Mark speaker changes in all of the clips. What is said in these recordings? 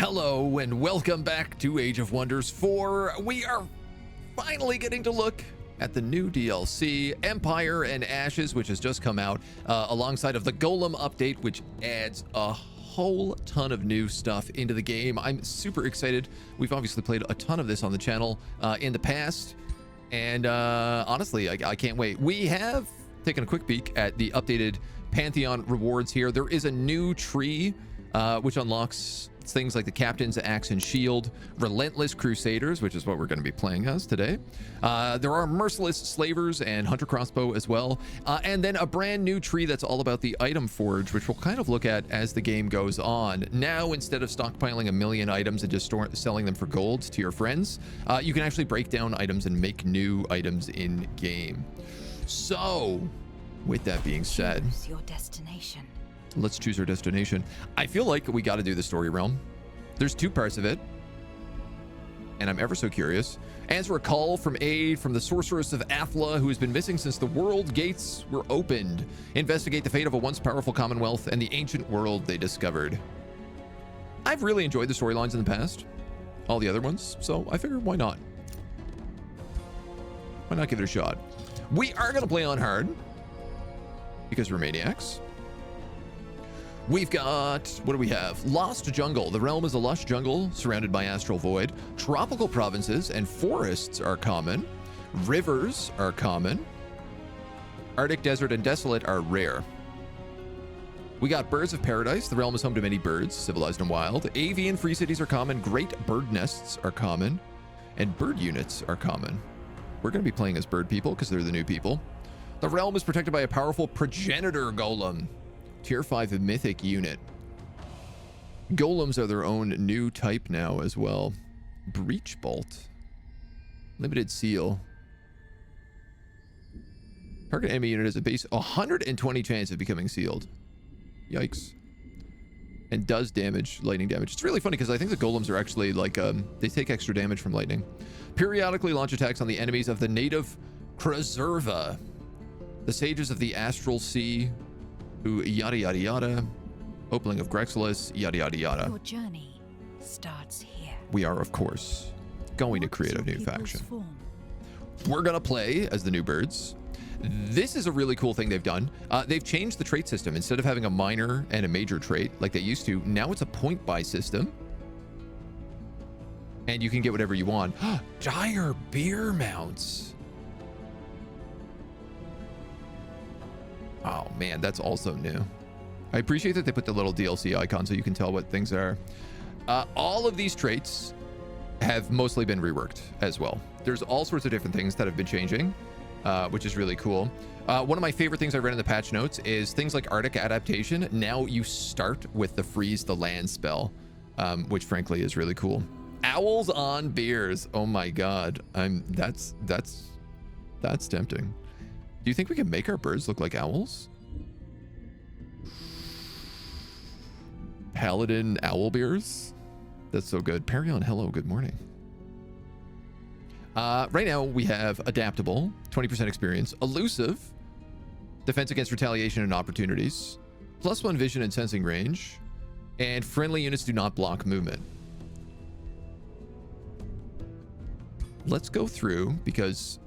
Speaker 1: Hello and welcome back to Age of Wonders 4. We are finally getting to look at the new DLC, Empire and Ashes, which has just come out alongside of the Golem update, which adds a whole ton of new stuff into the game. I'm super excited. We've obviously played a ton of this on the channel in the past, and honestly, I can't wait. We have taken a quick peek at the updated Pantheon rewards here. There is a new tree which unlocks things like the Captain's Axe and Shield, Relentless Crusaders, which is what we're going to be playing as today. There are Merciless Slavers and Hunter Crossbow as well. And then a brand new tree that's all about the Item Forge, which we'll kind of look at as the game goes on. Now, instead of stockpiling a million items and just selling them for gold to your friends, you can actually break down items and make new items in game. So, with that being said,
Speaker 2: choose your destination.
Speaker 1: Let's choose our destination. I feel like we got to do the story realm. There's two parts of it, and I'm ever so curious. Answer a call from aid from the sorceress of Athla, who has been missing since the world gates were opened. Investigate the fate of a once powerful commonwealth and the ancient world they discovered. I've really enjoyed the storylines in the past, all the other ones, so I figured why not? Why not give it a shot? We are going to play on hard because we're maniacs. We've got, what do we have? Lost Jungle. The realm is a lush jungle surrounded by astral void. Tropical provinces and forests are common. Rivers are common. Arctic desert and desolate are rare. We got birds of paradise. The realm is home to many birds, civilized and wild. Avian free cities are common. Great bird nests are common. And bird units are common. We're going to be playing as bird people because they're the new people. The realm is protected by a powerful progenitor golem. Tier 5 mythic unit. Golems are their own new type now as well. Breach bolt. Limited seal. Target enemy unit has a base 120 chance of becoming sealed. Yikes. And does damage, lightning damage. It's really funny because I think the golems are actually like, they take extra damage from lightning. Periodically launch attacks on the enemies of the native Preserva. The sages of the astral sea. Yada yada yada. Opening of Grexilus, yada yada yada.
Speaker 2: Your journey starts here.
Speaker 1: We are, of course, going to create a new faction. We're gonna play as the new birds. This is a really cool thing they've done. They've changed the trait system. Instead of having a minor and a major trait like they used to, now it's a point buy system. And you can get whatever you want. Dire beer mounts. Oh man, that's also new. I appreciate that they put the little DLC icon so you can tell what things are. All of these traits have mostly been reworked as well. There's all sorts of different things that have been changing, which is really cool. One of my favorite things I read in the patch notes is things like Arctic adaptation. Now you start with the freeze the land spell, which frankly is really cool. Owls on beers. Oh my god. That's tempting. Do you think we can make our birds look like owls? Paladin owl beers? That's so good. Perion, hello, good morning. Right now we have adaptable, 20% experience, elusive, defense against retaliation and opportunities, +1 vision and sensing range, and friendly units do not block movement. Let's go through because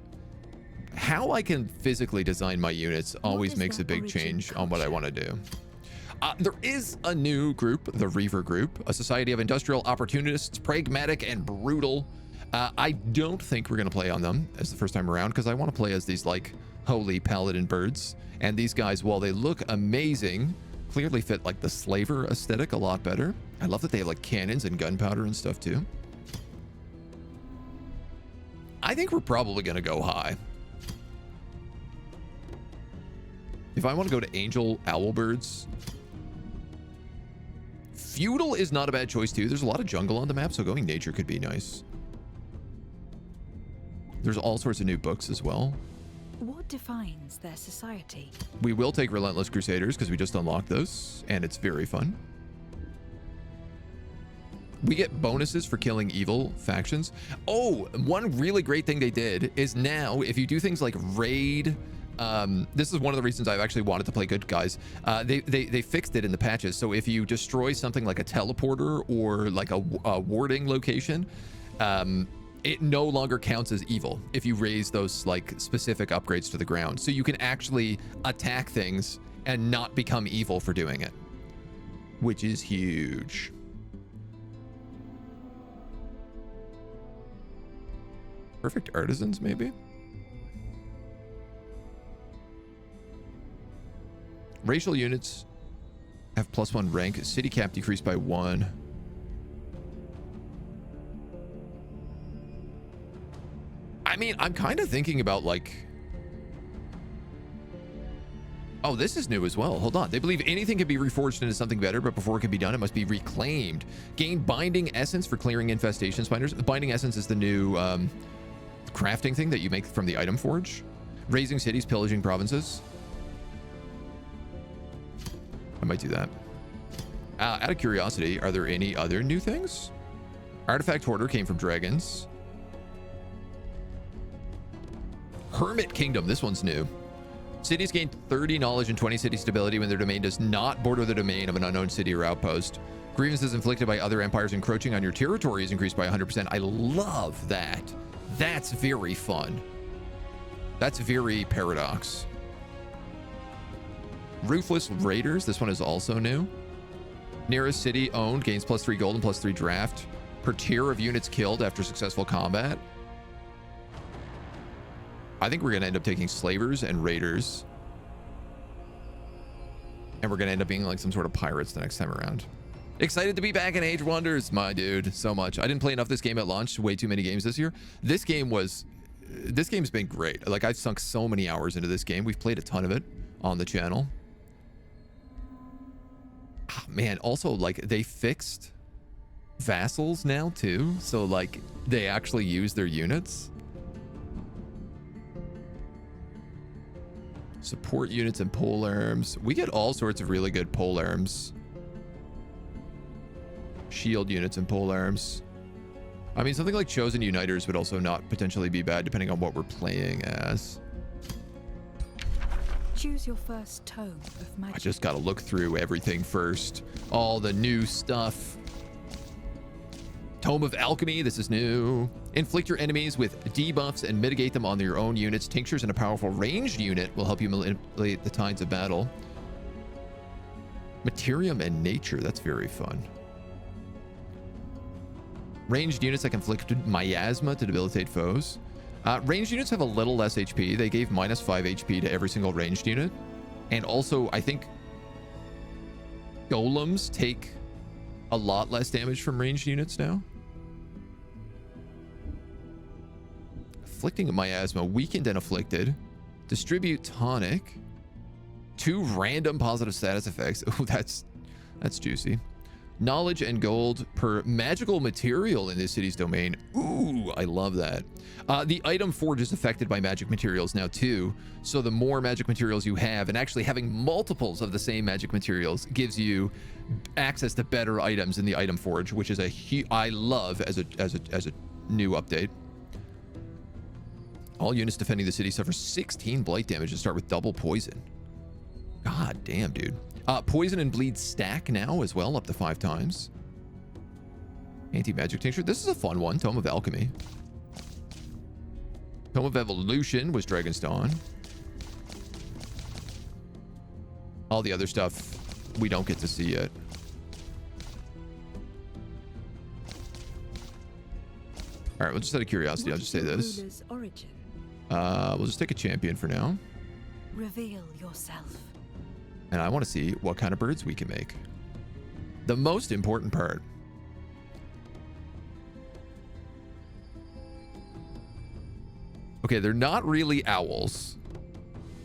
Speaker 1: how I can physically design my units always makes a big change on what I want to do. There is a new group, the Reaver Group, a society of industrial opportunists, pragmatic and brutal. I don't think we're going to play on them as the first time around because I want to play as these like holy paladin birds. And these guys, while they look amazing, clearly fit like the slaver aesthetic a lot better. I love that they have like cannons and gunpowder and stuff too. I think we're probably going to go high. If I want to go to angel owlbirds, feudal is not a bad choice too. There's a lot of jungle on the map, so going nature could be nice. There's all sorts of new books as well.
Speaker 2: What defines their society?
Speaker 1: We will take Relentless Crusaders because we just unlocked those, and it's very fun. We get bonuses for killing evil factions. Oh, one really great thing they did is now if you do things like raid This is one of the reasons I've actually wanted to play Good Guys. They fixed it in the patches. So if you destroy something like a teleporter or like a warding location, it no longer counts as evil if you raise those like specific upgrades to the ground. So you can actually attack things and not become evil for doing it, which is huge. Perfect artisans, maybe? Racial units have +1 rank. City cap decreased by 1. I mean, I'm kind of thinking about like... Oh, this is new as well. Hold on. They believe anything can be reforged into something better, but before it can be done, it must be reclaimed. Gain binding essence for clearing infestation spiders. Binding essence is the new crafting thing that you make from the item forge. Raising cities, pillaging provinces. I might do that. Out of curiosity, are there any other new things? Artifact Hoarder came from dragons. Hermit Kingdom. This one's new. Cities gain 30 knowledge and 20 city stability when their domain does not border the domain of an unknown city or outpost. Grievances inflicted by other empires encroaching on your territory is increased by 100%. I love that. That's very fun. That's very Paradox. Ruthless Raiders. This one is also new. Nearest city owned gains +3 gold and +3 draft per tier of units killed after successful combat. I think we're going to end up taking slavers and raiders. And we're going to end up being like some sort of pirates the next time around. Excited to be back in Age of Wonders, my dude. So much. I didn't play enough this game at launch. Way too many games this year. This game's been great. Like, I've sunk so many hours into this game. We've played a ton of it on the channel. Oh, man, also, like, they fixed vassals now, too. So, like, they actually use their units. Support units and polearms. We get all sorts of really good polearms. Shield units and polearms. I mean, something like Chosen Uniters would also not potentially be bad depending on what we're playing as.
Speaker 2: Choose your first tome of magic.
Speaker 1: I just gotta look through everything first. All the new stuff. Tome of Alchemy, this is new. Inflict your enemies with debuffs and mitigate them on your own units. Tinctures and a powerful ranged unit will help you manipulate the tides of battle. Materium and Nature, that's very fun. Ranged units that can inflict miasma to debilitate foes. Ranged units have a little less HP. They gave -5 HP to every single ranged unit. And also, I think golems take a lot less damage from ranged units now. Afflicting miasma, weakened and afflicted. Distribute tonic. 2 random positive status effects. Oh, that's juicy. Knowledge and gold per magical material in this city's domain. Ooh, I love that. The item forge is affected by magic materials now too. So the more magic materials you have, and actually having multiples of the same magic materials gives you access to better items in the item forge, which is I love as a new update. All units defending the city suffer 16 blight damage to start with double poison. God damn, dude. Poison and bleed stack now as well, up to 5 times. Anti-magic tincture. This is a fun one. Tome of Alchemy. Tome of Evolution was Dragon's Dawn. All the other stuff we don't get to see yet. All right, well, just out of curiosity, I'll just say this. We'll just take a champion for now.
Speaker 2: Reveal yourself.
Speaker 1: And I want to see what kind of birds we can make. The most important part. Okay, they're not really owls.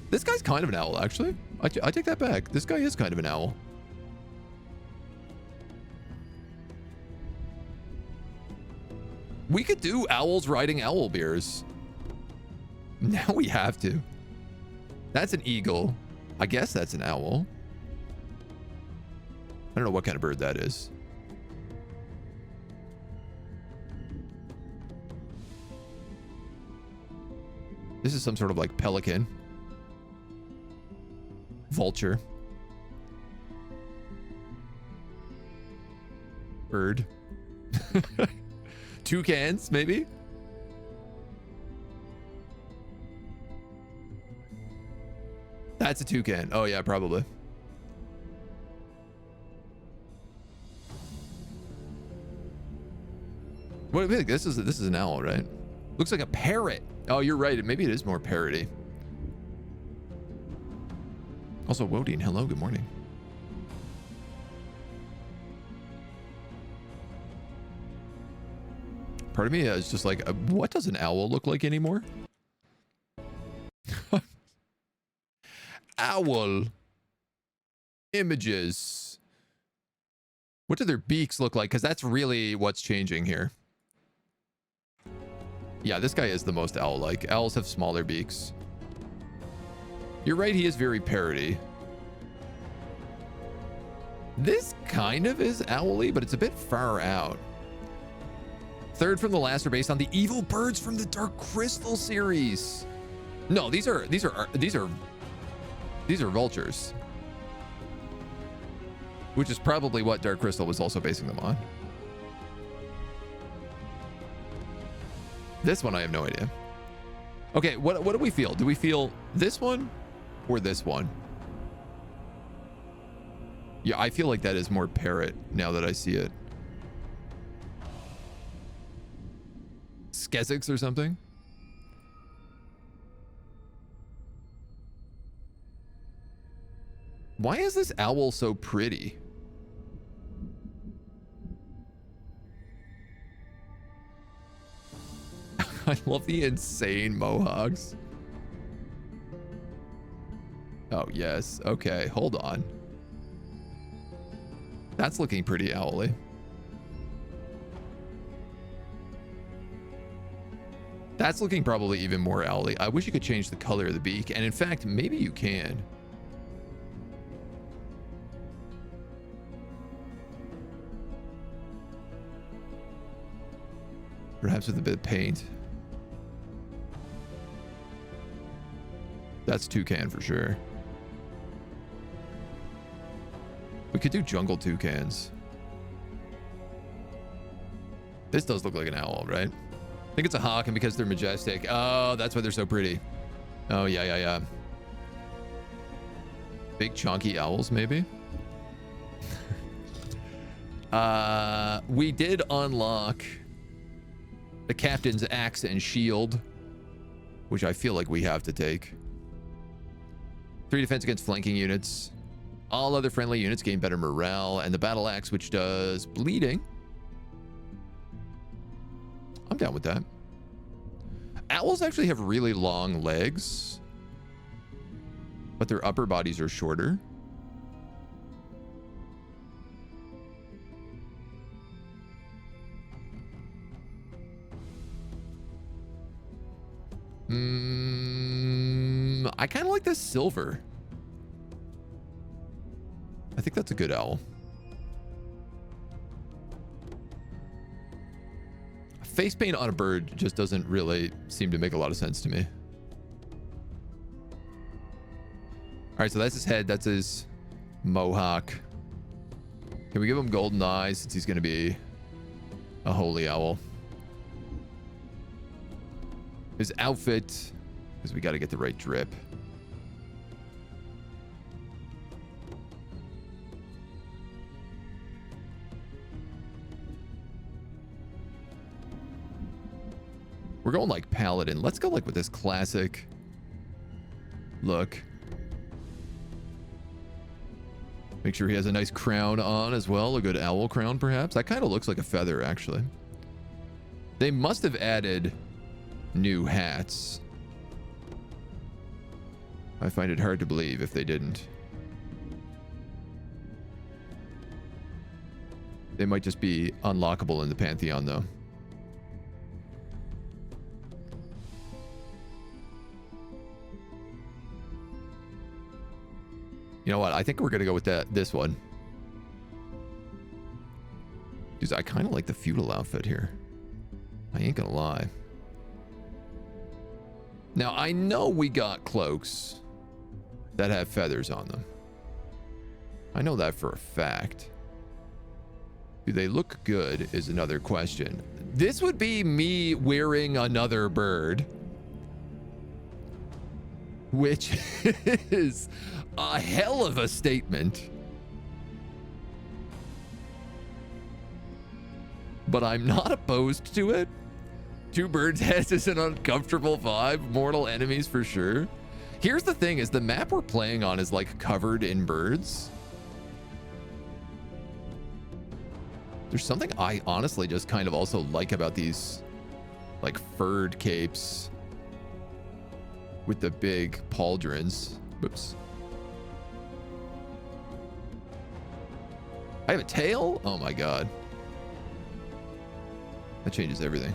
Speaker 1: This guy's kind of an owl, actually. I take that back. This guy is kind of an owl. We could do owls riding owl bears. Now we have to. That's an eagle. I guess that's an owl. I don't know what kind of bird that is. This is some sort of like pelican. vulture. Bird. Toucans, maybe? That's a toucan. Oh yeah, probably. What do you think? This is an owl, right? Looks like a parrot. Oh, you're right. Maybe it is more parroty. Also, Wodine, hello, good morning. Part of me is just like, what does an owl look like anymore? Owl. Images. What do their beaks look like? Because that's really what's changing here. Yeah, this guy is the most owl-like. Owls have smaller beaks. You're right, he is very parroty. This kind of is owl-y, but it's a bit far out. Third from the last are based on the evil birds from the Dark Crystal series. No, these are vultures. Which is probably what Dark Crystal was also basing them on. This one I have no idea. Okay, what do we feel? Do we feel this one or this one? Yeah, I feel like that is more parrot now that I see it. Skezix or something? Why is this owl so pretty? I love the insane mohawks. Oh, yes. Okay, hold on. That's looking pretty owly. That's looking probably even more owly. I wish you could change the color of the beak. And in fact, maybe you can. Perhaps with a bit of paint. That's toucan for sure. We could do jungle toucans. This does look like an owl, right? I think it's a hawk, and because they're majestic. Oh, that's why they're so pretty. Oh, yeah. Big chunky owls, maybe? We did unlock the captain's axe and shield, which I feel like we have to take. 3 defense against flanking units. All other friendly units gain better morale, and the battle axe, which does bleeding. I'm down with that. Owls actually have really long legs, but their upper bodies are shorter. I kind of like this silver. I think that's a good owl. Face paint on a bird just doesn't really seem to make a lot of sense to me. All right, so that's his head. That's his mohawk. Can we give him golden eyes since he's going to be a holy owl? His outfit, because we got to get the right drip. We're going like paladin. Let's go like with this classic look. Make sure he has a nice crown on as well. A good owl crown, perhaps. That kind of looks like a feather, actually. They must have added new hats. I find it hard to believe if they didn't. They might just be unlockable in the Pantheon, though. You know what? I think we're going to go with this one. Because I kind of like the feudal outfit here. I ain't going to lie. Now, I know we got cloaks that have feathers on them. I know that for a fact. Do they look good is another question. This would be me wearing another bird, which is a hell of a statement. But I'm not opposed to it. Two birds' heads is an uncomfortable vibe. Mortal enemies for sure. Here's the thing is the map we're playing on is like covered in birds. There's something I honestly just kind of also like about these like furred capes with the big pauldrons. Whoops. I have a tail? Oh my god. That changes everything.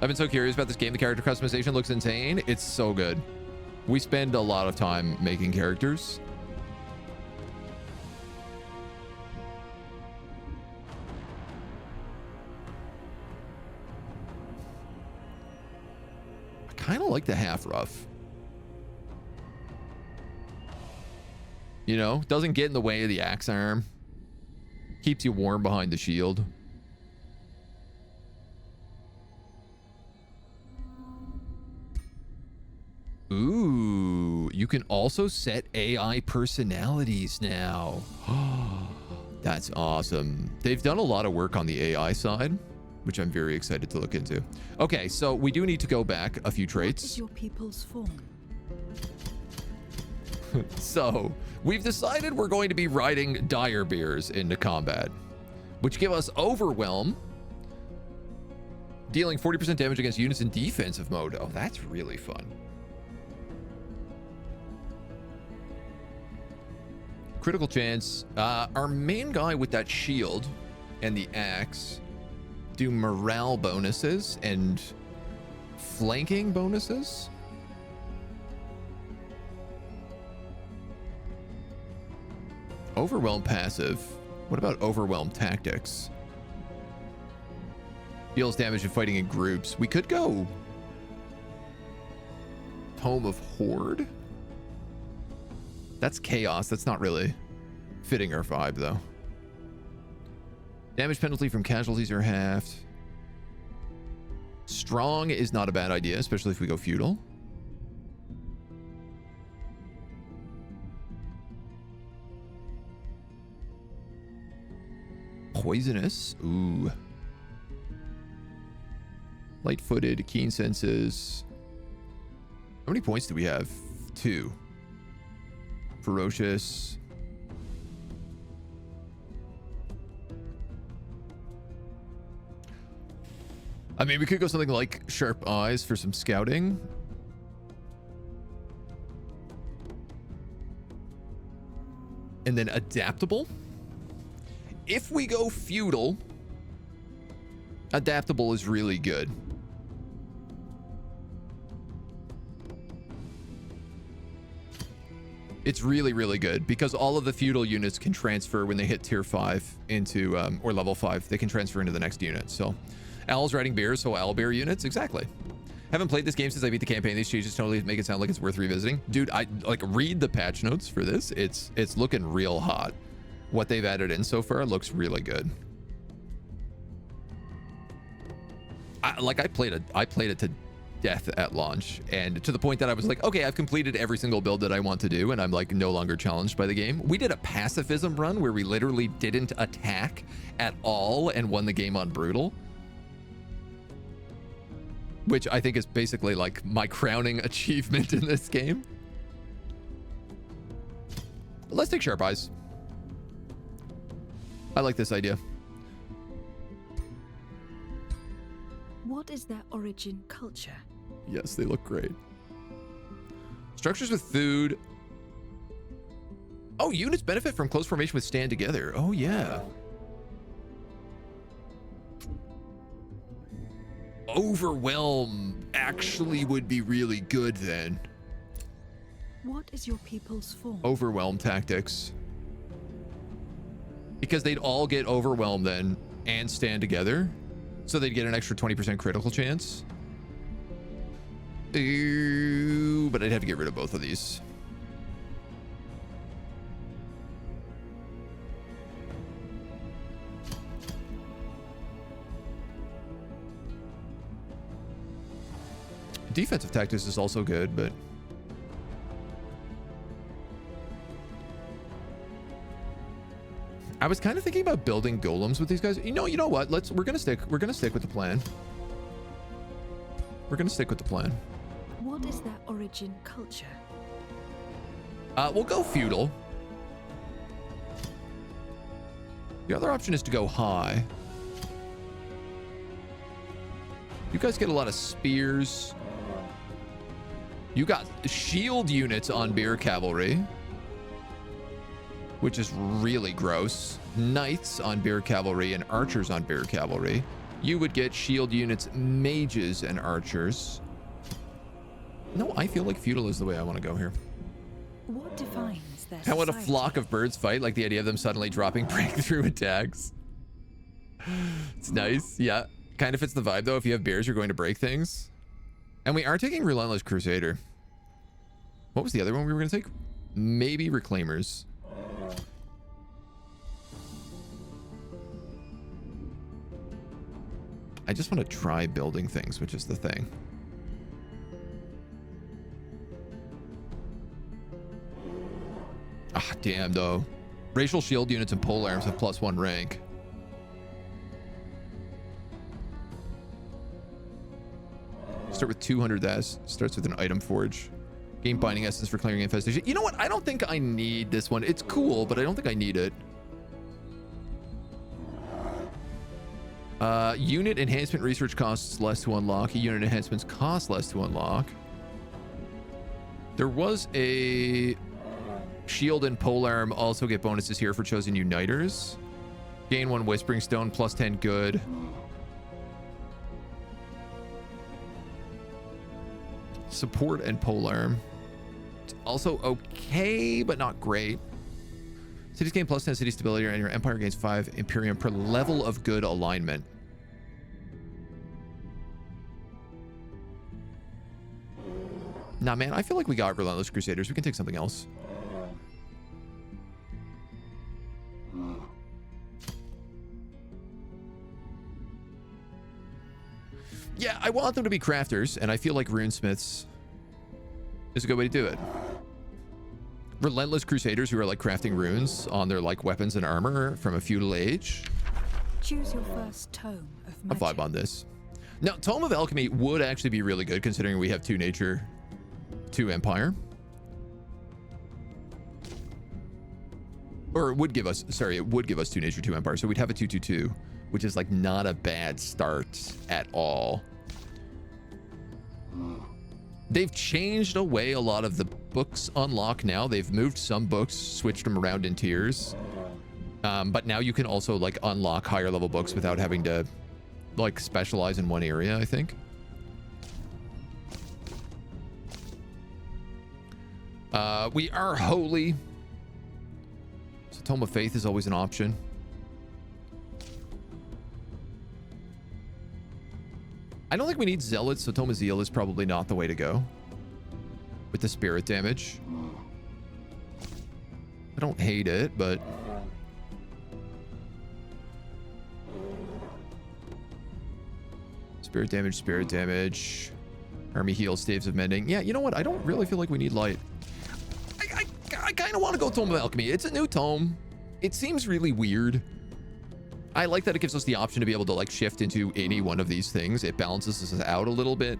Speaker 1: I've been so curious about this game. The character customization looks insane. It's so good. We spend a lot of time making characters. I kind of like the half ruff. You know, doesn't get in the way of the axe arm. Keeps you warm behind the shield. Ooh, you can also set AI personalities now. That's awesome. They've done a lot of work on the AI side, which I'm very excited to look into. Okay, so we do need to go back a few traits.
Speaker 2: What is your people's form?
Speaker 1: So we've decided we're going to be riding dire bears into combat, which give us overwhelm, dealing 40% damage against units in defensive mode. Oh, that's really fun. Critical chance. Our main guy with that shield and the axe do morale bonuses and flanking bonuses. Overwhelm passive. What about overwhelm tactics? Deals damage in fighting in groups. We could go Tome of Horde. That's chaos. That's not really fitting our vibe, though. Damage penalty from casualties are halved. Strong is not a bad idea, especially if we go feudal. Poisonous. Ooh. Light-footed, keen senses. How many points do we have? 2. Ferocious. I mean, we could go something like sharp eyes for some scouting. And then adaptable. If we go feudal, adaptable is really good. It's really, really good because all of the feudal units can transfer when they hit tier 5 into, or level 5, they can transfer into the next unit. So Owl's riding bears, so owl bear units, exactly. Haven't played this game since I beat the campaign. These changes totally make it sound like it's worth revisiting. Dude, I like read the patch notes for this. It's looking real hot. What they've added in so far looks really good. I played it to death at launch, and to the point that I was like, okay, I've completed every single build that I want to do, and I'm like no longer challenged by the game. We did a pacifism run where we literally didn't attack at all and won the game on brutal, which I think is basically like my crowning achievement in this game. Let's take sharp eyes. I like this idea.
Speaker 2: What is their origin culture?
Speaker 1: Yes, they look great. Structures with food. Oh, units benefit from close formation with stand together. Oh, yeah. Overwhelm actually would be really good then.
Speaker 2: What is your people's form?
Speaker 1: Overwhelm tactics. Because they'd all get overwhelmed then and stand together. So they'd get an extra 20% critical chance. Ooh, but I'd have to get rid of both of these. Defensive tactics is also good, but I was kind of thinking about building golems with these guys. You know what? We're gonna stick with the plan. We're gonna stick with the plan.
Speaker 2: What is their origin culture?
Speaker 1: We'll go feudal. The other option is to go high. You guys get a lot of spears. You got shield units on beer cavalry, which is really gross. Knights on beer cavalry and archers on beer cavalry. You would get shield units, mages, and archers. No, I feel like feudal is the way I want to go here.
Speaker 2: What defines their
Speaker 1: How would a
Speaker 2: society?
Speaker 1: flock of birds fight? Like the idea of them suddenly dropping breakthrough attacks. It's nice. Yeah. Kind of fits the vibe, though. If you have bears, you're going to break things. And we are taking Relentless Crusader. What was the other one we were going to take? Maybe Reclaimers. I just want to try building things, which is the thing. Ah, damn, though. Racial shield units and pole arms have +1 rank. Start with 200 as starts with an item forge. Gain binding essence for clearing infestation. You know what? I don't think I need this one. It's cool, but I don't think I need it. Unit enhancement research costs less to unlock. Unit enhancements cost less to unlock. There was a shield and polearm also get bonuses here for chosen uniters. Gain 1 whispering stone, +10 good. Support and polearm. It's also okay, but not great. Cities gain +10 city stability, and your empire gains 5 Imperium per level of good alignment. Nah, man, I feel like we got Relentless Crusaders. We can take something else. Yeah, I want them to be crafters, and I feel like runesmiths is a good way to do it. Relentless Crusaders who are like crafting runes on their like weapons and armor from a feudal age.
Speaker 2: Choose your first tome of
Speaker 1: A
Speaker 2: magic.
Speaker 1: vibe on this. Now, Tome of Alchemy would actually be really good considering we have 2 nature, 2 empire. Or it would give us, sorry, it would give us 2 nature, 2 empire. So we'd have a 2-2-2, which is like not a bad start at all. They've changed away a lot of the books unlock now. They've moved some books, switched them around in tiers. But now you can also like unlock higher level books without having to like specialize in one area, I think. We are holy. So Tome of Faith is always an option. I don't think we need Zealots, so Tome of Zeal is probably not the way to go. With the spirit damage. I don't hate it, but... Spirit damage. Army heal, staves of mending. Yeah, you know what? I don't really feel like we need light. I kind of want to go Tome of Alchemy. It's a new tome. It seems really weird. I like that it gives us the option to be able to like shift into any one of these things. It balances us out a little bit.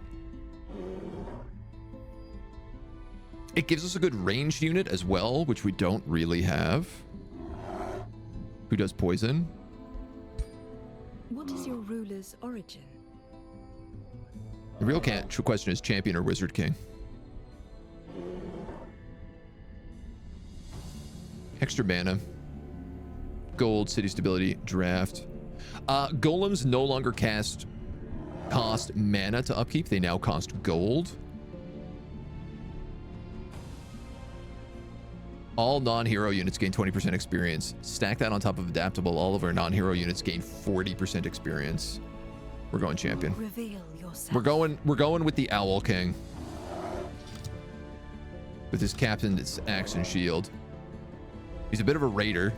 Speaker 1: It gives us a good ranged unit as well, which we don't really have. Who does poison?
Speaker 2: What is your ruler's origin?
Speaker 1: The real question is champion or wizard king. Extra mana. Gold, city stability, draft. Golems no longer cost mana to upkeep. They now cost gold. All non-hero units gain 20% experience. Stack that on top of adaptable. All of our non-hero units gain 40% experience. We're going champion.
Speaker 2: Reveal yourself.
Speaker 1: We're going with the Owl King. with his captain's axe and shield. He's a bit of a raider,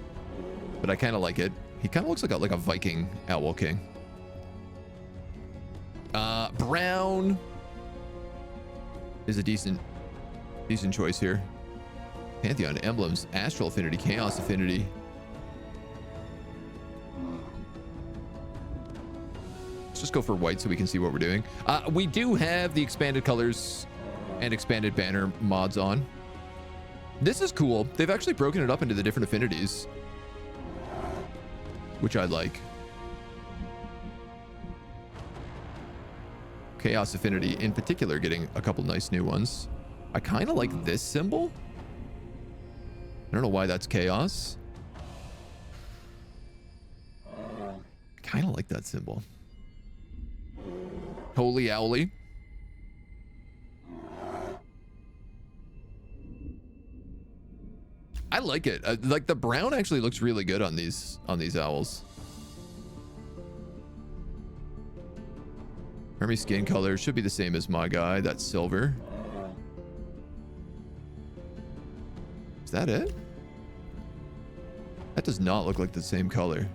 Speaker 1: but I kind of like it. He kind of looks like a Viking Owl King. Brown is a decent choice here. Pantheon emblems, Astral Affinity, Chaos Affinity. Let's just go for white so we can see what we're doing. We do have the expanded colors and expanded banner mods on. This is cool. They've actually broken it up into the different affinities, which I like. Chaos Affinity in particular getting a couple nice new ones. I kind of like this symbol. I don't know why that's chaos. Kind of like that symbol. Holy Owly. I like it. Like the brown actually looks really good on these owls. Army skin color should be the same as my guy. That's silver. Is that it? That does not look like the same color.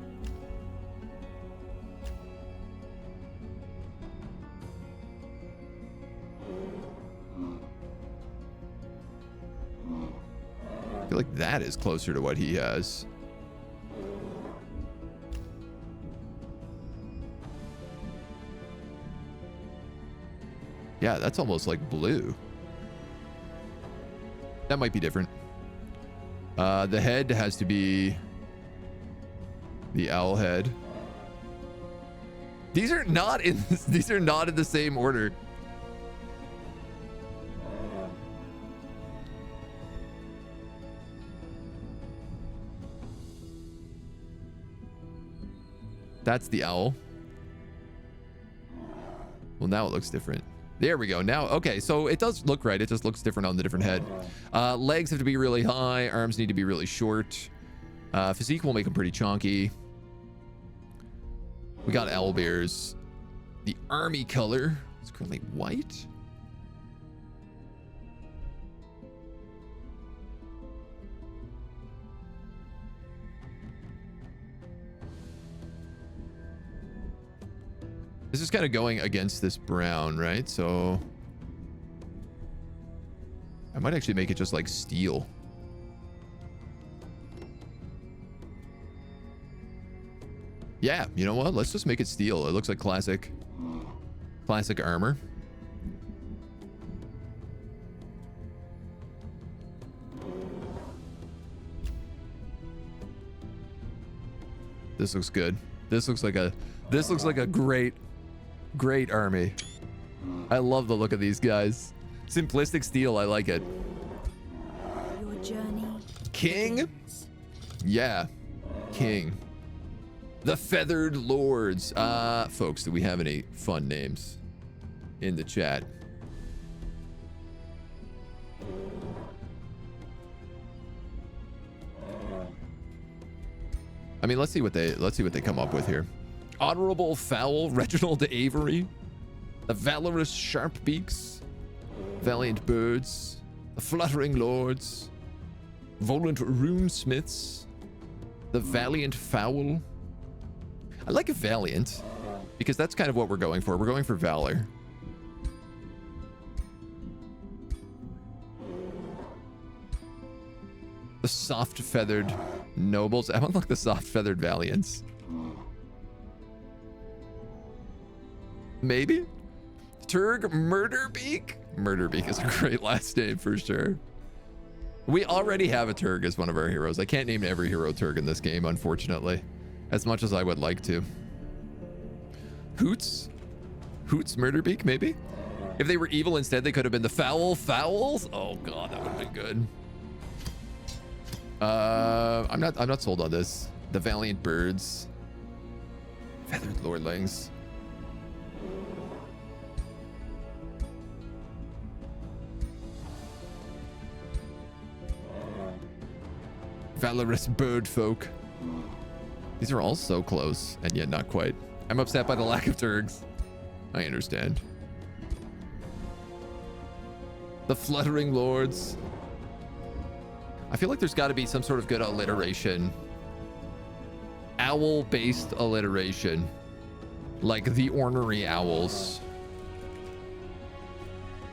Speaker 1: I feel like that is closer to what he has. Yeah, that's almost like blue. That might be different. The head has to be the owl head. These are not in the same order. That's the owl. Well, now it looks different. There we go. Now, okay, so it does look right. It just looks different on the different head. Legs have to be really high. Arms need to be really short. Physique will make them pretty chonky. We got owlbears. The army color is currently white. This is kind of going against this brown, right? So I might actually make it just like steel. Yeah, you know what? Let's just make it steel. It looks like classic armor. This looks good. This looks like a great army. I love the look of these guys. Simplistic steel, I like it.
Speaker 2: Your journey.
Speaker 1: King?
Speaker 2: begins.
Speaker 1: Yeah, King. The Feathered Lords. Folks, do we have any fun names in the chat? I mean, let's see what they come up with here. Honorable Fowl, Reginald Avery, the Valorous Sharpbeaks, Valiant Birds, the Fluttering Lords, Volant Runesmiths, the Valiant Fowl. I like Valiant because that's kind of what we're going for. We're going for Valor. The Soft Feathered Nobles. I want like the Soft Feathered Valiants. Maybe? Turg Murderbeak? Murderbeak is a great last name for sure. We already have a Turg as one of our heroes. I can't name every hero Turg in this game, unfortunately. As much as I would like to. Hoots? Hoots Murderbeak, maybe? If they were evil instead, they could have been the Foul Fowls. Oh god, that would have been good. I'm not sold on this. The Valiant Birds. Feathered Lordlings. Valorous Bird Folk. These are all so close, and yet not quite. I'm upset by the lack of Turgs. I understand. The Fluttering Lords. I feel like there's got to be some sort of good alliteration. Owl-based alliteration. Like the ornery owls.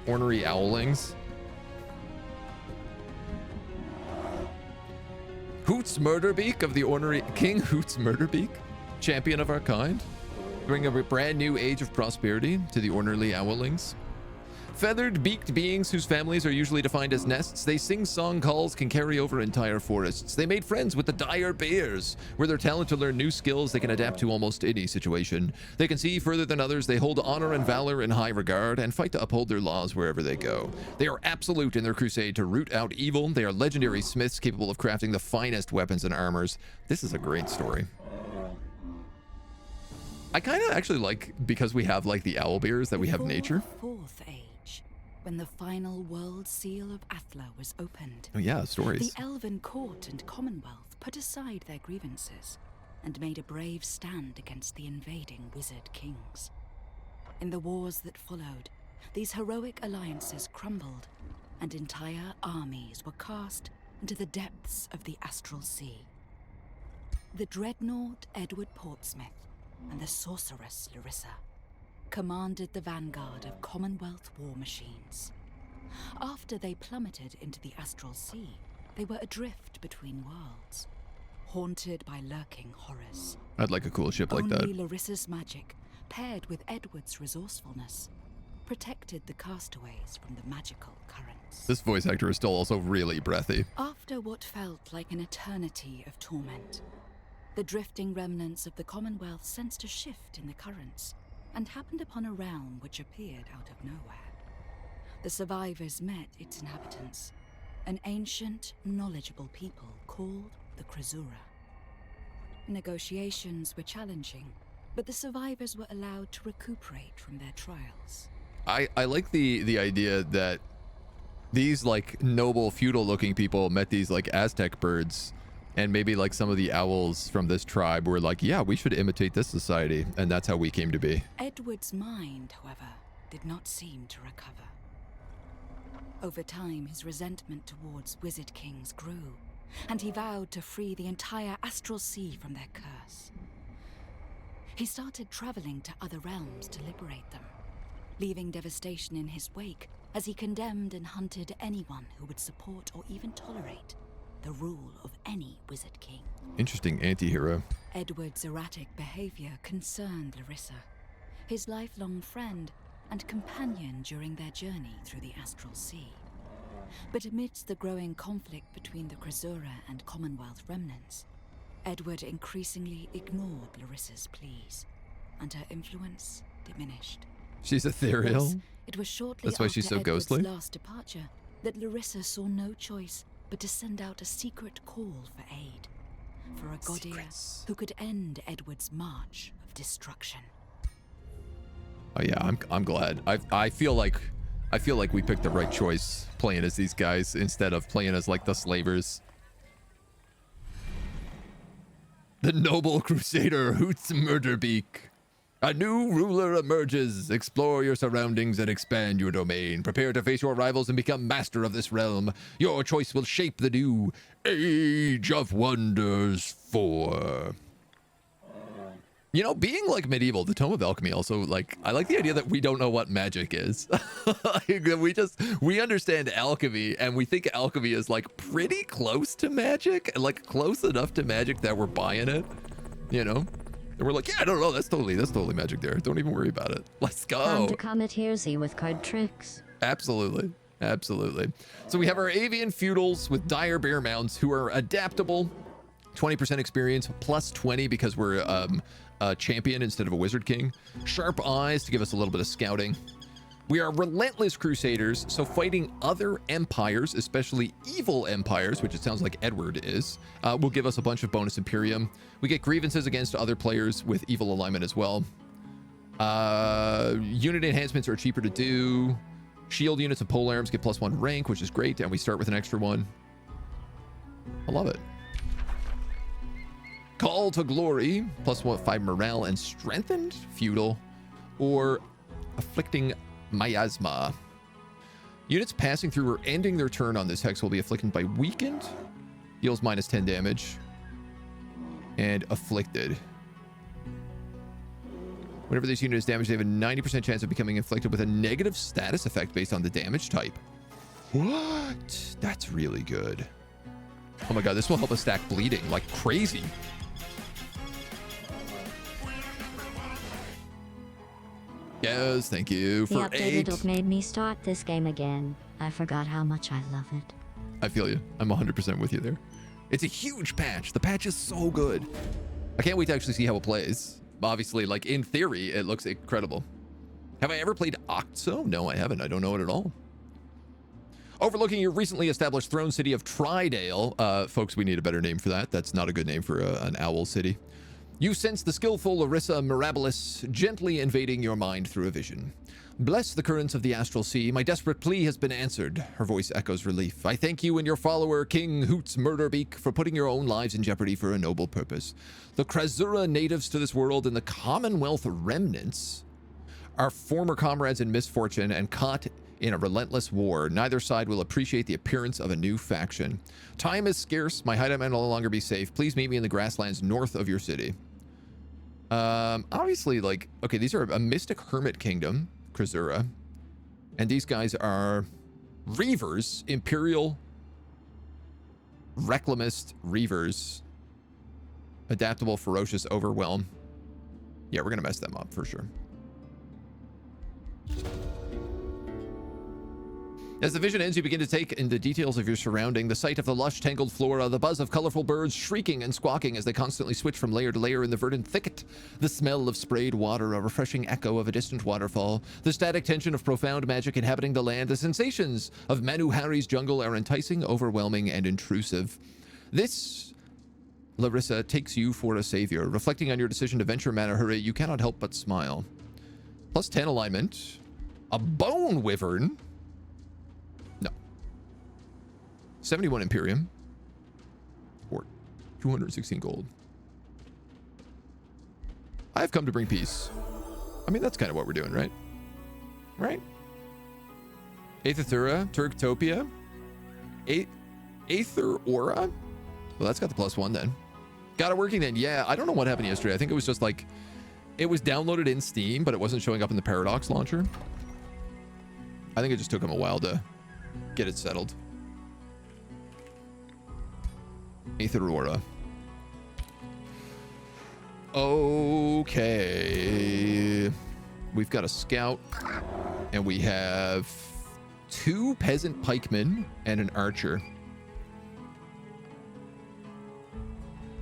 Speaker 1: Ornery owlings. Hoots Murderbeak of the ornery... King Hoots Murderbeak, champion of our kind. Bring a brand new age of prosperity to the ornery owlings. Feathered, beaked beings whose families are usually defined as nests, they sing song calls can carry over entire forests. They made friends with the dire bears, where their talent to learn new skills they can adapt to almost any situation. They can see further than others, they hold honor and valor in high regard, and fight to uphold their laws wherever they go. They are absolute in their crusade to root out evil. They are legendary smiths capable of crafting the finest weapons and armors. This is a great story. I kind of actually like, because we have like the owl bears, that we have nature.
Speaker 2: Fourth age, when the final world seal of Athla was opened.
Speaker 1: Oh yeah, stories.
Speaker 2: The elven court and commonwealth put aside their grievances and made a brave stand against the invading wizard kings. In the wars that followed, these heroic alliances crumbled, and entire armies were cast into the depths of the astral sea. The dreadnought Edward Portsmouth and the sorceress Larissa commanded the vanguard of Commonwealth war machines. After they plummeted into the astral sea, they were adrift between worlds, haunted by lurking horrors.
Speaker 1: I'd like a cool ship like that.
Speaker 2: Only Larissa's magic, paired with Edward's resourcefulness, protected the castaways from the magical currents.
Speaker 1: This voice actor is still also really breathy.
Speaker 2: After what felt like an eternity of torment, the drifting remnants of the Commonwealth sensed a shift in the currents and happened upon a realm which appeared out of nowhere. The survivors met its inhabitants, an ancient, knowledgeable people called the Krasura. Negotiations were challenging, but the survivors were allowed to recuperate from their trials.
Speaker 1: I like the idea that these like noble feudal looking people met these like Aztec birds, and maybe like some of the owls from this tribe were like, yeah, we should imitate this society, and that's how we came to be.
Speaker 2: Edward's mind, however, did not seem to recover. Over time, his resentment towards wizard kings grew, and he vowed to free the entire astral sea from their curse. He started traveling to other realms to liberate them, leaving devastation in his wake as he condemned and hunted anyone who would support or even tolerate the rule of any wizard king.
Speaker 1: Interesting anti-hero.
Speaker 2: Edward's erratic behavior concerned Larissa, his lifelong friend and companion during their journey through the astral sea. But amidst the growing conflict between the Krasura and Commonwealth remnants, Edward increasingly ignored Larissa's pleas, and her influence diminished.
Speaker 1: She's ethereal?
Speaker 2: Thus, it was shortly
Speaker 1: That's why she's so
Speaker 2: after Edward's
Speaker 1: ghostly?
Speaker 2: last departure that Larissa saw no choice but to send out a secret call for aid, for a Godia
Speaker 1: Secrets.
Speaker 2: who could end Edward's march of destruction.
Speaker 1: Oh yeah, I'm glad. I feel like we picked the right choice playing as these guys instead of playing as like the slavers. The noble crusader Hoots Murderbeak. A new ruler emerges. Explore your surroundings and expand your domain. Prepare to face your rivals and become master of this realm. Your choice will shape the new Age of Wonders 4. You know, being like medieval, the Tome of Alchemy also, like, I like the idea that we don't know what magic is. we understand alchemy, and we think alchemy is like pretty close to magic, and like close enough to magic that we're buying it, you know? And we're like, yeah, I don't know, that's totally magic there. Don't even worry about it. Let's go.
Speaker 3: Time to come at Hearsay with card tricks.
Speaker 1: Absolutely. Absolutely. So we have our avian feudals with dire bear mounts who are adaptable. 20% experience, plus 20 because we're a champion instead of a wizard king. Sharp eyes to give us a little bit of scouting. We are relentless crusaders, so fighting other empires, especially evil empires, which it sounds like Edward is, will give us a bunch of bonus Imperium. We get grievances against other players with evil alignment as well. Unit enhancements are cheaper to do. Shield units and polearms get +1 rank, which is great, and we start with an extra one. I love it. Call to Glory, +5 morale and strengthened feudal, or afflicting miasma. Units passing through or ending their turn on this hex will be afflicted by weakened. Deals minus 10 damage. And afflicted. Whenever this unit is damaged, they have a 90% chance of becoming inflicted with a negative status effect based on the damage type. What? That's really good. Oh my god, this will help us stack bleeding like crazy. Yes, thank you for
Speaker 3: the
Speaker 1: 8.
Speaker 3: updated look made me start this game again. I forgot how much I love it.
Speaker 1: I feel you. I'm 100% with you there. It's a huge patch. The patch is so good. I can't wait to actually see how it plays. Obviously, like, in theory, it looks incredible. Have I ever played Octo? No, I haven't. I don't know it at all. Overlooking your recently established throne city of Tridale. Folks, we need a better name for that. That's not a good name for an owl city. You sense the skillful Larissa Mirabilis gently invading your mind through a vision. Bless the currents of the astral sea. My desperate plea has been answered. Her voice echoes relief. I thank you and your follower, King Hoots Murderbeak, for putting your own lives in jeopardy for a noble purpose. The Krasura natives to this world and the Commonwealth remnants are former comrades in misfortune and caught in a relentless war. Neither side will appreciate the appearance of a new faction. Time is scarce. My hideout may no longer be safe. Please meet me in the grasslands north of your city. Obviously, like, okay, these are a mystic hermit kingdom, Krasura, and these guys are Reavers, Imperial Reclamist Reavers, adaptable, ferocious, overwhelm. Yeah, we're gonna mess them up for sure. As the vision ends, you begin to take in the details of your surrounding, the sight of the lush, tangled flora, the buzz of colorful birds shrieking and squawking as they constantly switch from layer to layer in the verdant thicket, the smell of sprayed water, a refreshing echo of a distant waterfall, the static tension of profound magic inhabiting the land, the sensations of Manuhari's jungle are enticing, overwhelming, and intrusive. This, Larissa, takes you for a savior. Reflecting on your decision to venture Manuhari, you cannot help but smile. Plus 10 alignment, a bone wyvern, 71 Imperium for 216 gold. I have come to bring peace. I mean, that's kind of what we're doing, right? Right? Aetherthura, Turktopia, Aether Aura. Well, that's got the +1 then. Got it working then. Yeah, I don't know what happened yesterday. I think it was just like, it was downloaded in Steam, but it wasn't showing up in the Paradox launcher. I think it just took them a while to get it settled. Aether Aura. Okay. We've got a scout, and we have 2 peasant pikemen and an archer.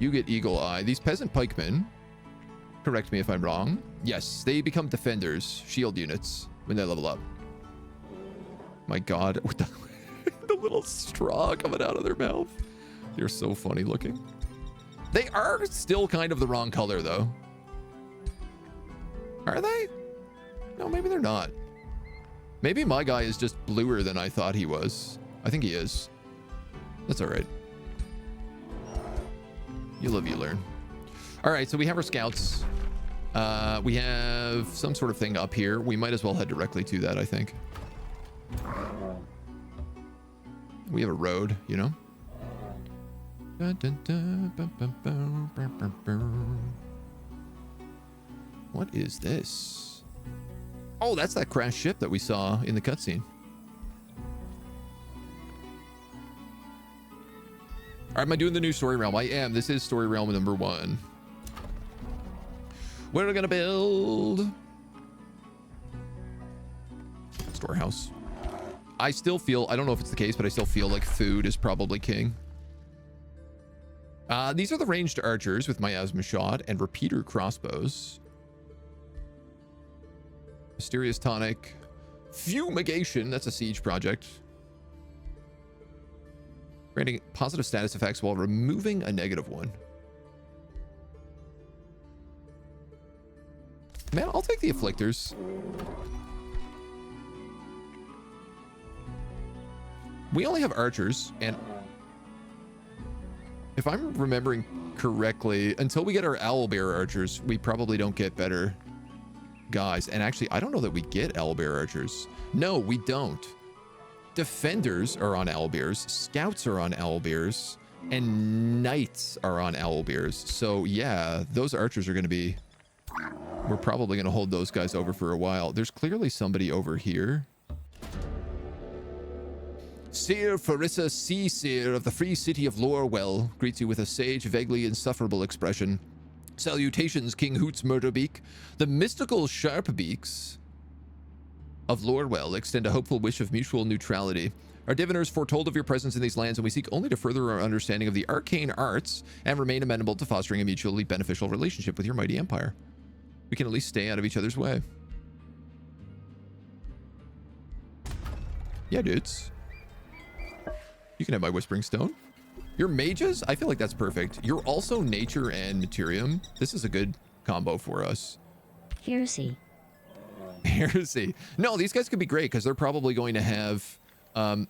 Speaker 1: You get Eagle Eye. These peasant pikemen, correct me if I'm wrong. Yes, they become defenders, shield units, when they level up. My god, with the little straw coming out of their mouth. You're so funny looking. They are still kind of the wrong color, though. Are they? No, maybe they're not. Maybe my guy is just bluer than I thought he was. I think he is. That's all right. You live, you learn. All right, so we have our scouts. We have some sort of thing up here. We might as well head directly to that, I think. We have a road, you know? What is this? Oh, that's that crashed ship that we saw in the cutscene. Am I doing the new story realm? I am. This is story realm number 1. What are we gonna build? Storehouse. I still feel, I don't know if it's the case, but I still feel like food is probably king. These are the ranged archers with miasma shot and repeater crossbows. Mysterious tonic. Fumigation, that's a siege project. Granting positive status effects while removing a negative one. Man, I'll take the afflictors. We only have archers, and if I'm remembering correctly, until we get our owlbear archers, we probably don't get better guys. And actually, I don't know that we get owlbear archers. No, we don't. defenders are on owlbears, scouts are on owlbears, and knights are on owlbears. So yeah, those archers are going to be... We're probably going to hold those guys over for a while. There's clearly somebody over here. Seer Farissa Sea Seer of the free city of Lorwell greets you with a sage, vaguely insufferable expression. Salutations, King Hoots Murderbeak. The mystical Sharpbeaks of Lorwell extend a hopeful wish of mutual neutrality. Our diviners foretold of your presence in these lands, and we seek only to further our understanding of the arcane arts and remain amenable to fostering a mutually beneficial relationship with your mighty empire. We can at least stay out of each other's way. Yeah, dudes. You can have my Whispering Stone. You're mages? I feel like that's perfect. You're also nature and materium. This is a good combo for us.
Speaker 3: Heresy.
Speaker 1: Heresy. No, these guys could be great because they're probably going to have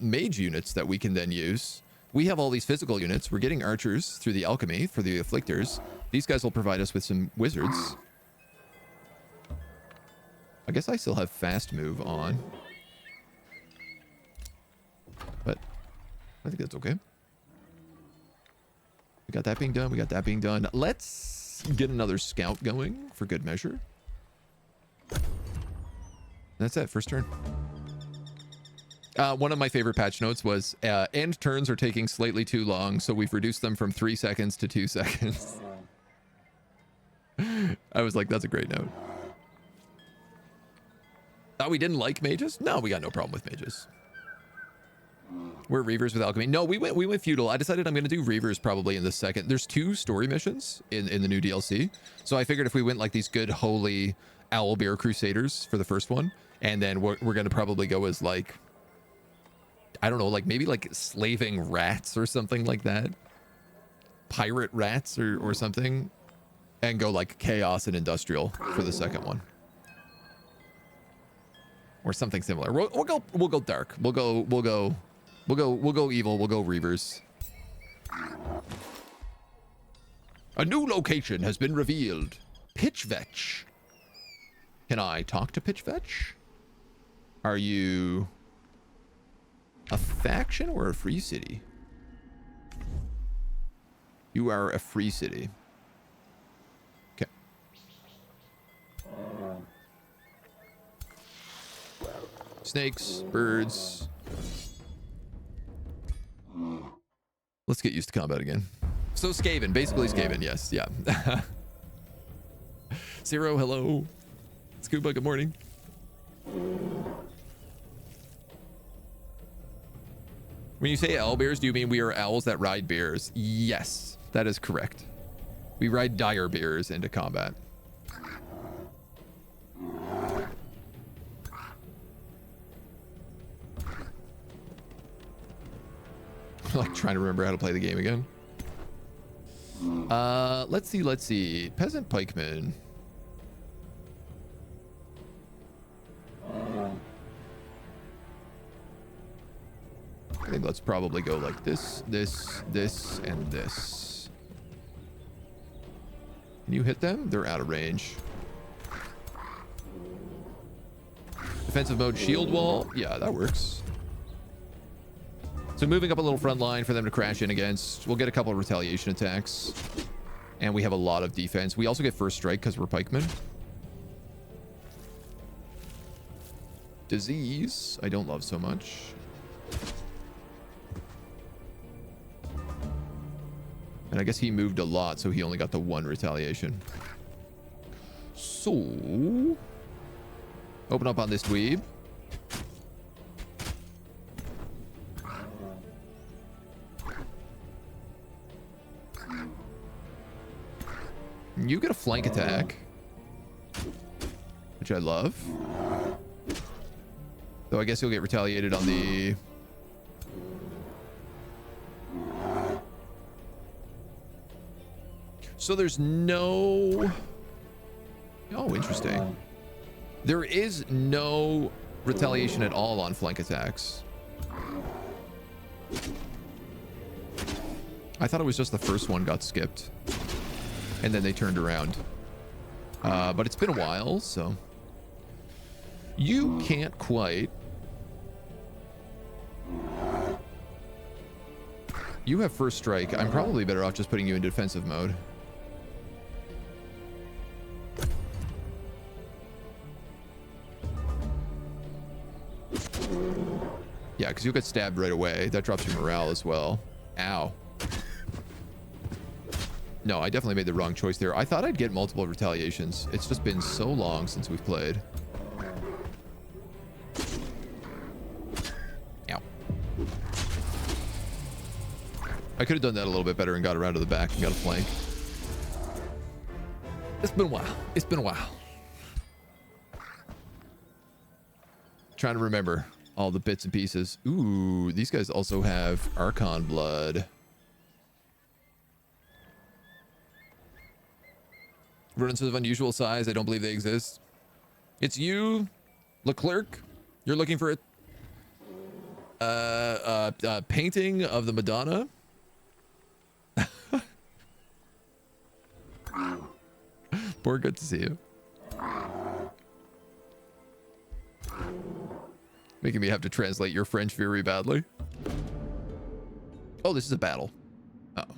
Speaker 1: mage units that we can then use. We have all these physical units. We're getting archers through the alchemy for the afflictors. These guys will provide us with some wizards. I guess I still have fast move on. But I think that's okay. We got that being done. We got that being done. Let's get another scout going for good measure. That's it. First turn. One of my favorite patch notes was end turns are taking slightly too long, so we've reduced them from 3 seconds to 2 seconds. I was like, that's a great note. Thought we didn't like mages? No, we got no problem with mages. We're Reavers with alchemy. No, we went feudal. I decided I'm going to do Reavers probably in the second. There's 2 story missions in the new DLC. So I figured if we went like these good holy owlbear crusaders for the first one, and then we're going to probably go as like, I don't know, like maybe like slaving rats or something like that. Pirate rats or something. And go like chaos and industrial for the second one. Or something similar. We'll go dark. We'll go evil. We'll go Reavers. A new location has been revealed. Pitchvetch. Can I talk to Pitchvetch? Are you a faction or a free city? You are a free city. Okay. Snakes, birds. Let's get used to combat again. So Skaven, basically Skaven, yes, yeah. Zero, hello. Scuba, good morning. When you say owlbears, do you mean we are owls that ride bears? Yes, that is correct. We ride dire bears into combat. Like trying to remember how to play the game again. Let's see. Peasant pikeman. I think let's probably go like this, and this. Can you hit them? They're out of range. Defensive mode shield wall. Yeah, that works. So moving up a little front line for them to crash in against. We'll get a couple of retaliation attacks. And we have a lot of defense. We also get first strike because we're pikemen. Disease, I don't love so much. And I guess he moved a lot, so he only got the 1 retaliation. So, open up on this dweeb. You get a flank attack, which I love. Though I guess you'll get retaliated on the... So there's no... Oh, interesting. There is no retaliation at all on flank attacks. I thought it was just the first one got skipped. And then they turned around. But it's been a while, so... You can't quite You have first strike. I'm probably better off just putting you in defensive mode. Yeah, because you'll get stabbed right away. That drops your morale as well. Ow. No, I definitely made the wrong choice there. I thought I'd get multiple retaliations. It's just been so long since we've played. Ow. I could have done that a little bit better and got around to the back and got a flank. It's been a while. It's been a while. Trying to remember all the bits and pieces. Ooh, these guys also have Archon blood. Runes of unusual size. I don't believe they exist. It's you, Leclerc. You're looking for a painting of the Madonna. Poor, good to see you. Making me have to translate your French very badly. Oh, this is a battle. Uh-oh.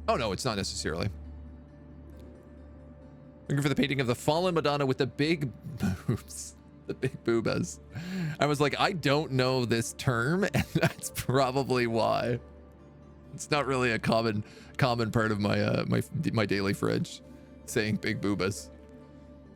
Speaker 1: Oh, no, it's not necessarily. Looking for the painting of the fallen Madonna with the big boobs. The big boobas. I was like, I don't know this term, and that's probably why. It's not really a common part of my my daily French, saying big boobas.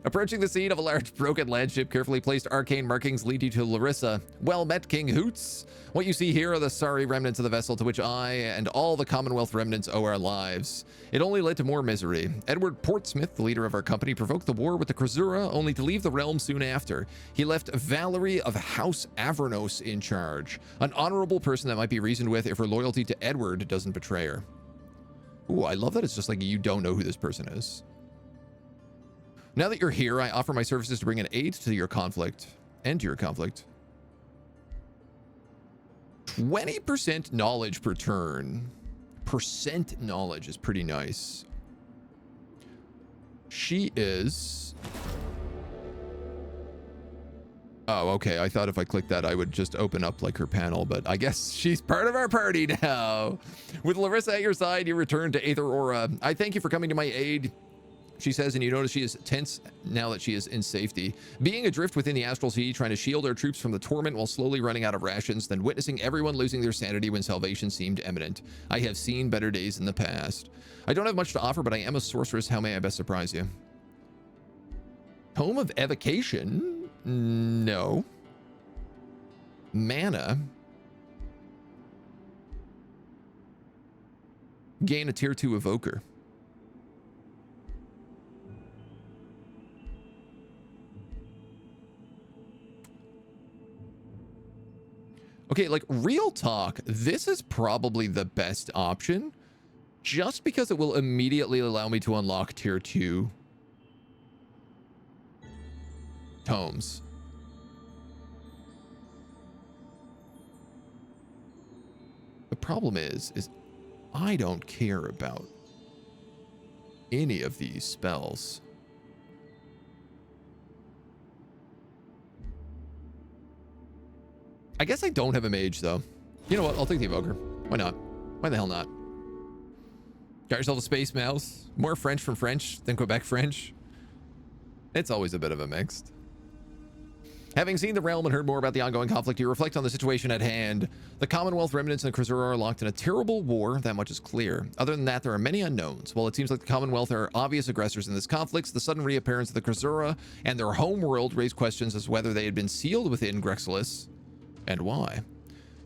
Speaker 1: Approaching the scene of a large broken landship, carefully placed arcane markings lead you to Larissa. Well met, King Hoots. What you see here are the sorry remnants of the vessel to which I and all the Commonwealth remnants owe our lives. It only led to more misery. Edward Portsmouth, the leader of our company, provoked the war with the Crasura, only to leave the realm soon after. He left Valerie of House Avernos in charge, an honorable person that might be reasoned with if her loyalty to Edward doesn't betray her. Ooh, I love that it's just like you don't know who this person is. Now that you're here, I offer my services to bring an aid to your conflict. End your conflict. 20% knowledge per turn. Percent knowledge is pretty nice. She is... Oh, okay. I thought if I clicked that, I would just open up like her panel, but I guess she's part of our party now. With Larissa at your side, you return to Aether Aura. I thank you for coming to my aid. She says, and you notice she is tense now that she is in safety. Being adrift within the astral sea, trying to shield our troops from the torment while slowly running out of rations, then witnessing everyone losing their sanity when salvation seemed imminent. I have seen better days in the past. I don't have much to offer, but I am a sorceress. How may I best surprise you? Tome of Evocation? No. Mana? Gain a tier 2 evoker. Okay, like, real talk, this is probably the best option, just because it will immediately allow me to unlock tier 2 tomes. The problem is I don't care about any of these spells. I guess I don't have a mage, though. You know what? I'll take the evoker. Why not? Why the hell not? Got yourself a space mouse. More French from French than Quebec French. It's always a bit of a mixed. Having seen the realm and heard more about the ongoing conflict, you reflect on the situation at hand. The Commonwealth remnants and the Crasura are locked in a terrible war. That much is clear. Other than that, there are many unknowns. While it seems like the Commonwealth are obvious aggressors in this conflict, the sudden reappearance of the Crasura and their home world raise questions as to whether they had been sealed within Grexelis. And why?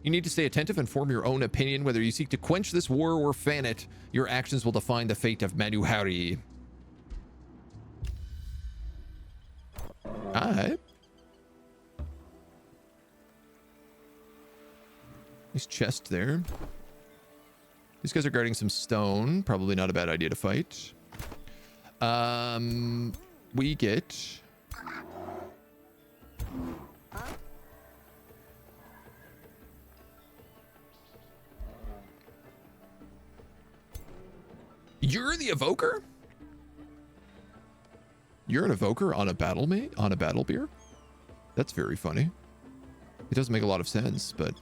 Speaker 1: You need to stay attentive and form your own opinion. Whether you seek to quench this war or fan it, your actions will define the fate of Manuhari. Alright. Nice chest there. These guys are guarding some stone. Probably not a bad idea to fight. We get... You're the evoker? You're an evoker on a battle mate? On a battle beer? That's very funny. It doesn't make a lot of sense, but...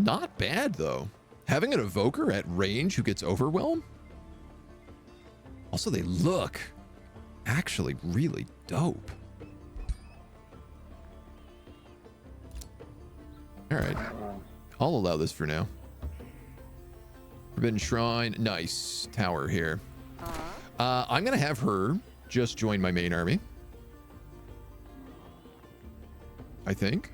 Speaker 1: Not bad, though. Having an evoker at range who gets overwhelm. Also, they look actually really dope. All right. I'll allow this for now. Forbidden Shrine. Nice tower here. I'm going to have her just join my main army. I think.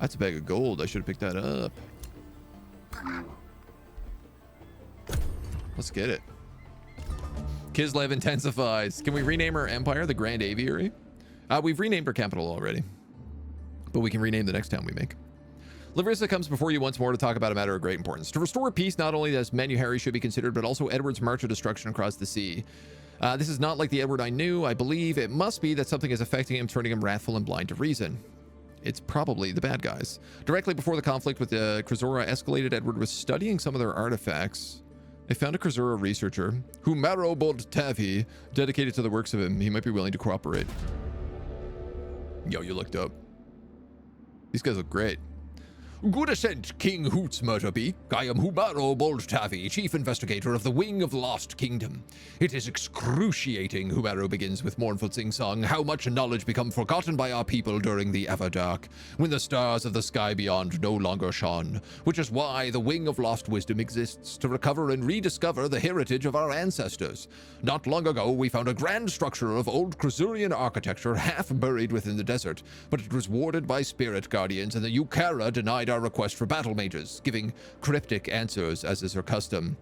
Speaker 1: That's a bag of gold. I should have picked that up. Let's get it. Kislev intensifies. Can we rename our empire the Grand Aviary? We've renamed our capital already, but we can rename the next town we make. Larissa comes before you once more to talk about a matter of great importance. To restore peace, not only does Menuhari should be considered, but also Edward's march of destruction across the sea. This is not like the Edward I knew. I believe it must be that something is affecting him, turning him wrathful and blind to reason. It's probably the bad guys. Directly before the conflict with the Krasora escalated, Edward was studying some of their artifacts. They found a Krasora researcher, Humaro Tavi, dedicated to the works of him. He might be willing to cooperate. Yo, you looked up. These guys look great. Good ascent, King Hoots Murderbeak. I am Humaro Tavi, Chief Investigator of the Wing of the Lost Kingdom. It is excruciating, Humaro begins with mournful sing-song, how much knowledge become forgotten by our people during the Everdark, when the stars of the sky beyond no longer shone, which is why the Wing of Lost Wisdom exists, to recover and rediscover the heritage of our ancestors. Not long ago, we found a grand structure of old Krasurian architecture half buried within the desert, but it was warded by spirit guardians, and the Yukara denied our request for battle mages, giving cryptic answers as is her custom.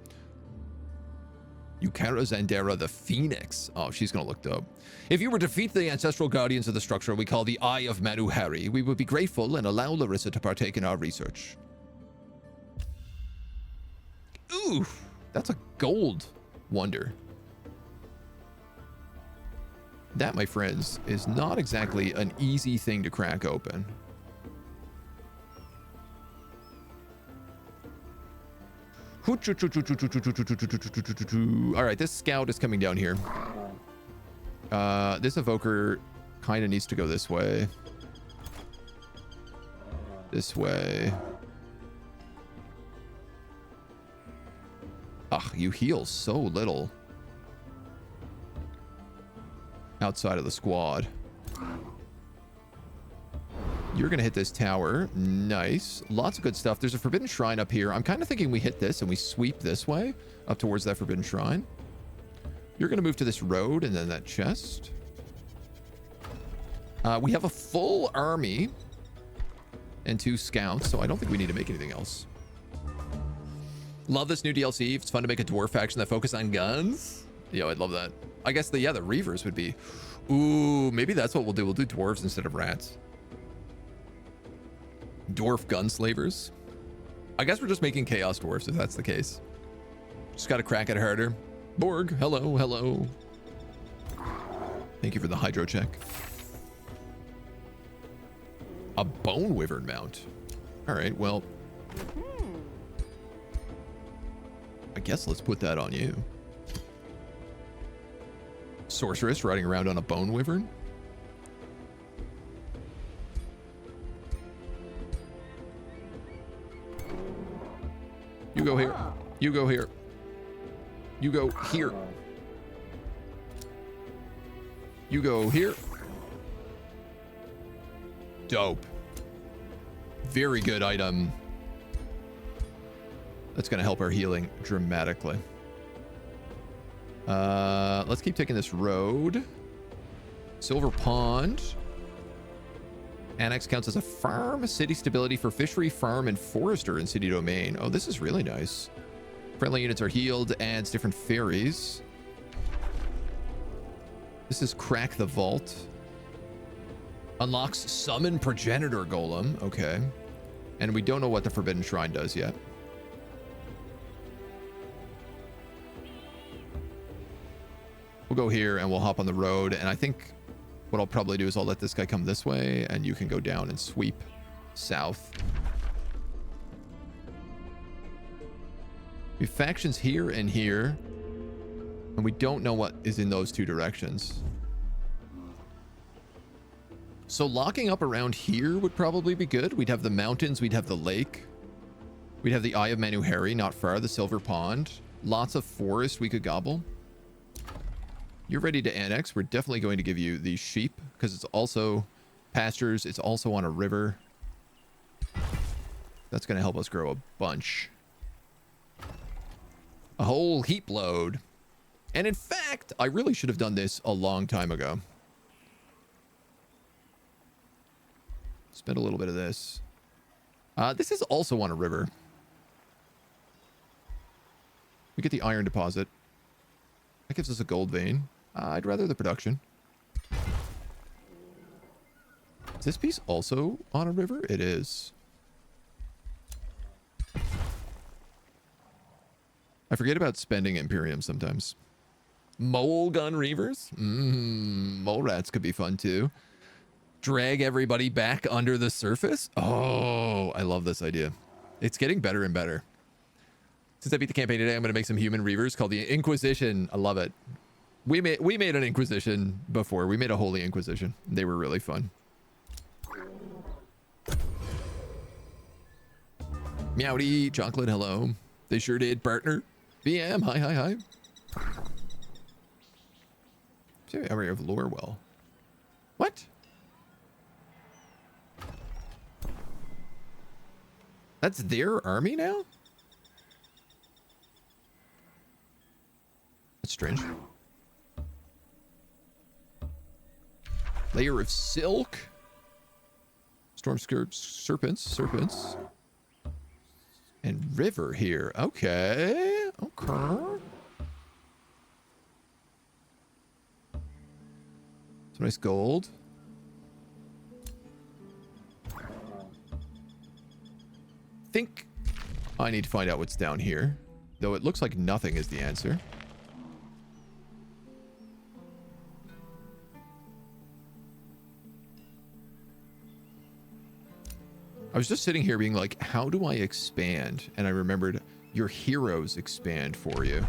Speaker 1: Yukara Zandera the Phoenix. Oh, she's gonna look dope. If you were to defeat the ancestral guardians of the structure we call the Eye of Manuhari, we would be grateful and allow Larissa to partake in our research. Ooh, that's a gold wonder. That, my friends, is not exactly an easy thing to crack open. All right, this scout is coming down here. This evoker kind of needs to go this way. This way. Ugh, you heal so little. Outside of the squad. You're going to hit this tower. Nice. Lots of good stuff. There's a Forbidden Shrine up here. I'm kind of thinking we hit this and we sweep this way up towards that Forbidden Shrine. You're going to move to this road and then that chest. We have a full army and 2 scouts, so I don't think we need to make anything else. Love this new DLC. It's fun to make a dwarf faction that focus on guns. Yo, I'd love that. I guess the Reavers would be... Ooh, maybe that's what we'll do. We'll do dwarves instead of rats. Dwarf gunslavers. I guess we're just making chaos dwarfs if that's the case. Just got to crack it harder. Borg, hello, hello. Thank you for the hydro check. A bone wyvern mount. All right, well, I guess let's put that on you. Sorceress riding around on a bone wyvern. You go here. You go here. You go here. You go here. Dope. Very good item. That's going to help our healing dramatically. Let's keep taking this road. Silver Pond. Annex counts as a farm. City stability for fishery, farm, and forester in city domain. Oh, this is really nice. Friendly units are healed. Adds different fairies. This is Crack the Vault. Unlocks Summon Progenitor Golem. Okay. And we don't know what the Forbidden Shrine does yet. We'll go here and we'll hop on the road. And I think what I'll probably do is I'll let this guy come this way and you can go down and sweep south. We have factions here and here. And we don't know what is in those 2 directions. So locking up around here would probably be good. We'd have the mountains, we'd have the lake, we'd have the Eye of Manuheri not far, the Silver Pond, lots of forest we could gobble. You're ready to annex. We're definitely going to give you these sheep because it's also pastures. It's also on a river. That's going to help us grow a bunch. A whole heap load. And in fact, I really should have done this a long time ago. Spend a little bit of this. This is also on a river. We get the iron deposit. That gives us a gold vein. I'd rather the production. Is this piece also on a river? It is. I forget about spending Imperium sometimes. Mole gun reavers? Mole rats could be fun too. Drag everybody back under the surface? Oh, I love this idea. It's getting better and better. Since I beat the campaign today, I'm going to make some human reavers called the Inquisition. I love it. We made an Inquisition before. We made a Holy Inquisition. They were really fun. Meowdy, chocolate, hello. They sure did, partner. VM, hi. Area of Lorewell. What? That's their army now? That's strange. Layer of silk. Storm skirts, serpents. And river here. Okay. Some nice gold. Think I need to find out what's down here. Though it looks like nothing is the answer. I was just sitting here being like, how do I expand? And I remembered your heroes expand for you.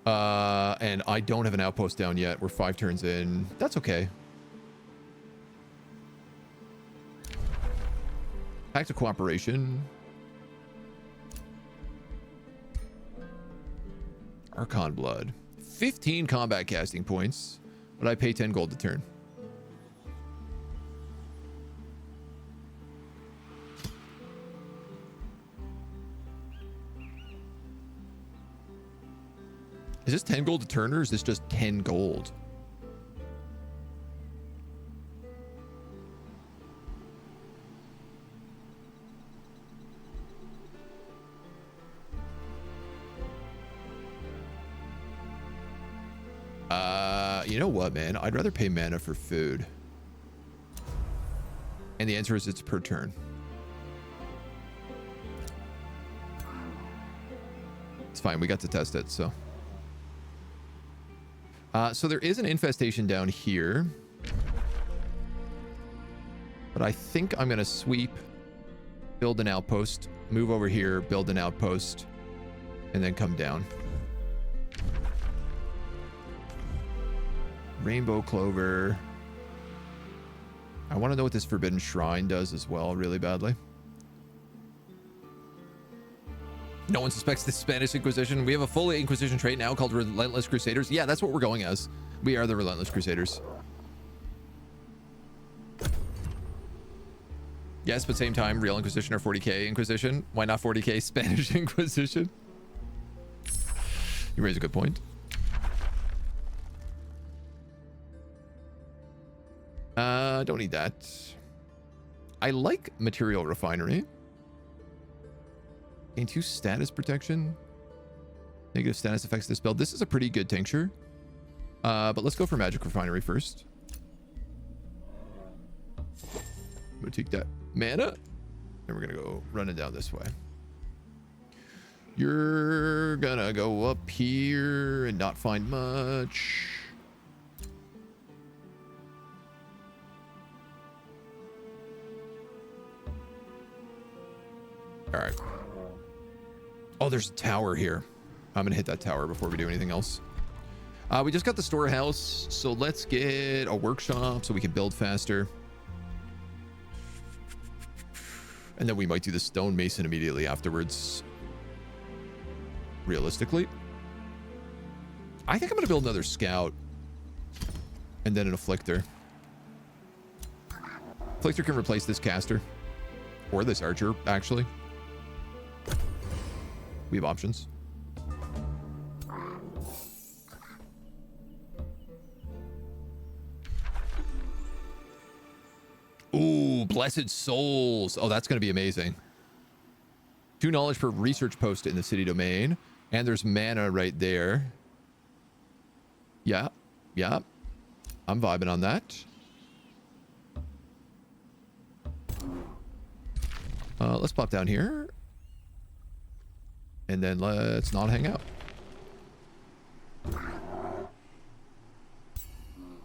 Speaker 1: And I don't have an outpost down yet. We're 5 turns in. That's okay. Pact of Cooperation. Archon Blood. 15 combat casting points, but I pay 10 gold to turn. Is this 10 gold to turn, or is this just 10 gold? You know what, man? I'd rather pay mana for food. And the answer is it's per turn. It's fine. We got to test it, so. So there is an infestation down here. But I think I'm going to sweep, build an outpost, move over here, build an outpost, and then come down. Rainbow clover. I want to know what this Forbidden Shrine does as well, really badly. No one suspects the Spanish Inquisition. We have a full Inquisition trait now called Relentless Crusaders. Yeah, that's what we're going as. We are the Relentless Crusaders. Yes, but same time, real Inquisition or 40k Inquisition. Why not 40k Spanish Inquisition? You raise a good point. Don't need that. I like Material Refinery. Gain 2 status protection. Negative status affects this build. This is a pretty good tincture. But let's go for Magic Refinery first. I'm gonna take that mana. And we're gonna go running down this way. You're gonna go up here and not find much. All right. Oh, there's a tower here. I'm gonna hit that tower before we do anything else. We just got the storehouse, so let's get a workshop so we can build faster. And then we might do the stonemason immediately afterwards. Realistically. I think I'm going to build another scout. And then an afflictor. Afflictor can replace this caster. Or this archer, actually. We have options. Ooh, blessed souls. Oh, that's going to be amazing. 2 knowledge per research post in the city domain. And there's mana right there. Yeah. Yeah. I'm vibing on that. Let's pop down here. And then let's not hang out.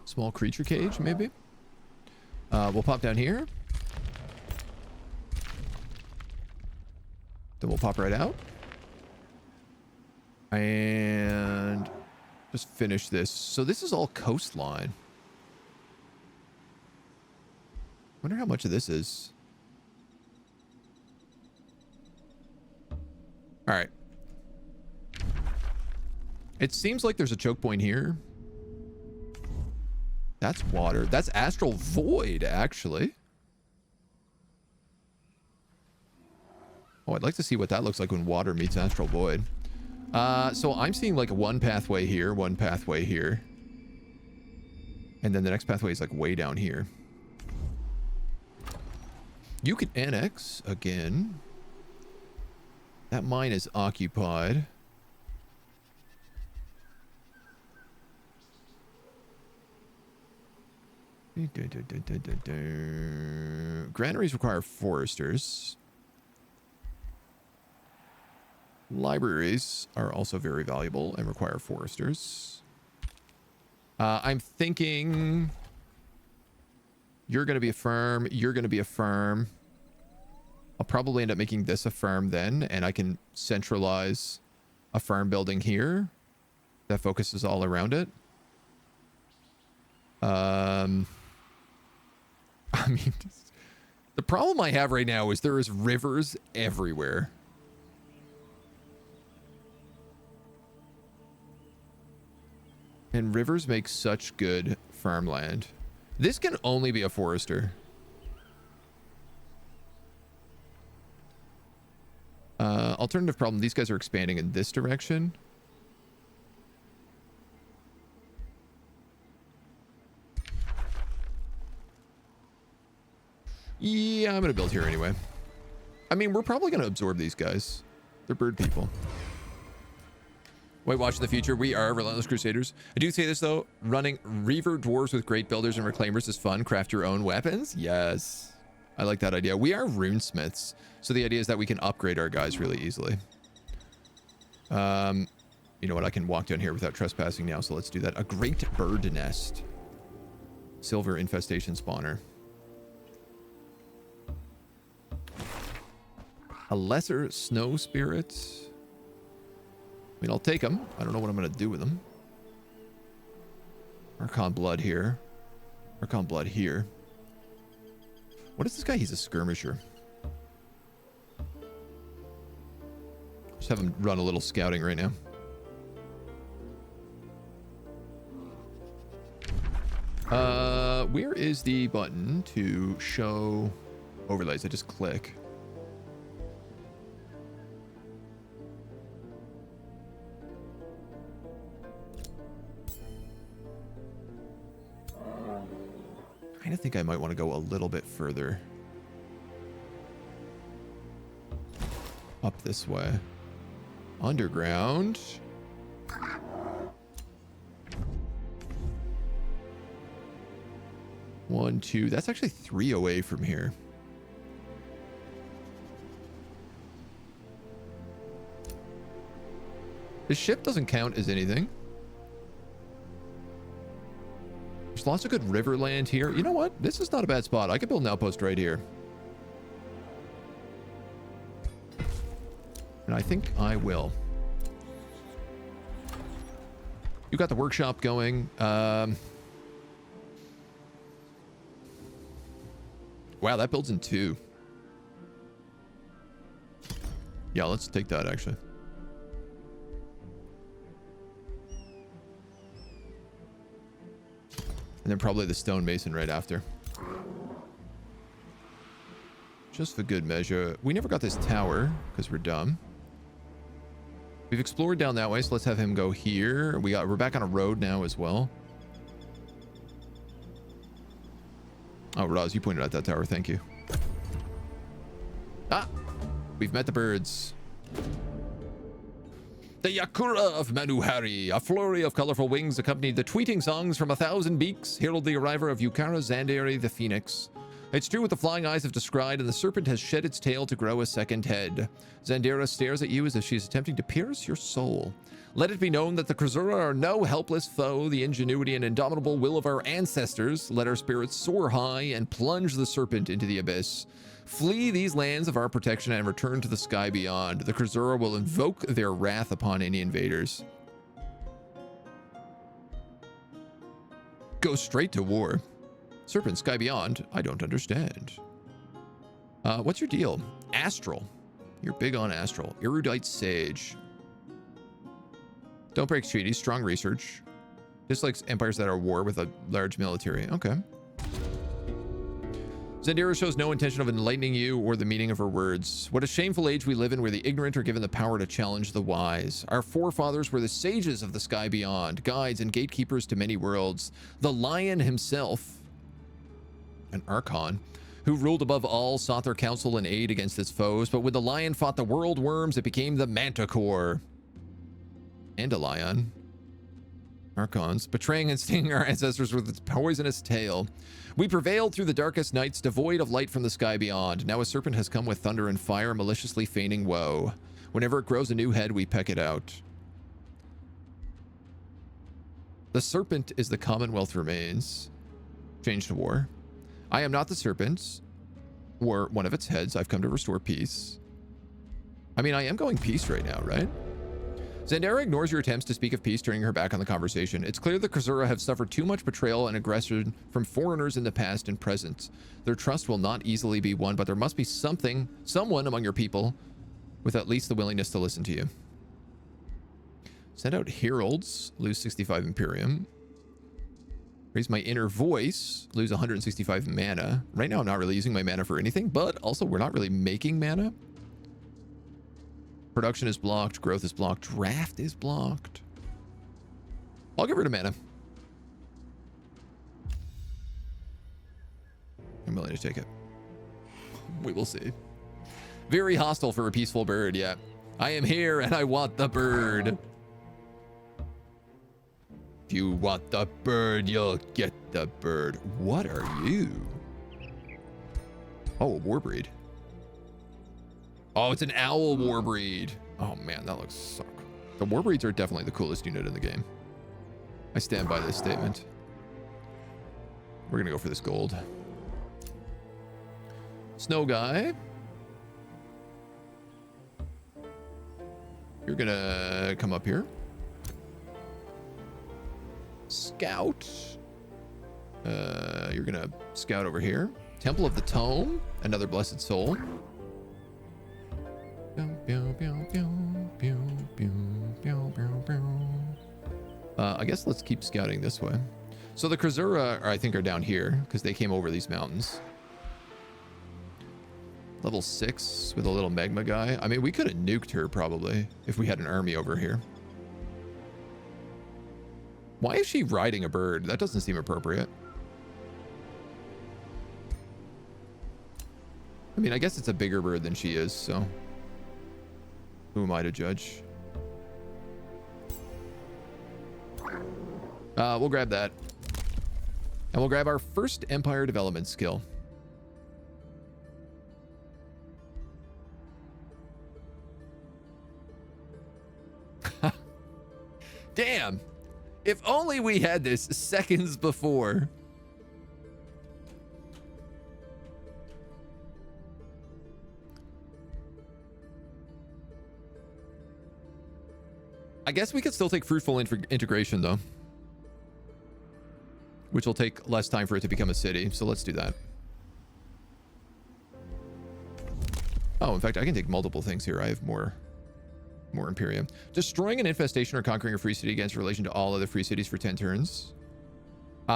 Speaker 1: Small creature cage, maybe? We'll pop down here. Then we'll pop right out. And just finish this. So this is all coastline. Wonder how much of this is. All right. It seems like there's a choke point here. That's water. That's Astral Void, actually. Oh, I'd like to see what that looks like when water meets Astral Void. So I'm seeing like one pathway here, one pathway here. And then the next pathway is like way down here. You can annex again. That mine is occupied. Granaries require foresters. Libraries are also very valuable and require foresters. I'm thinking you're going to be a firm. You're going to be a firm. I'll probably end up making this a firm then, and I can centralize a farm building here that focuses all around it. I mean, the problem I have right now is there is rivers everywhere. And rivers make such good farmland. This can only be a forester. Alternative problem, these guys are expanding in this direction. Yeah, I'm going to build here anyway. I mean, we're probably going to absorb these guys. They're bird people. White Watch in the future, we are Relentless Crusaders. I do say this, though. Running Reaver Dwarves with Great Builders and Reclaimers is fun. Craft your own weapons. Yes. I like that idea. We are runesmiths. So the idea is that we can upgrade our guys really easily. You know what? I can walk down here without trespassing now. So let's do that. A Great Bird Nest. Silver Infestation Spawner. A Lesser Snow Spirit. I mean, I'll take them. I don't know what I'm going to do with them. Archon Blood here. Archon Blood here. What is this guy? He's a skirmisher. Just have him run a little scouting right now. Where is the button to show overlays? I just click. I kind of think I might want to go a little bit further up this way. Underground. One, two. That's actually 3 away from here. The ship doesn't count as anything. There's lots of good river land here. You know what? This is not a bad spot. I could build an outpost right here. And I think I will. You got the workshop going. Wow, that builds in 2. Yeah, let's take that actually. And then probably the stonemason right after. Just for good measure. We never got this tower because we're dumb. We've explored down that way, so let's have him go here. We're back on a road now as well. Oh, Roz, you pointed out that tower. Thank you. Ah, we've met the birds. The Yakura of Manuhari, a flurry of colorful wings accompanied the tweeting songs from 1,000 beaks, herald the arrival of Yukara Zandari the Phoenix. It's true what the flying eyes have described, and the serpent has shed its tail to grow a second head. Zandera stares at you as if she is attempting to pierce your soul. Let it be known that the Krasura are no helpless foe. The ingenuity and indomitable will of our ancestors let our spirits soar high and plunge the serpent into the abyss. Flee these lands of our protection and return to the sky beyond. The Krasura will invoke their wrath upon any invaders. Go straight to war. Serpent, sky beyond? I don't understand. What's your deal? Astral. You're big on astral. Erudite sage. Don't break treaties. Strong research. Dislikes empires that are at war with a large military. Okay. Zandera shows no intention of enlightening you or the meaning of her words. What a shameful age we live in where the ignorant are given the power to challenge the wise. Our forefathers were the sages of the sky beyond, guides and gatekeepers to many worlds. The lion himself, an archon, who ruled above all, sought their counsel and aid against its foes, but when the lion fought the world worms, it became the manticore. And a lion. Archons, betraying and stinging our ancestors with its poisonous tail. We prevailed through the darkest nights, devoid of light from the sky beyond. Now a serpent has come with thunder and fire, maliciously feigning woe. Whenever it grows a new head, we peck it out. The serpent is the Commonwealth remains. Change to war. I am not the serpent, or one of its heads. I've come to restore peace. I mean, I am going peace right now, right? Zandera ignores your attempts to speak of peace, turning her back on the conversation. It's clear the Krasura have suffered too much betrayal and aggression from foreigners in the past and present. Their trust will not easily be won, but there must be someone among your people with at least the willingness to listen to you. Send out heralds, lose 65 Imperium. Raise my inner voice, lose 165 mana. Right now I'm not really using my mana for anything, but also we're not really making mana. Production is blocked, growth is blocked, draft is blocked. I'll get rid of mana. I'm willing to take it. We will see. Very hostile for a peaceful bird, yeah. I am here and I want the bird. If you want the bird, you'll get the bird. What are you? Oh, a warbreed. Oh, it's an owl warbreed. Oh man, that looks suck. The warbreeds are definitely the coolest unit in the game. I stand by this statement. We're gonna go for this gold. Snow guy. You're gonna come up here. Scout. You're gonna scout over here. Temple of the Tome, another blessed soul. I guess let's keep scouting this way. So the Krasura, I think, are down here because they came over these mountains. Level 6 with a little magma guy. I mean, we could have nuked her probably if we had an army over here. Why is she riding a bird? That doesn't seem appropriate. I mean, I guess it's a bigger bird than she is, so who am I to judge? We'll grab that. And we'll grab our first Empire development skill. Damn. If only we had this seconds before. I guess we could still take fruitful integration though, which will take less time for it to become a city. So let's do that. Oh, in fact, I can take multiple things here. I have more Imperium. Destroying an infestation or conquering a free city against relation to all other free cities for 10 turns.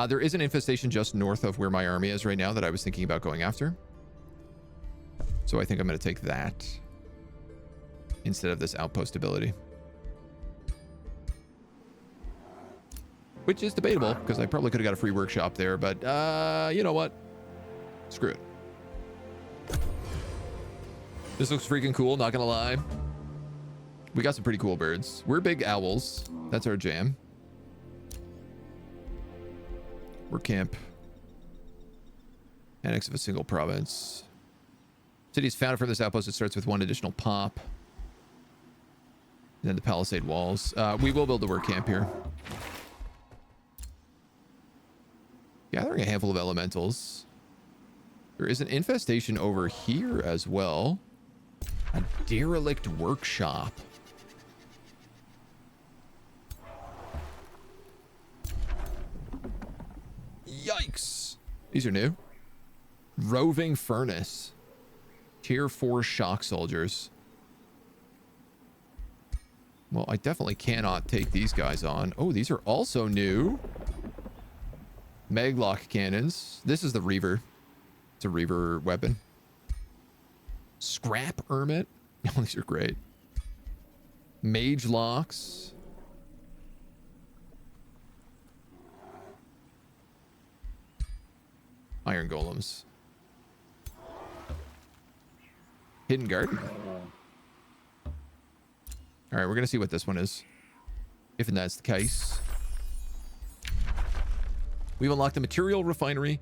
Speaker 1: There is an infestation just north of where my army is right now that I was thinking about going after. So I think I'm going to take that instead of this outpost ability. Which is debatable, because I probably could have got a free workshop there, but you know what? Screw it. This looks freaking cool, not gonna lie. We got some pretty cool birds. We're big owls. That's our jam. We're camp. Annex of a single province. Cities founded from this outpost. It starts with 1 additional pop. And then the palisade walls. We will build a work camp here. Gathering a handful of elementals. There is an infestation over here as well. A derelict workshop. Yikes. These are new. Roving furnace. Tier 4 shock soldiers. Well, I definitely cannot take these guys on. Oh, these are also new. Maglock cannons. This is the Reaver. It's a Reaver weapon. Scrap Hermit. Oh, these are great. Mage locks. Iron golems. Hidden garden. All right, we're gonna see what this one is, if that's the case. We've unlocked the material refinery.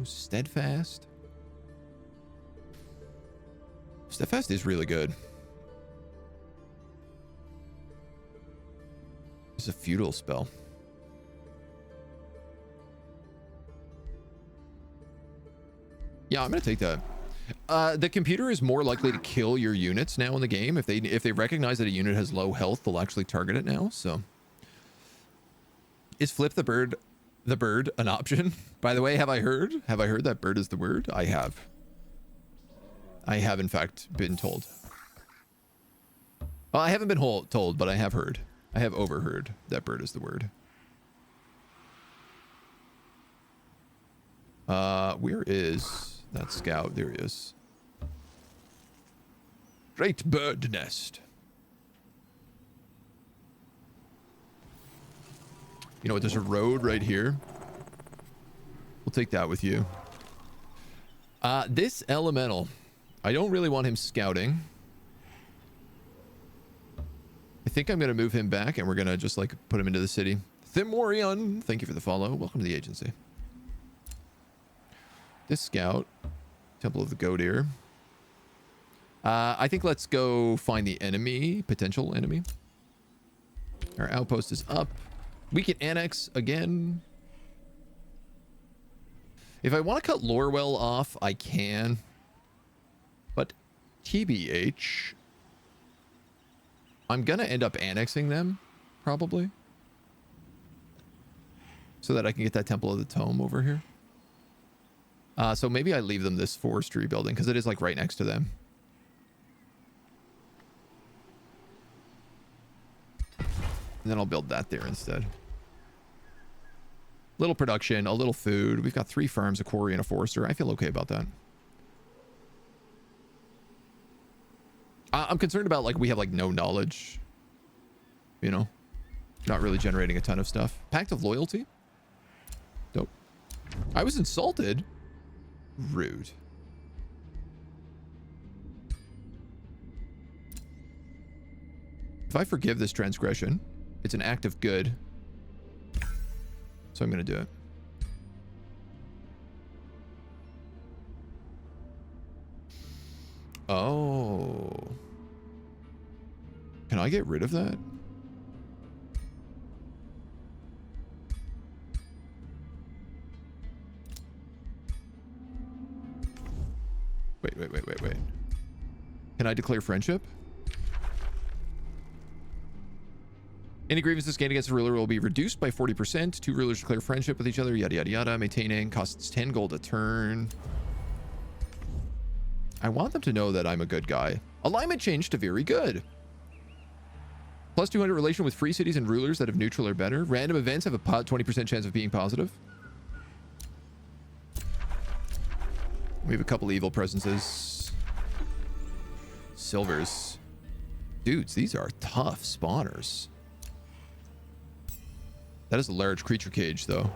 Speaker 1: Steadfast. Steadfast is really good. It's a feudal spell. Yeah, I'm gonna take that. The computer is more likely to kill your units now in the game. If they recognize that a unit has low health, they'll actually target it now. So, is flip the bird an option? By the way, have I heard that bird is the word? I have in fact been told. Well, I haven't been told, but I have heard. I have overheard that bird is the word. Where is that scout? There he is. Great bird nest. You know what? There's a road right here. We'll take that with you. This elemental. I don't really want him scouting. I think I'm going to move him back and we're going to just like put him into the city. Thimorion, thank you for the follow. Welcome to the agency. This scout. Temple of the Goat Ear. I think let's go find the enemy. Potential enemy. Our outpost is up. We can annex again. If I want to cut Lorwell off, I can. But TBH, I'm going to end up annexing them, probably. So that I can get that Temple of the Tome over here. So maybe I leave them this forestry building, because it is like right next to them. And then I'll build that there instead. Little production, a little food. We've got 3 farms, a quarry, and a forester. I feel okay about that. I'm concerned about like we have like no knowledge. You know? Not really generating a ton of stuff. Pact of Loyalty? Dope. I was insulted. Rude. If I forgive this transgression, it's an act of good. So I'm going to do it. Oh. Can I get rid of that? Wait. Can I declare friendship? Any grievances gained against a ruler will be reduced by 40%. 2 rulers declare friendship with each other, yada, yada, yada. Maintaining costs 10 gold a turn. I want them to know that I'm a good guy. Alignment changed to very good. Plus 200 relation with free cities and rulers that have neutral or better. Random events have a 20% chance of being positive. We have a couple evil presences. Silvers. Dudes, these are tough spawners. That is a large creature cage, though.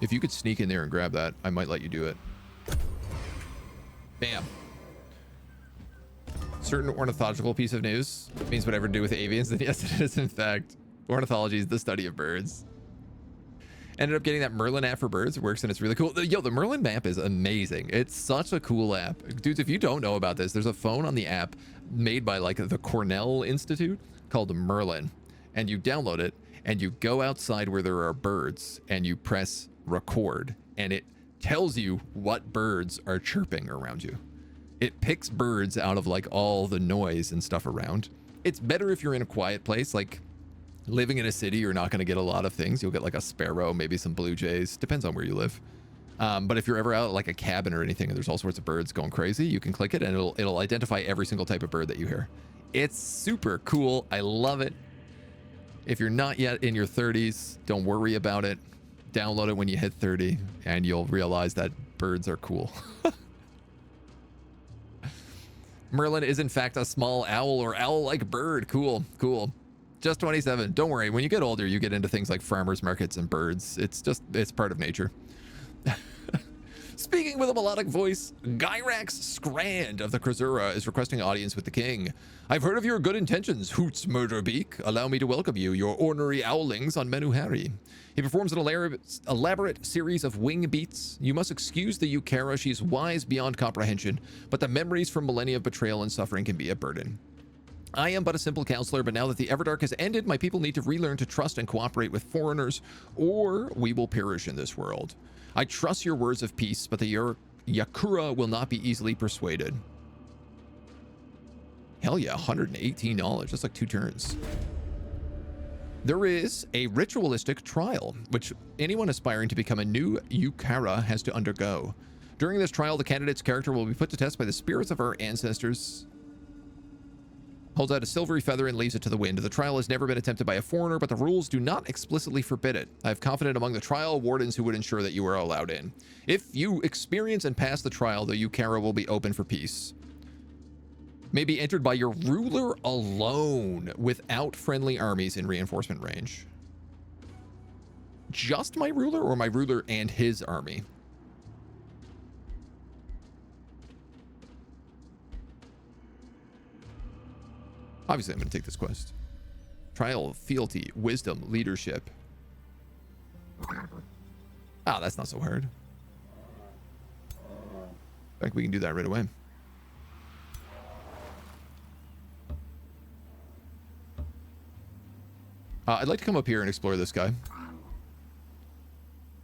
Speaker 1: If you could sneak in there and grab that, I might let you do it. Bam. Certain ornithological piece of news means whatever to do with avians, and yes, it is in fact. Ornithology is the study of birds. Ended up getting that Merlin app for birds. It works and it's really cool. Yo, the Merlin map is amazing. It's such a cool app. Dudes, if you don't know about this, there's a phone on the app made by like the Cornell Institute called Merlin. And you download it and you go outside where there are birds and you press record and it tells you what birds are chirping around you. It picks birds out of like all the noise and stuff around. It's better if you're in a quiet place, like living in a city, you're not going to get a lot of things. You'll get like a sparrow, maybe some blue jays. Depends on where you live. But if you're ever out at like a cabin or anything and there's all sorts of birds going crazy, you can click it and it'll identify every single type of bird that you hear. It's super cool. I love it. If you're not yet in your 30s, don't worry about it. Download it when you hit 30 and you'll realize that birds are cool. Merlin is in fact a small owl or owl-like bird. Cool, cool. Just 27. Don't worry. When you get older, you get into things like farmers markets and birds. It's part of nature. Speaking with a melodic voice, Gyrax Scrand of the Crasura is requesting audience with the king. I've heard of your good intentions, Hoots Murderbeak. Allow me to welcome you, your ornery owlings on Menuhari. He performs an elaborate series of wing beats. You must excuse the Yukara. She's wise beyond comprehension, but the memories from millennia of betrayal and suffering can be a burden. I am but a simple counselor, but now that the Everdark has ended, my people need to relearn to trust and cooperate with foreigners, or we will perish in this world. I trust your words of peace, but the Yakura will not be easily persuaded. Hell yeah, $118. That's like 2 turns. There is a ritualistic trial, which anyone aspiring to become a new Yukara has to undergo. During this trial, the candidate's character will be put to test by the spirits of our ancestors. Holds out a silvery feather and leaves it to the wind. The trial has never been attempted by a foreigner, but the rules do not explicitly forbid it. I have confidence among the trial wardens who would ensure that you are allowed in. If you experience and pass the trial, the Yukara will be open for peace. May be entered by your ruler alone without friendly armies in reinforcement range. Just my ruler or my ruler and his army? Obviously, I'm going to take this quest. Trial of fealty, wisdom, leadership. Ah, that's not so hard. In fact, we can do that right away. I'd like to come up here and explore this guy.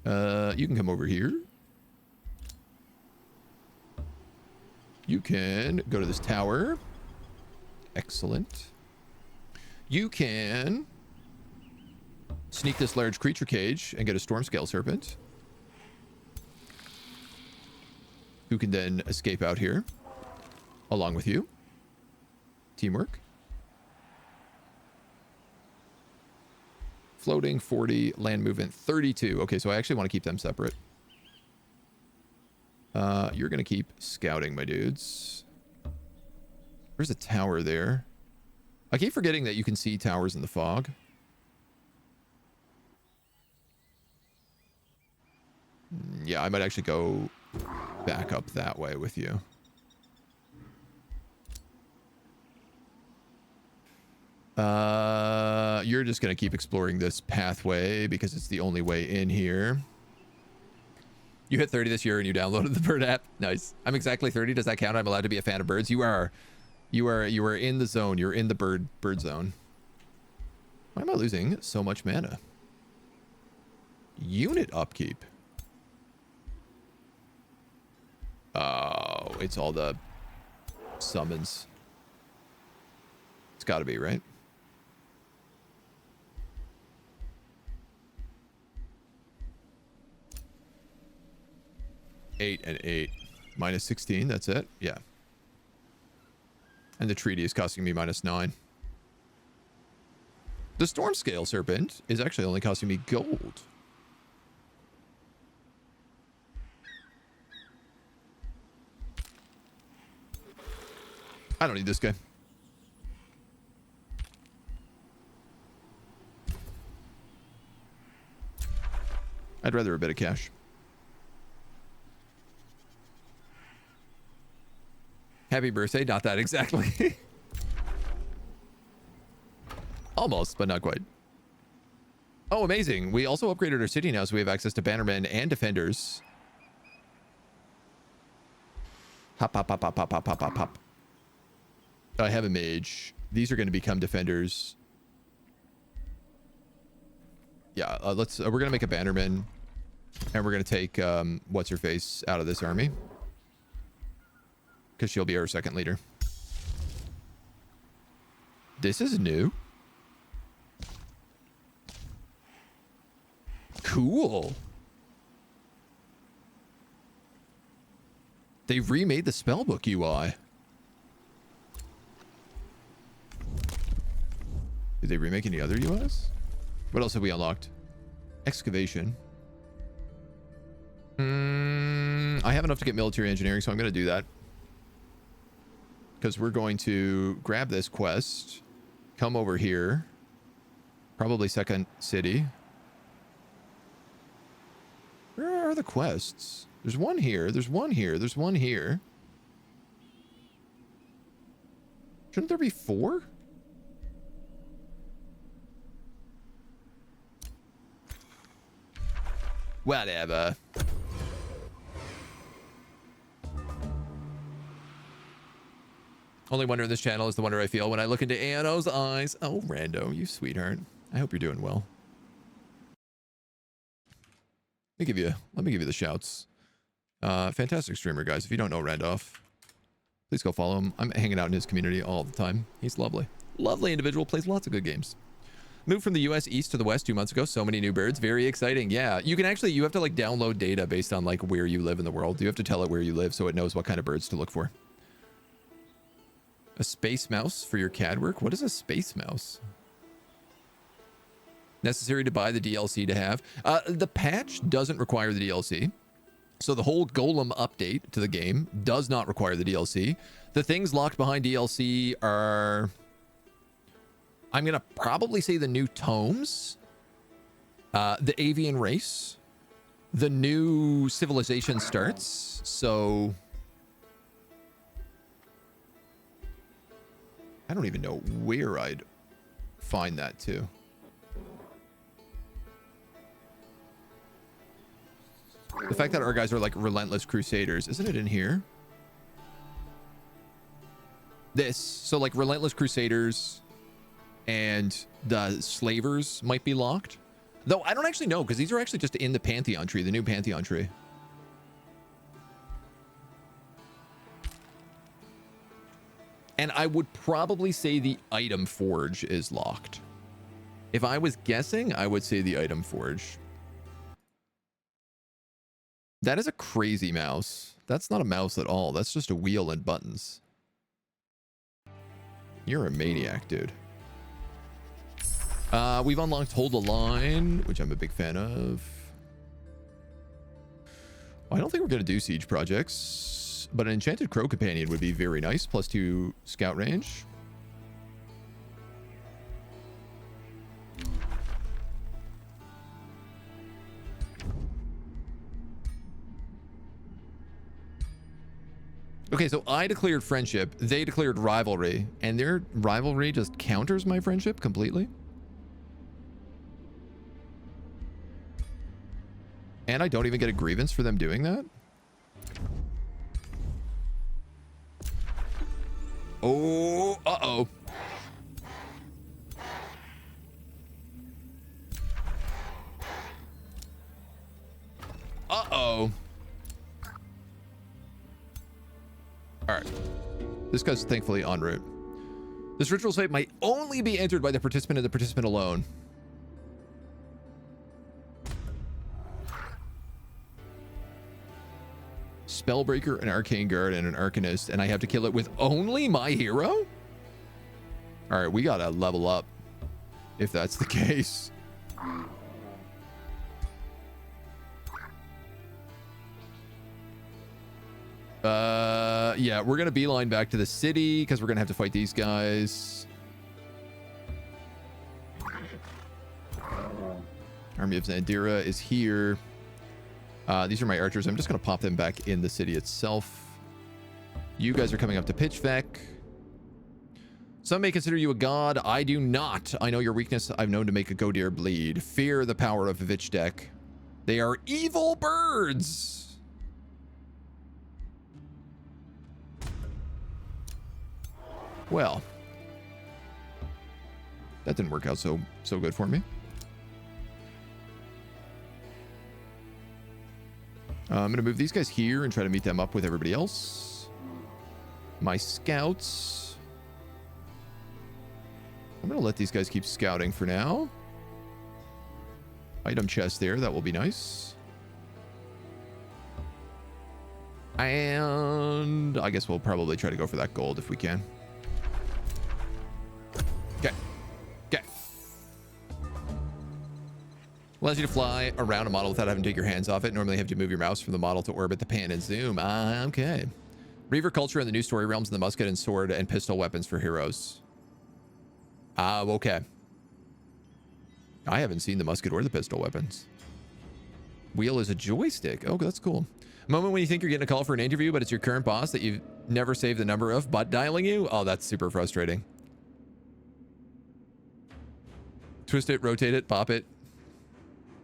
Speaker 1: You can come over here. You can go to this tower. Excellent. You can sneak this large creature cage and get a storm scale serpent, who can then escape out here along with you. Teamwork. Floating 40, land movement 32. Okay, so I actually want to keep them separate. You're going to keep scouting, my dudes. There's a tower there. I keep forgetting that you can see towers in the fog. Yeah, I might actually go back up that way with you. You're just going to keep exploring this pathway because it's the only way in here. You hit 30 this year and you downloaded the bird app. Nice. I'm exactly 30. Does that count? I'm allowed to be a fan of birds. You are in the zone. You're in the bird zone. Why am I losing so much mana? Unit upkeep. Oh, it's all the summons. got to be, right? Eight and 8. Minus 16, that's it? Yeah. And the treaty is costing me minus 9. The storm scale serpent is actually only costing me gold. I don't need this guy. I'd rather a bit of cash. Happy birthday. Not that exactly. Almost, but not quite. Oh, amazing. We also upgraded our city now, so we have access to bannermen and defenders. Hop, hop, hop, hop, hop, hop, hop, hop, hop. I have a mage. These are going to become defenders. Yeah, we're going to make a bannerman, and we're going to take, what's her face out of this army. Because she'll be our second leader. This is new. Cool. They remade the spellbook UI. Did they remake any other UIs? What else have we unlocked? Excavation. I have enough to get military engineering, so I'm going to do that. Because we're going to grab this quest, come over here, probably second city. Where are the quests? There's one here, there's one here, there's one here. Shouldn't there be 4? Whatever. Only wonder in this channel is the wonder I feel when I look into Ano's eyes. Oh, Rando, you sweetheart. I hope you're doing well. Let me give you the shouts. Fantastic streamer, guys. If you don't know Randolph, please go follow him. I'm hanging out in his community all the time. He's lovely. Lovely individual, plays lots of good games. Moved from the US east to the west 2 months ago. So many new birds. Very exciting. Yeah, you have to like download data based on like where you live in the world. You have to tell it where you live so it knows what kind of birds to look for. A space mouse for your CAD work? What is a space mouse? Necessary to buy the DLC to have. The patch doesn't require the DLC. So the whole Golem update to the game does not require the DLC. The things locked behind DLC are... I'm going to probably say the new tomes. The avian race. The new civilization starts. So... I don't even know where I'd find that too. The fact that our guys are like relentless crusaders, isn't it in here? This, so like relentless crusaders and the slavers might be locked. Though I don't actually know because these are actually just in the Pantheon tree, the new Pantheon tree. And I would probably say the item forge is locked. If I was guessing, I would say the item forge. That is a crazy mouse. That's not a mouse at all. That's just a wheel and buttons. You're a maniac, dude. We've unlocked Hold the Line, which I'm a big fan of. I don't think we're going to do siege projects. But an Enchanted Crow Companion would be very nice. +2 scout range. Okay, so I declared friendship. They declared rivalry. And their rivalry just counters my friendship completely. And I don't even get a grievance for them doing that. Oh, uh-oh. Uh-oh. All right. This guy's thankfully en route. This ritual site might only be entered by the participant and the participant alone. Spellbreaker, an arcane guard, and an arcanist, and I have to kill it with only my hero? All right, we gotta level up if that's the case. Yeah, we're gonna beeline back to the city because we're gonna have to fight these guys. Army of Zandira is here. These are my archers. I'm just gonna pop them back in the city itself. You guys are coming up to Pitchfeck. Some may consider you a god. I do not. I know your weakness. I've known to make a Godir bleed. Fear the power of Vichdek. They are evil birds. Well, that didn't work out so good for me. I'm going to move these guys here and try to meet them up with everybody else. My scouts. I'm going to let these guys keep scouting for now. Item chest there. That will be nice. And I guess we'll probably try to go for that gold if we can. Okay. Okay. Allows you to fly around a model without having to take your hands off it. Normally you have to move your mouse from the model to orbit the pan and zoom. Okay. Reaver culture and the new story realms and the musket and sword and pistol weapons for heroes. Okay. I haven't seen the musket or the pistol weapons. Wheel is a joystick. Oh, that's cool. A moment when you think you're getting a call for an interview, but it's your current boss that you've never saved the number of, but dialing you. Oh, that's super frustrating. Twist it, rotate it, pop it.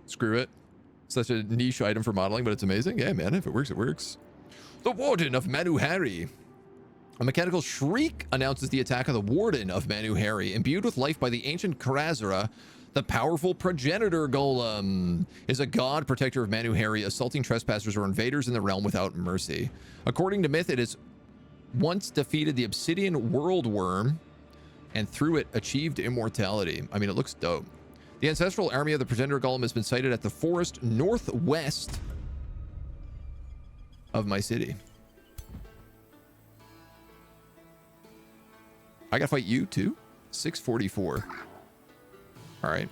Speaker 1: Screw it. Such a niche item for modeling, but it's amazing. Yeah, man, if it works, it works. The Warden of Manuhari. A mechanical shriek announces the attack of the Warden of Manuhari, imbued with life by the ancient Karazara. The powerful progenitor Golem is a god protector of Manuhari, assaulting trespassers or invaders in the realm without mercy. According to myth, it has once defeated the obsidian world worm and through it achieved immortality. I mean, it looks dope. The ancestral army of the progenitor Golem has been sighted at the forest northwest of my city. I gotta fight you too? 644. All right.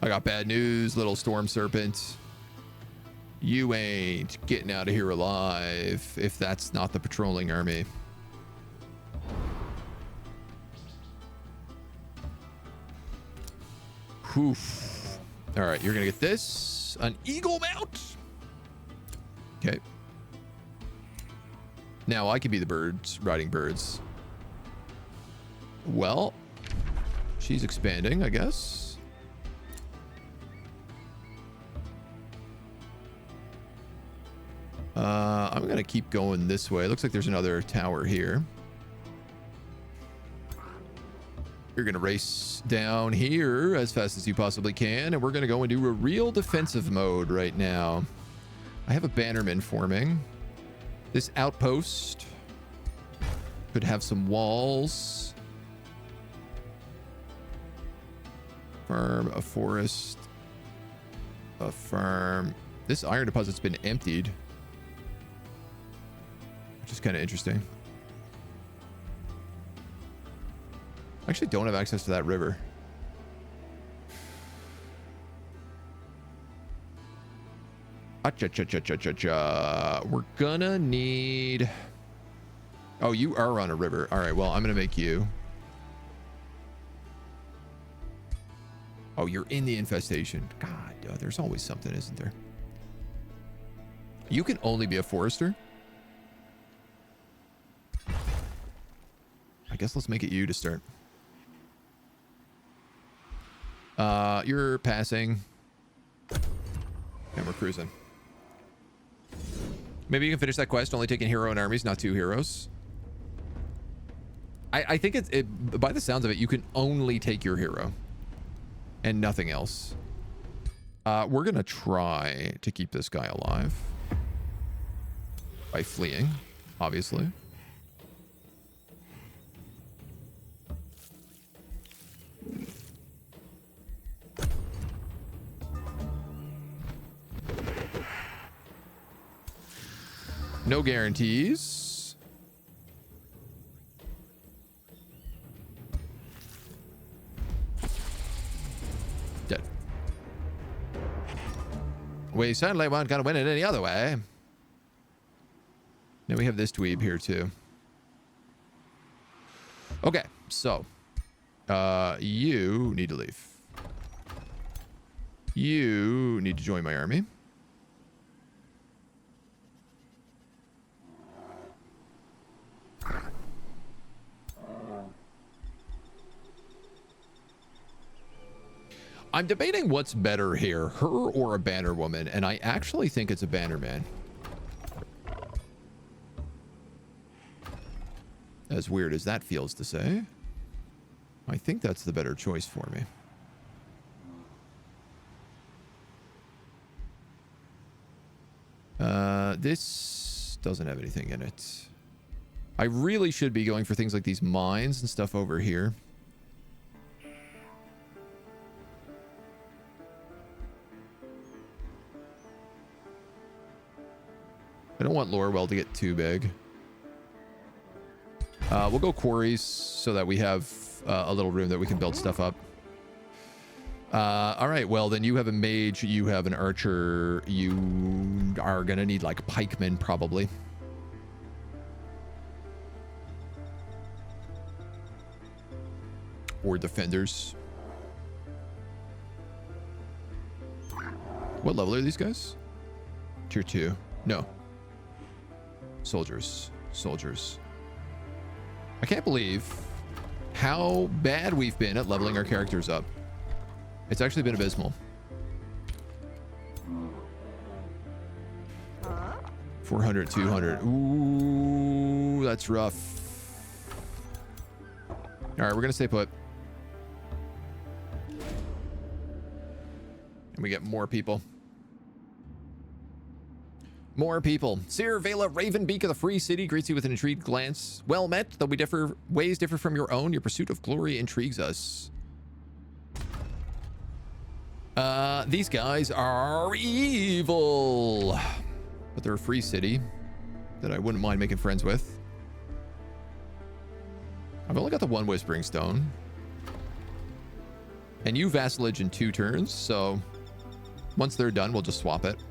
Speaker 1: I got bad news, little storm serpent. You ain't getting out of here alive if that's not the patrolling army. Oof. All right, you're gonna get this. An eagle mount. Okay. Now I could be the birds, riding birds. Well, she's expanding, I guess. I'm going to keep going this way. It looks like there's another tower here. You're going to race down here as fast as you possibly can, and we're going to go into a real defensive mode right now. I have a bannerman forming. This outpost could have some walls. Farm, a forest, a farm. This iron deposit's been emptied, which is kind of interesting. I actually don't have access to that river. We're gonna need... Oh, you are on a river. All right, well, I'm gonna make you... Oh, you're in the infestation. God, there's always something, isn't there? You can only be a forester? I guess let's make it you to start. You're passing. And we're cruising. Maybe you can finish that quest, only taking hero and armies, not two heroes. I think by the sounds of it, you can only take your hero and nothing else. We're going to try to keep this guy alive by fleeing, obviously. No guarantees. Dead. We certainly weren't going to win it any other way. Now we have this dweeb here too. Okay, so you need to leave. You need to join my army. I'm debating what's better here, her or a banner woman, and I actually think it's a banner man. As weird as that feels to say, I think that's the better choice for me. This doesn't have anything in it. I really should be going for things like these mines and stuff over here. I don't want Lorwell to get too big. We'll go quarries so that we have a little room that we can build stuff up. All right, well, then you have a mage, you have an archer. You are going to need, like, pikemen, probably. Or defenders. What level are these guys? Tier 2. No. Soldiers. Soldiers. I can't believe how bad we've been at leveling our characters up. It's actually been abysmal. 400, 200. Ooh, that's rough. All right, we're going to stay put. And we get more people. More people. Seer Vela Ravenbeak of the Free City greets you with an intrigued glance. Well met, though ways differ from your own. Your pursuit of glory intrigues us. These guys are evil. But they're a free city that I wouldn't mind making friends with. I've only got the one Whispering Stone. And you vassalage in 2 turns, so once they're done, we'll just swap it.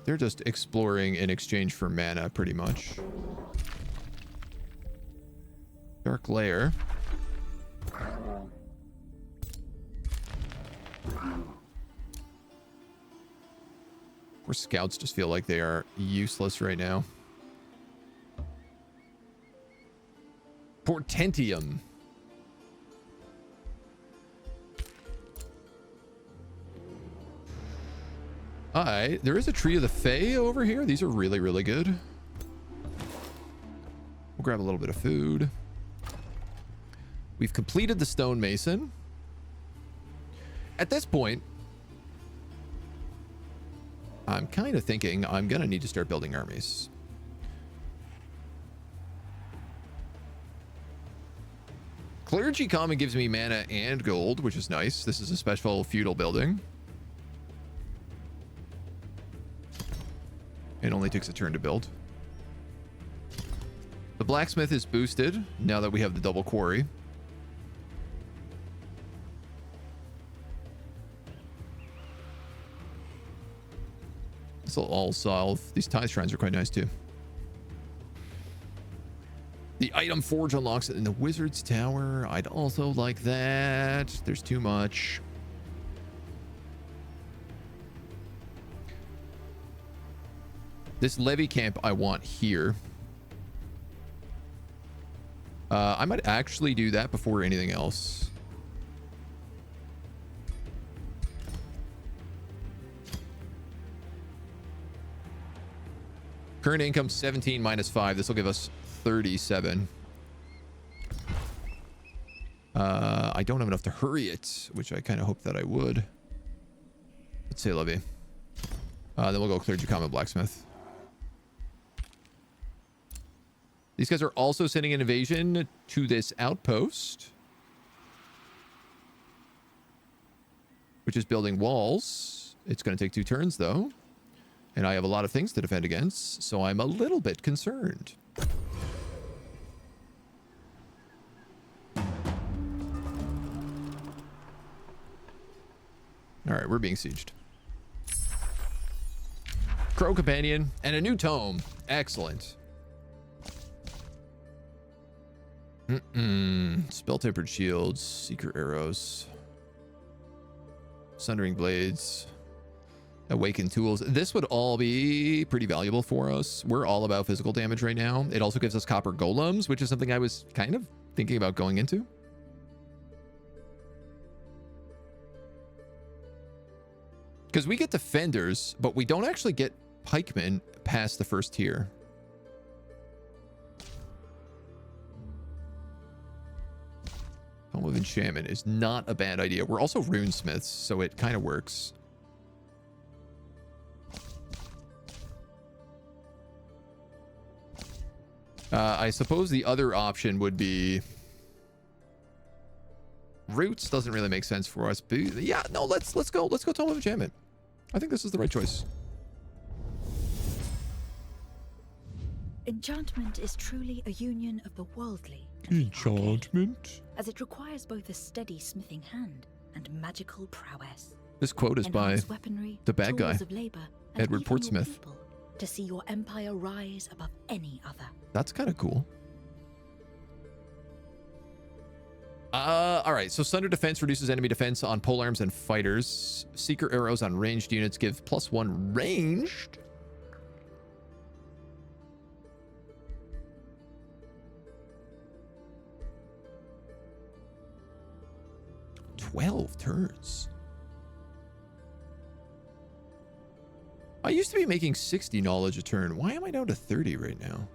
Speaker 1: They're just exploring in exchange for mana, pretty much. Dark Lair. Our scouts just feel like they are useless right now. Portentium. There is a Tree of the Fae over here. These are really, really good. We'll grab a little bit of food. We've completed the stonemason. At this point, I'm kind of thinking I'm going to need to start building armies. Clergy Common gives me mana and gold, which is nice. This is a special feudal building. It only takes a turn to build. The blacksmith is boosted now that we have the double quarry. This will all solve. These tithe shrines are quite nice too. The item forge unlocks it in the wizard's tower. I'd also like that. There's too much. This levy camp I want here. I might actually do that before anything else. Current income 17 minus 5. This will give us 37. I don't have enough to hurry it, which I kind of hope that I would. Let's say levy. Then we'll go clergy, common, blacksmith. These guys are also sending an invasion to this outpost, which is building walls. It's going to take 2 turns, though. And I have a lot of things to defend against, so I'm a little bit concerned. All right, we're being sieged. Crow Companion and a new tome. Excellent. Spell-tempered shields, secret arrows, sundering blades, awakened tools. This would all be pretty valuable for us. We're all about physical damage right now. It also gives us copper golems, which is something I was kind of thinking about going into. Because we get defenders, but we don't actually get pikemen past the first tier. Home of Enchantment is not a bad idea. We're also runesmiths, so it kind of works. I suppose the other option would be Roots. Doesn't really make sense for us, but yeah, no, let's go Tome of Enchantment. I think this is the right choice.
Speaker 2: Enchantment is truly a union of the worldly and the
Speaker 1: Enchantment?
Speaker 2: as it requires both a steady smithing hand and magical prowess.
Speaker 1: This quote is by
Speaker 2: Enhanced weaponry,
Speaker 1: the bad guy,
Speaker 2: tools of labor, and
Speaker 1: Edward
Speaker 2: even your
Speaker 1: Portsmouth.
Speaker 2: people to see your empire rise above any other.
Speaker 1: That's kind of cool. All right, so Sunder Defense reduces enemy defense on polearms and fighters. Seeker arrows on ranged units give +1 ranged. $12 turns. I used to be making 60 knowledge a turn. Why am I down to 30 right now?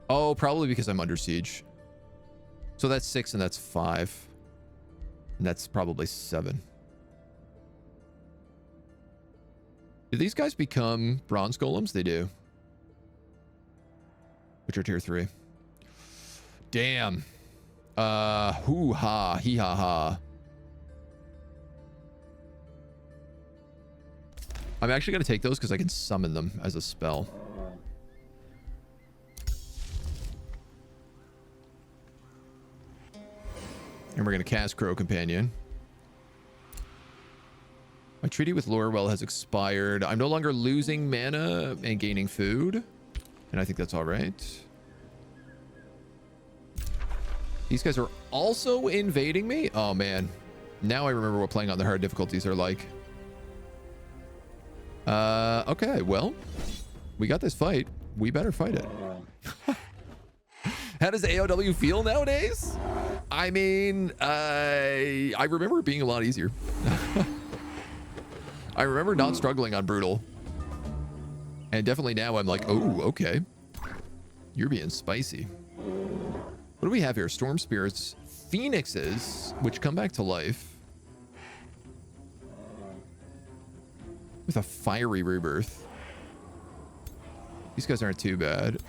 Speaker 1: Oh, probably because I'm under siege. So that's 6 and that's 5. And that's probably 7. Do these guys become bronze golems? They do. Which are tier 3. Damn. Hoo-ha. Hee-ha-ha. I'm actually going to take those because I can summon them as a spell. And we're going to cast Crow Companion. My treaty with Lorwell has expired. I'm no longer losing mana and gaining food. And I think that's all right. These guys are also invading me? Oh, man. Now I remember what playing on the hard difficulties are like. Okay, well, we got this fight. We better fight it. How does AOW feel nowadays? I mean, I remember it being a lot easier. I remember not struggling on Brutal. And definitely now I'm like, oh, okay. You're being spicy. What do we have here? Storm Spirits. Phoenixes, which come back to life. With a fiery rebirth. These guys aren't too bad.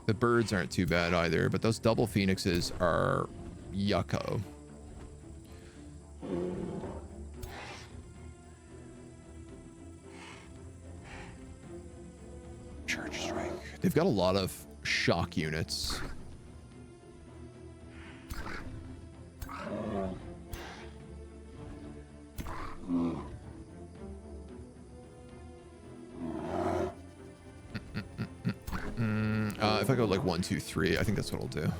Speaker 1: The birds aren't too bad either, but those double phoenixes are yucko. Charge strike. They've got a lot of shock units. If I go like 1, 2, 3, I think that's what I'll do.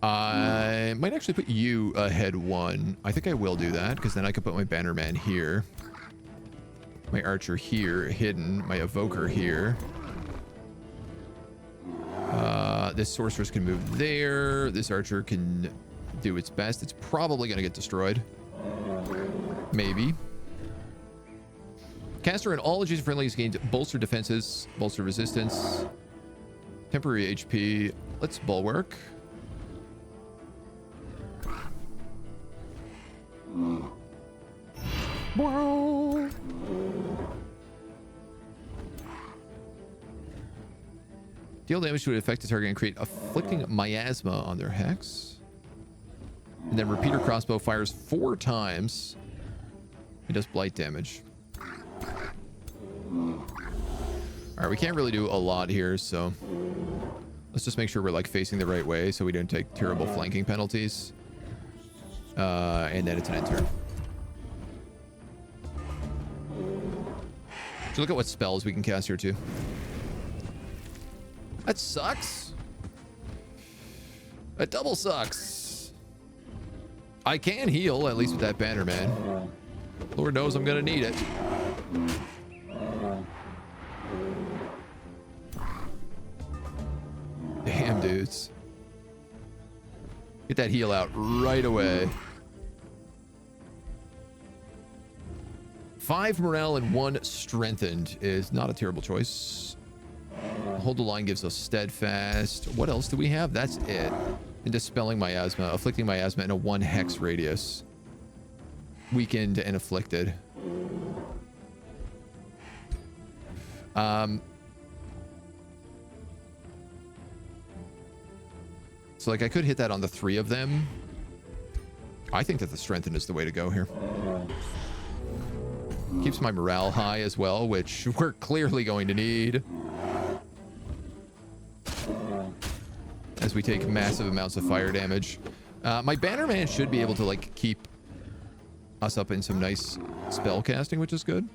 Speaker 1: I might actually put you ahead 1. I think I will do that because then I can put my Bannerman here. My Archer here, hidden. My Evoker here. This Sorceress can move there. This Archer can do its best. It's probably going to get destroyed. Maybe. Caster and all adjacent friendlies gained bolster defenses, bolster resistance, temporary HP. Let's bulwark. Whoa. Deal damage to an affected target and create afflicting miasma on their hex. And then repeater crossbow fires 4 times. It does blight damage. Alright, we can't really do a lot here, so let's just make sure we're like facing the right way so we don't take terrible flanking penalties. And then it's an end turn. So look at what spells we can cast here too. That sucks. That double sucks. I can heal, at least with that banner, man. Lord knows I'm gonna need it. Damn, dudes. Get that heal out right away. 5 morale and 1 strengthened is not a terrible choice. Hold the line gives us steadfast. What else do we have? That's it. And dispelling miasma, afflicting miasma in a 1 hex radius. Weakened and afflicted. So like I could hit that on the 3 of them. I think that the strengthen is the way to go here. Keeps my morale high as well, which we're clearly going to need. As we take massive amounts of fire damage. My Bannerman should be able to like keep us up in some nice spell casting, which is good.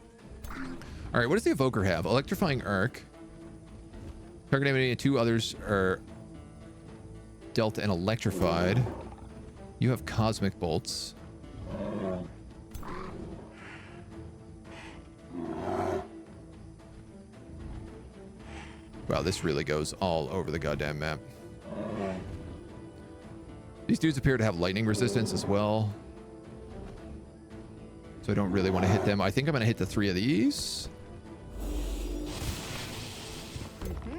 Speaker 1: All right, what does the Evoker have? Electrifying Arc. Target enemy and 2 others are dealt and electrified. You have Cosmic Bolts. Wow, this really goes all over the goddamn map. These dudes appear to have lightning resistance as well. So I don't really want to hit them. I think I'm going to hit the 3 of these.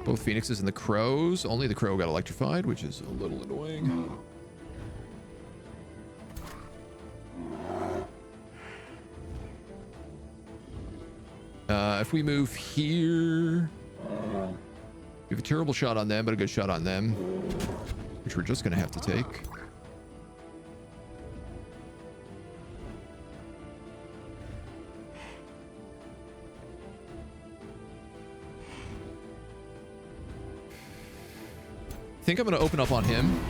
Speaker 1: Both Phoenixes and the Crows. Only the Crow got electrified, which is a little annoying. If we move here... We have a terrible shot on them, but a good shot on them. Which we're just going to have to take. I think I'm going to open up on him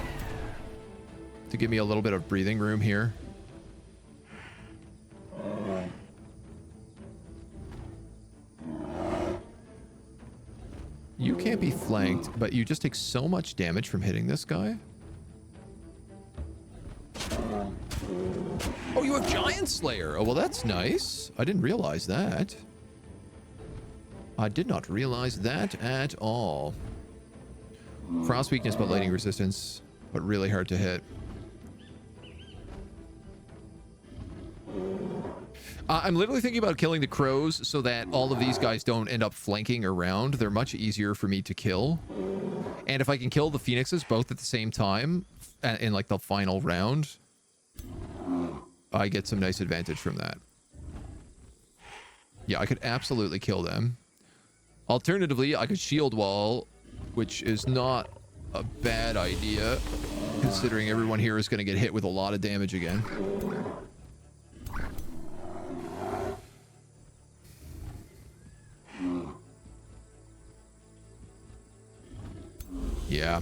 Speaker 1: to give me a little bit of breathing room here. You can't be flanked, but you just take so much damage from hitting this guy. Oh, you have Giant Slayer. Oh, well, that's nice. I didn't realize that. I did not realize that at all. Frost weakness, but lightning resistance, but really hard to hit. I'm literally thinking about killing the Crows so that all of these guys don't end up flanking around. They're much easier for me to kill. And if I can kill the Phoenixes both at the same time in like the final round, I get some nice advantage from that. Yeah, I could absolutely kill them. Alternatively, I could shield wall, which is not a bad idea, considering everyone here is going to get hit with a lot of damage again. Yeah,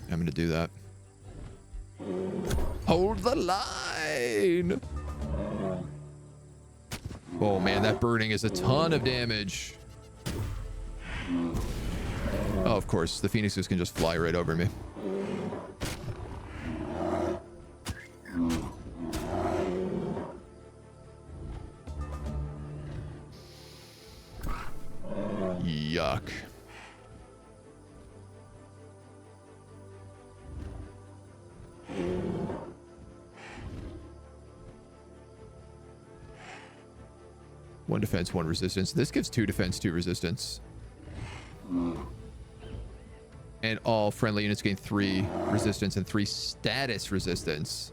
Speaker 1: I'm going to do that. Hold the line! Oh man, that burning is a ton of damage. Oh, of course, the Phoenixes can just fly right over me. Yuck. 1 defense, 1 resistance. This gives 2 defense, 2 resistance. And all friendly units gain 3 resistance and 3 status resistance.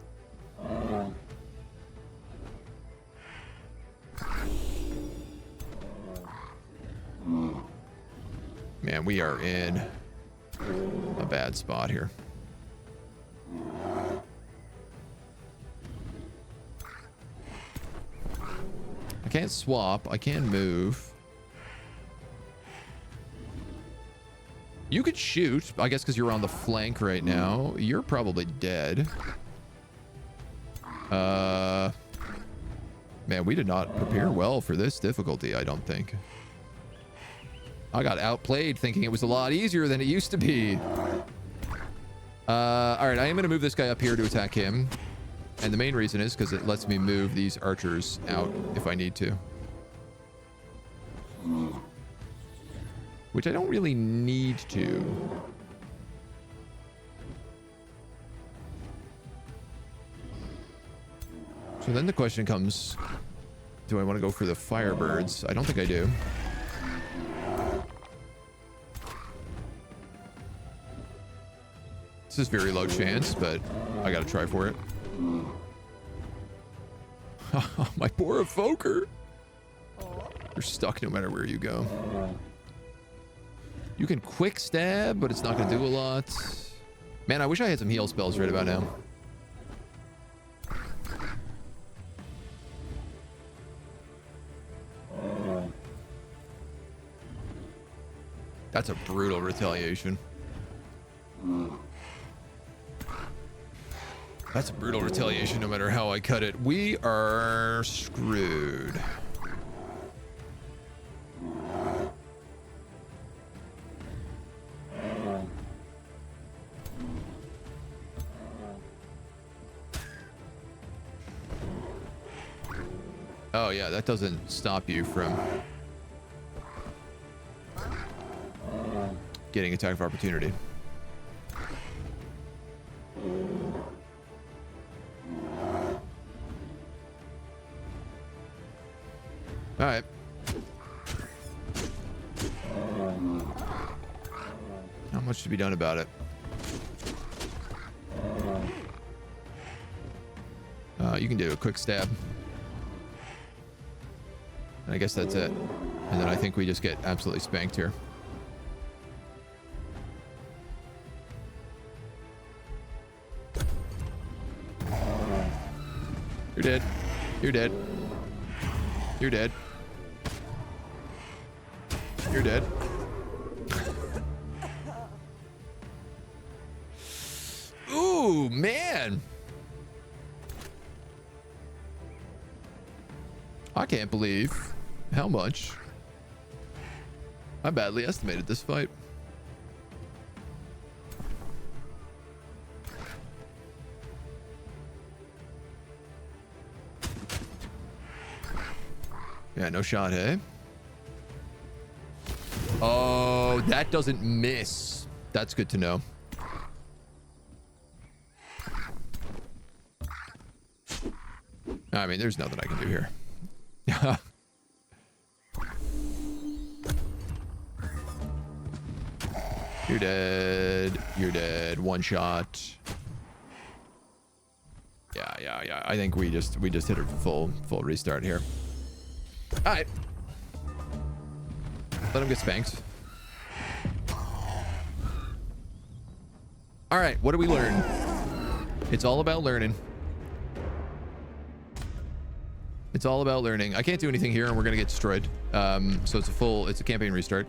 Speaker 1: Man, we are in a bad spot here. I can't swap. I can move. You could shoot, I guess, because you're on the flank right now. You're probably dead. Man, we did not prepare well for this difficulty, I don't think. I got outplayed thinking it was a lot easier than it used to be. All right, I am going to move this guy up here to attack him. And the main reason is because it lets me move these archers out if I need to. Which I don't really need to. So then the question comes, do I want to go for the Firebirds? I don't think I do. This is very low chance, but I gotta try for it. My poor evoker. You're stuck no matter where you go. You can quick stab, but it's not gonna do a lot. Man, I wish I had some heal spells right about now. That's a brutal retaliation. That's a brutal retaliation no matter how I cut it. We are screwed. Oh yeah, that doesn't stop you from getting attack of opportunity. All right. Not much to be done about it. You can do a quick stab. And I guess that's it. And then I think we just get absolutely spanked here. You're dead. You're dead. You're dead. You're dead. Ooh, man. I can't believe how much I badly estimated this fight. Yeah, no shot, hey? Oh, that doesn't miss. That's good to know. I mean, there's nothing I can do here. You're dead. You're dead. One shot. Yeah. I think we just hit a full restart here. All right. Let him get spanked. All right, what do we learn? It's all about learning. It's all about learning. I can't do anything here and we're gonna get destroyed. So it's a campaign restart.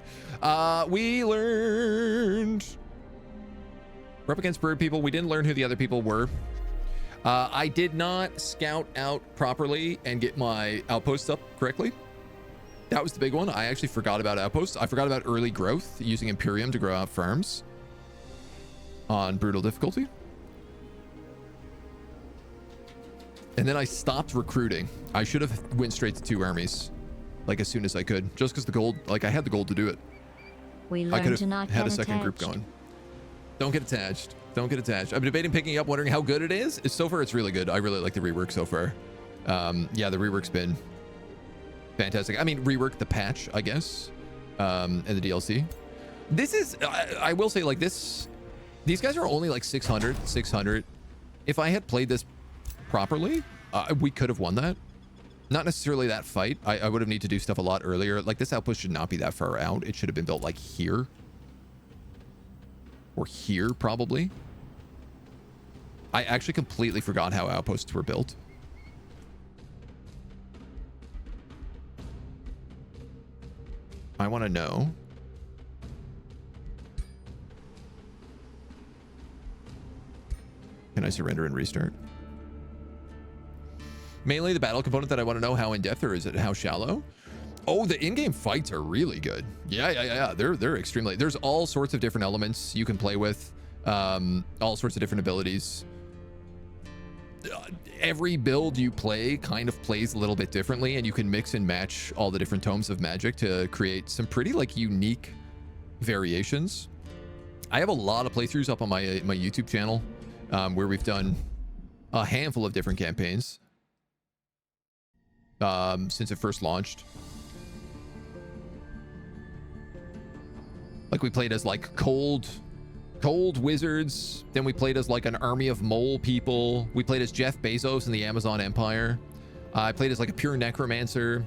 Speaker 1: We learned. We're up against bird people. We didn't learn who the other people were. I did not scout out properly and get my outposts up correctly. That was the big one. I actually forgot about outposts. I forgot about early growth, using Imperium to grow out farms on brutal difficulty. And then I stopped recruiting. I should have went straight to 2 armies, like as soon as I could, just because the gold, like I had the gold to do it.
Speaker 3: We
Speaker 1: I
Speaker 3: learned
Speaker 1: could
Speaker 3: to not
Speaker 1: have had
Speaker 3: get
Speaker 1: a second
Speaker 3: attached.
Speaker 1: group going. Don't get attached. Don't get attached. I'm debating picking it up, wondering how good it is. So far, it's really good. I really like the rework so far. Yeah, the rework's been fantastic. I mean, rework the patch, I guess, and the DLC. This is, I will say, like, these guys are only like 600. If I had played this properly, we could have won that. Not necessarily that fight. I would have needed to do stuff a lot earlier. Like, this outpost should not be that far out. It should have been built like here. Or here, probably. I actually completely forgot how outposts were built. I want to know. Can I surrender and restart? Mainly the battle component that I want to know, how in depth or is it how shallow? Oh, the in-game fights are really good. Yeah. They're extremely. There's all sorts of different elements you can play with, all sorts of different abilities. Every build you play kind of plays a little bit differently, and you can mix and match all the different tomes of magic to create some pretty like unique variations. I have a lot of playthroughs up on my YouTube channel, where we've done a handful of different campaigns since it first launched. Like, we played as like cold wizards, then we played as like an army of mole people, we played as Jeff Bezos in the Amazon Empire, I played as like a pure necromancer,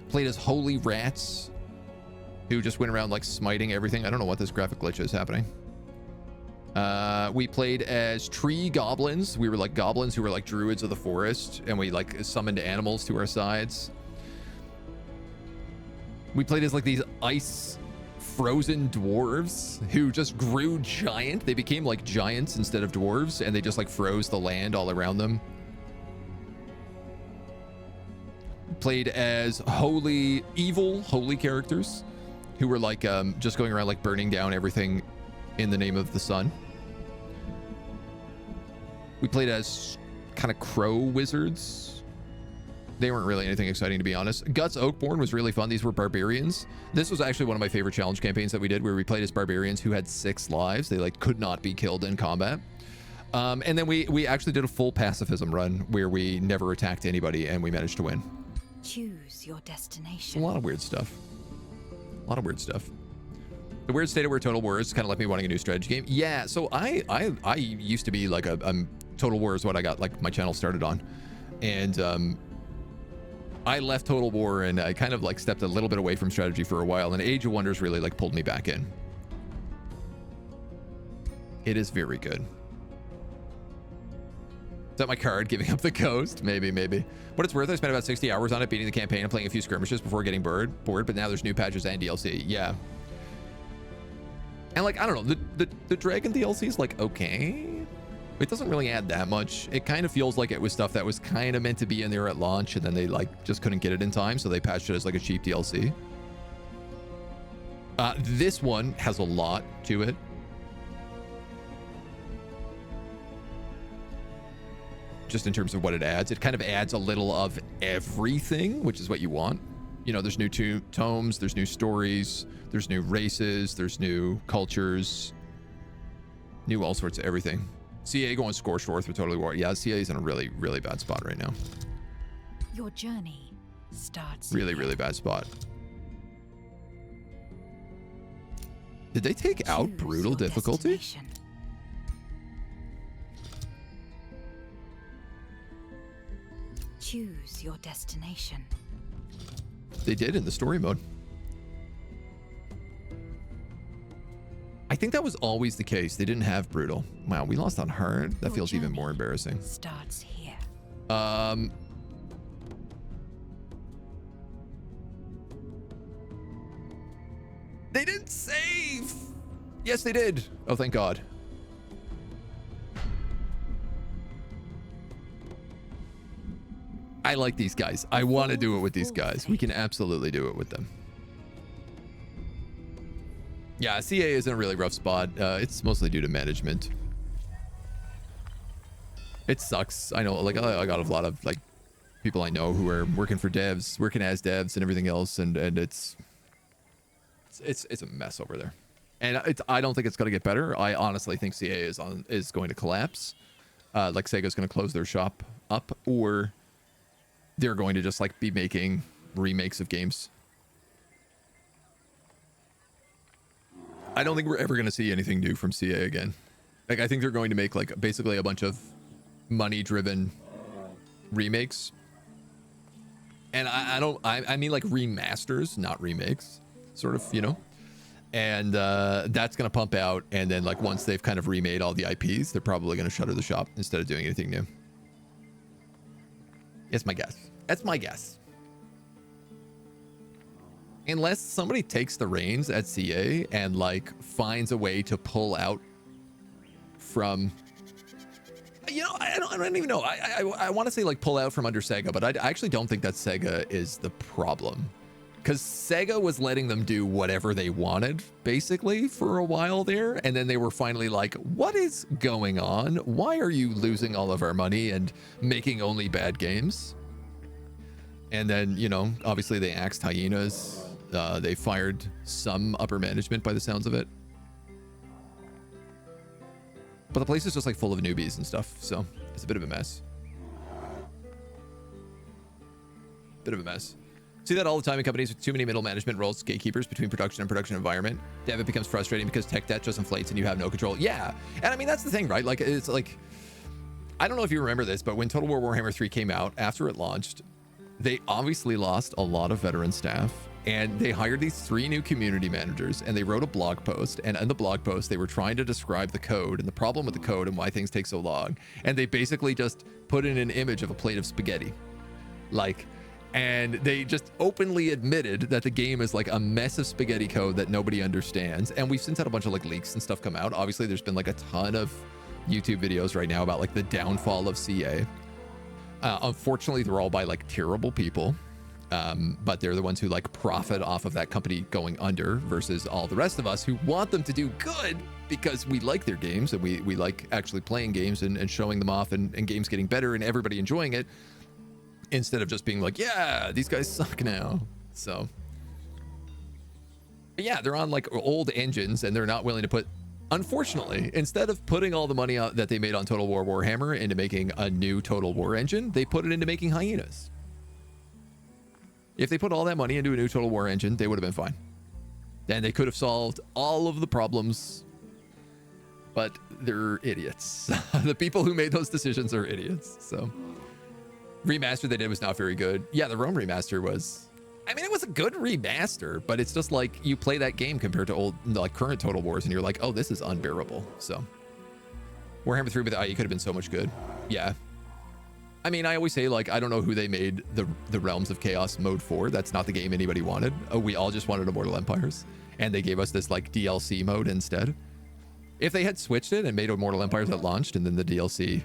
Speaker 1: played as holy rats who just went around like smiting everything. I don't know what this graphic glitch is happening. We played as tree goblins. We were like goblins who were like druids of the forest, and we like summoned animals to our sides. We played as like these ice frozen dwarves who just grew giant. They became like giants instead of dwarves, and they just like froze the land all around them. Played as evil holy characters who were like just going around like burning down everything in the name of the sun. We played as kind of crow wizards. They weren't really anything exciting, to be honest. Guts Oakborn was really fun. These were barbarians. This was actually one of my favorite challenge campaigns that we did, where we played as barbarians who had 6 lives. They like could not be killed in combat. And then we actually did a full pacifism run where we never attacked anybody, and we managed to win.
Speaker 2: Choose your destination.
Speaker 1: A lot of weird stuff. The weird state of where Total War is kind of left me wanting a new strategy game. Yeah, so I used to be like a Total War is what I got like my channel started on, and I left Total War and I kind of like stepped a little bit away from strategy for a while, and Age of Wonders really like pulled me back in. It is very good. Is that my card giving up the ghost? Maybe. What it's worth, I spent about 60 hours on it, beating the campaign and playing a few skirmishes before getting bored, but now there's new patches and DLC. Yeah. And like, I don't know, the Dragon DLC is like, okay. It doesn't really add that much. It kind of feels like it was stuff that was kind of meant to be in there at launch, and then they like just couldn't get it in time, so they patched it as like a cheap DLC. This one has a lot to it. Just in terms of what it adds. It kind of adds a little of everything, which is what you want. You know, there's new tomes, there's new stories, there's new races, there's new cultures, new all sorts of everything. CA going scorched earth with Totally War. Yeah, CA is in a really, really bad spot right now.
Speaker 2: Your journey starts
Speaker 1: really, really bad spot. Did they take out brutal difficulty?
Speaker 2: Choose your destination.
Speaker 1: They did in the story mode. I think that was always the case. They didn't have brutal. Wow, we lost on hard. That feels even more embarrassing.
Speaker 2: Starts here.
Speaker 1: They didn't save. Yes, they did. Oh, thank God. I like these guys. I want to do it with these guys. We can absolutely do it with them. Yeah, CA is in a really rough spot. It's mostly due to management. It sucks. I know, like, I got a lot of like people I know who are working for devs, working as devs and everything else, and it's a mess over there. And I don't think it's going to get better. I honestly think CA is going to collapse. Like Sega's going to close their shop up, or they're going to just like be making remakes of games. I don't think we're ever going to see anything new from CA again. Like, I think they're going to make like basically a bunch of money-driven remakes. And I mean like remasters, not remakes, sort of, you know? And that's going to pump out. And then like once they've kind of remade all the IPs, they're probably going to shutter the shop instead of doing anything new. It's my guess. That's my guess. Unless somebody takes the reins at CA and like finds a way to pull out from, you know, I don't even know. I want to say like pull out from under Sega, but I actually don't think that Sega is the problem, because Sega was letting them do whatever they wanted basically for a while there, and then they were finally like, what is going on? Why are you losing all of our money and making only bad games? And then, you know, obviously they axed Hyenas. They fired some upper management by the sounds of it. But the place is just like full of newbies and stuff, so it's a bit of a mess. Bit of a mess. See that all the time in companies with too many middle management roles, gatekeepers between production and production environment. Dev, it becomes frustrating because tech debt just inflates and you have no control. Yeah, and I mean, that's the thing, right? Like, it's like, I don't know if you remember this, but when Total War Warhammer 3 came out, after it launched, they obviously lost a lot of veteran staff. And they hired these 3 new community managers, and they wrote a blog post. And in the blog post, they were trying to describe the code and the problem with the code and why things take so long. And they basically just put in an image of a plate of spaghetti. Like, and they just openly admitted that the game is like a mess of spaghetti code that nobody understands. And we've since had a bunch of like leaks and stuff come out. Obviously, there's been like a ton of YouTube videos right now about like the downfall of CA. Unfortunately, they're all by like terrible people. But they're the ones who like profit off of that company going under versus all the rest of us who want them to do good because we like their games and we like actually playing games and showing them off and games getting better and everybody enjoying it instead of just being like, yeah, these guys suck now. So, but yeah, they're on like old engines and they're not willing to put, unfortunately, instead of putting all the money out that they made on Total War Warhammer into making a new Total War engine, they put it into making Hyenas. If they put all that money into a new Total War engine, they would have been fine. Then they could have solved all of the problems, but they're idiots. The people who made those decisions are idiots. So, remaster they did was not very good. Yeah, the Rome remaster was, I mean, it was a good remaster, but it's just like you play that game compared to old, like current Total Wars, and you're like, oh, this is unbearable. So, Warhammer 3 with the IE could have been so much good. Yeah. I mean, I always say, like, I don't know who they made the Realms of Chaos mode for. That's not the game anybody wanted. We all just wanted Immortal Empires. And they gave us this, like, DLC mode instead. If they had switched it and made Immortal Empires that launched and then the DLC,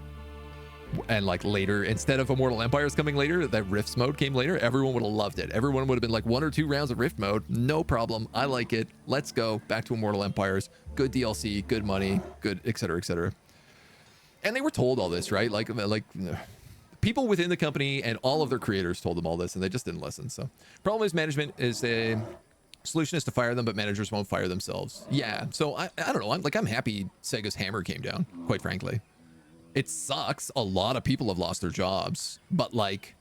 Speaker 1: and, like, later, instead of Immortal Empires coming later, that Rifts mode came later, everyone would have loved it. Everyone would have been like 1 or 2 rounds of Rift mode. No problem. I like it. Let's go back to Immortal Empires. Good DLC, good money, good, et cetera, et cetera. And they were told all this, right? Like people within the company and all of their creators told them all this and they just didn't listen. So problem is management is a solution is to fire them, but managers won't fire themselves. Yeah. So I don't know. I'm happy Sega's hammer came down, quite frankly. It sucks. A lot of people have lost their jobs, but like,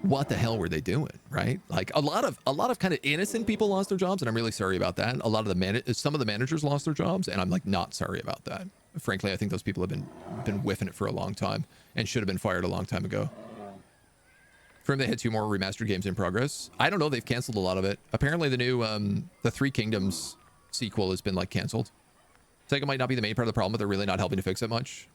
Speaker 1: what the hell were they doing? Right? Like a lot of kind of innocent people lost their jobs. And I'm really sorry about that. A lot of some of the managers lost their jobs and I'm like, not sorry about that. Frankly, I think those people have been whiffing it for a long time and should have been fired a long time ago. From they had 2 more remastered games in progress. I don't know. They've canceled a lot of it. Apparently the new, the 3 Kingdoms sequel has been like canceled. Sega might not be the main part of the problem, but they're really not helping to fix it much.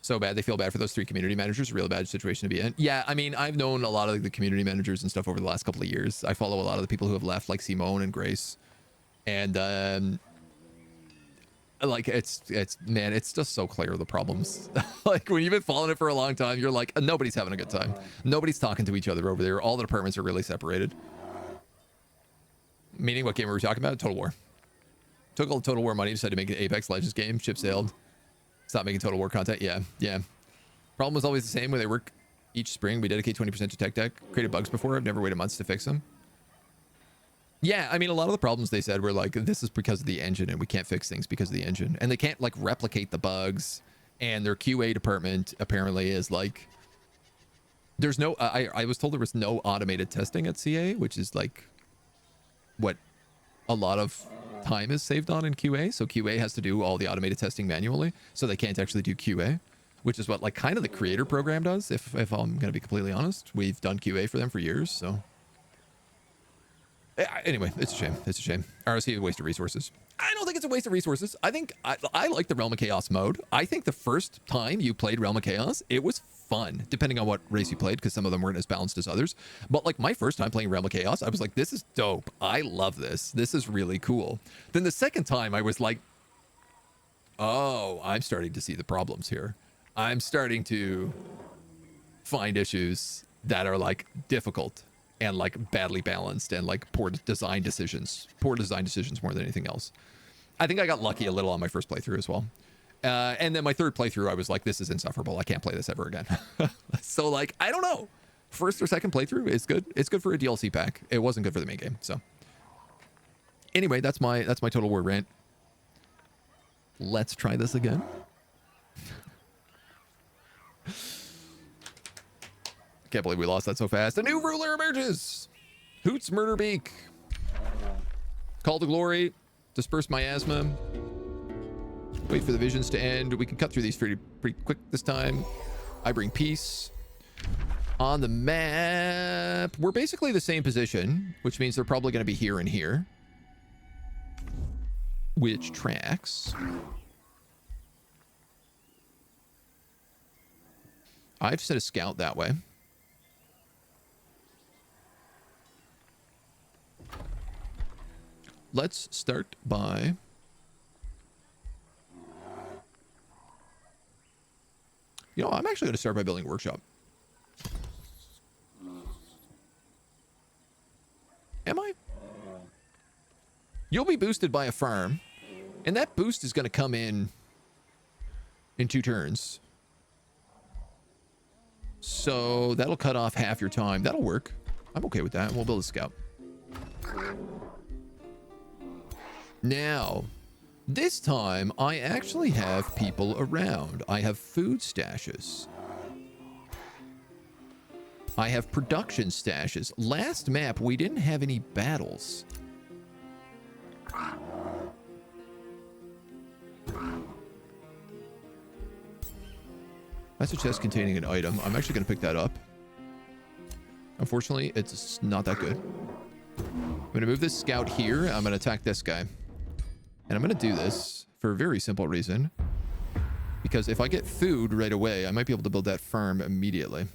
Speaker 1: So bad. They feel bad for those 3 community managers. A real bad situation to be in. Yeah. I mean, I've known a lot of the community managers and stuff over the last couple of years. I follow a lot of the people who have left, like Simone and Grace. And, like it's man, it's just so clear the problems. Like when you've been following it for a long time, you're like, nobody's having a good time. Nobody's talking to each other over there. All the departments are really separated. Meaning, what game were we talking about? Total War. Took all the Total War money, decided to make an Apex Legends game, ship sailed, stopped making Total War content. Yeah. Problem was always the same. When they work each spring, we dedicate 20% to tech deck. Created bugs before. I've never waited months to fix them. Yeah, I mean, a lot of the problems they said were like, this is because of the engine and we can't fix things because of the engine. And they can't like replicate the bugs. And their QA department apparently is like There's no, I was told there was no automated testing at CA, which is like what a lot of time is saved on in QA. So QA has to do all the automated testing manually, so they can't actually do QA, which is what like kind of the creator program does. If I'm going to be completely honest, we've done QA for them for years. So anyway, it's a shame. It's a shame. ROC is a waste of resources. I don't think it's a waste of resources. I think I like the Realm of Chaos mode. I think the first time you played Realm of Chaos, it was fun, depending on what race you played, because some of them weren't as balanced as others. But like my first time playing Realm of Chaos, I was like, this is dope. I love this. This is really cool. Then the second time I was like, oh, I'm starting to see the problems here. I'm starting to find issues that are like difficult and like badly balanced and like poor design decisions more than anything else. I think I got lucky a little on my first playthrough as well. And then my third playthrough, I was like, this is insufferable. I can't play this ever again. So like, I don't know. First or second playthrough is good. It's good for a DLC pack. It wasn't good for the main game. So anyway, that's my Total War rant. Let's try this again. Can't believe we lost that so fast. A new ruler emerges. Hoots Murderbeak. Call to glory. Disperse miasma. Wait for the visions to end. We can cut through these pretty quick this time. I bring peace. On the map, we're basically the same position, which means they're probably going to be here and here. Which tracks. I've set a scout that way. Let's start by I'm actually going to start by building a workshop. Am I? You'll be boosted by a farm, and that boost is going to come in 2 turns. So that'll cut off half your time. That'll work. I'm okay with that. We'll build a scout. Now, this time I actually have people around. I have food stashes. I have production stashes. Last map, we didn't have any battles. That's a chest containing an item. I'm actually going to pick that up. Unfortunately, it's not that good. I'm going to move this scout here. I'm going to attack this guy. And I'm going to do this for a very simple reason. Because if I get food right away, I might be able to build that farm immediately.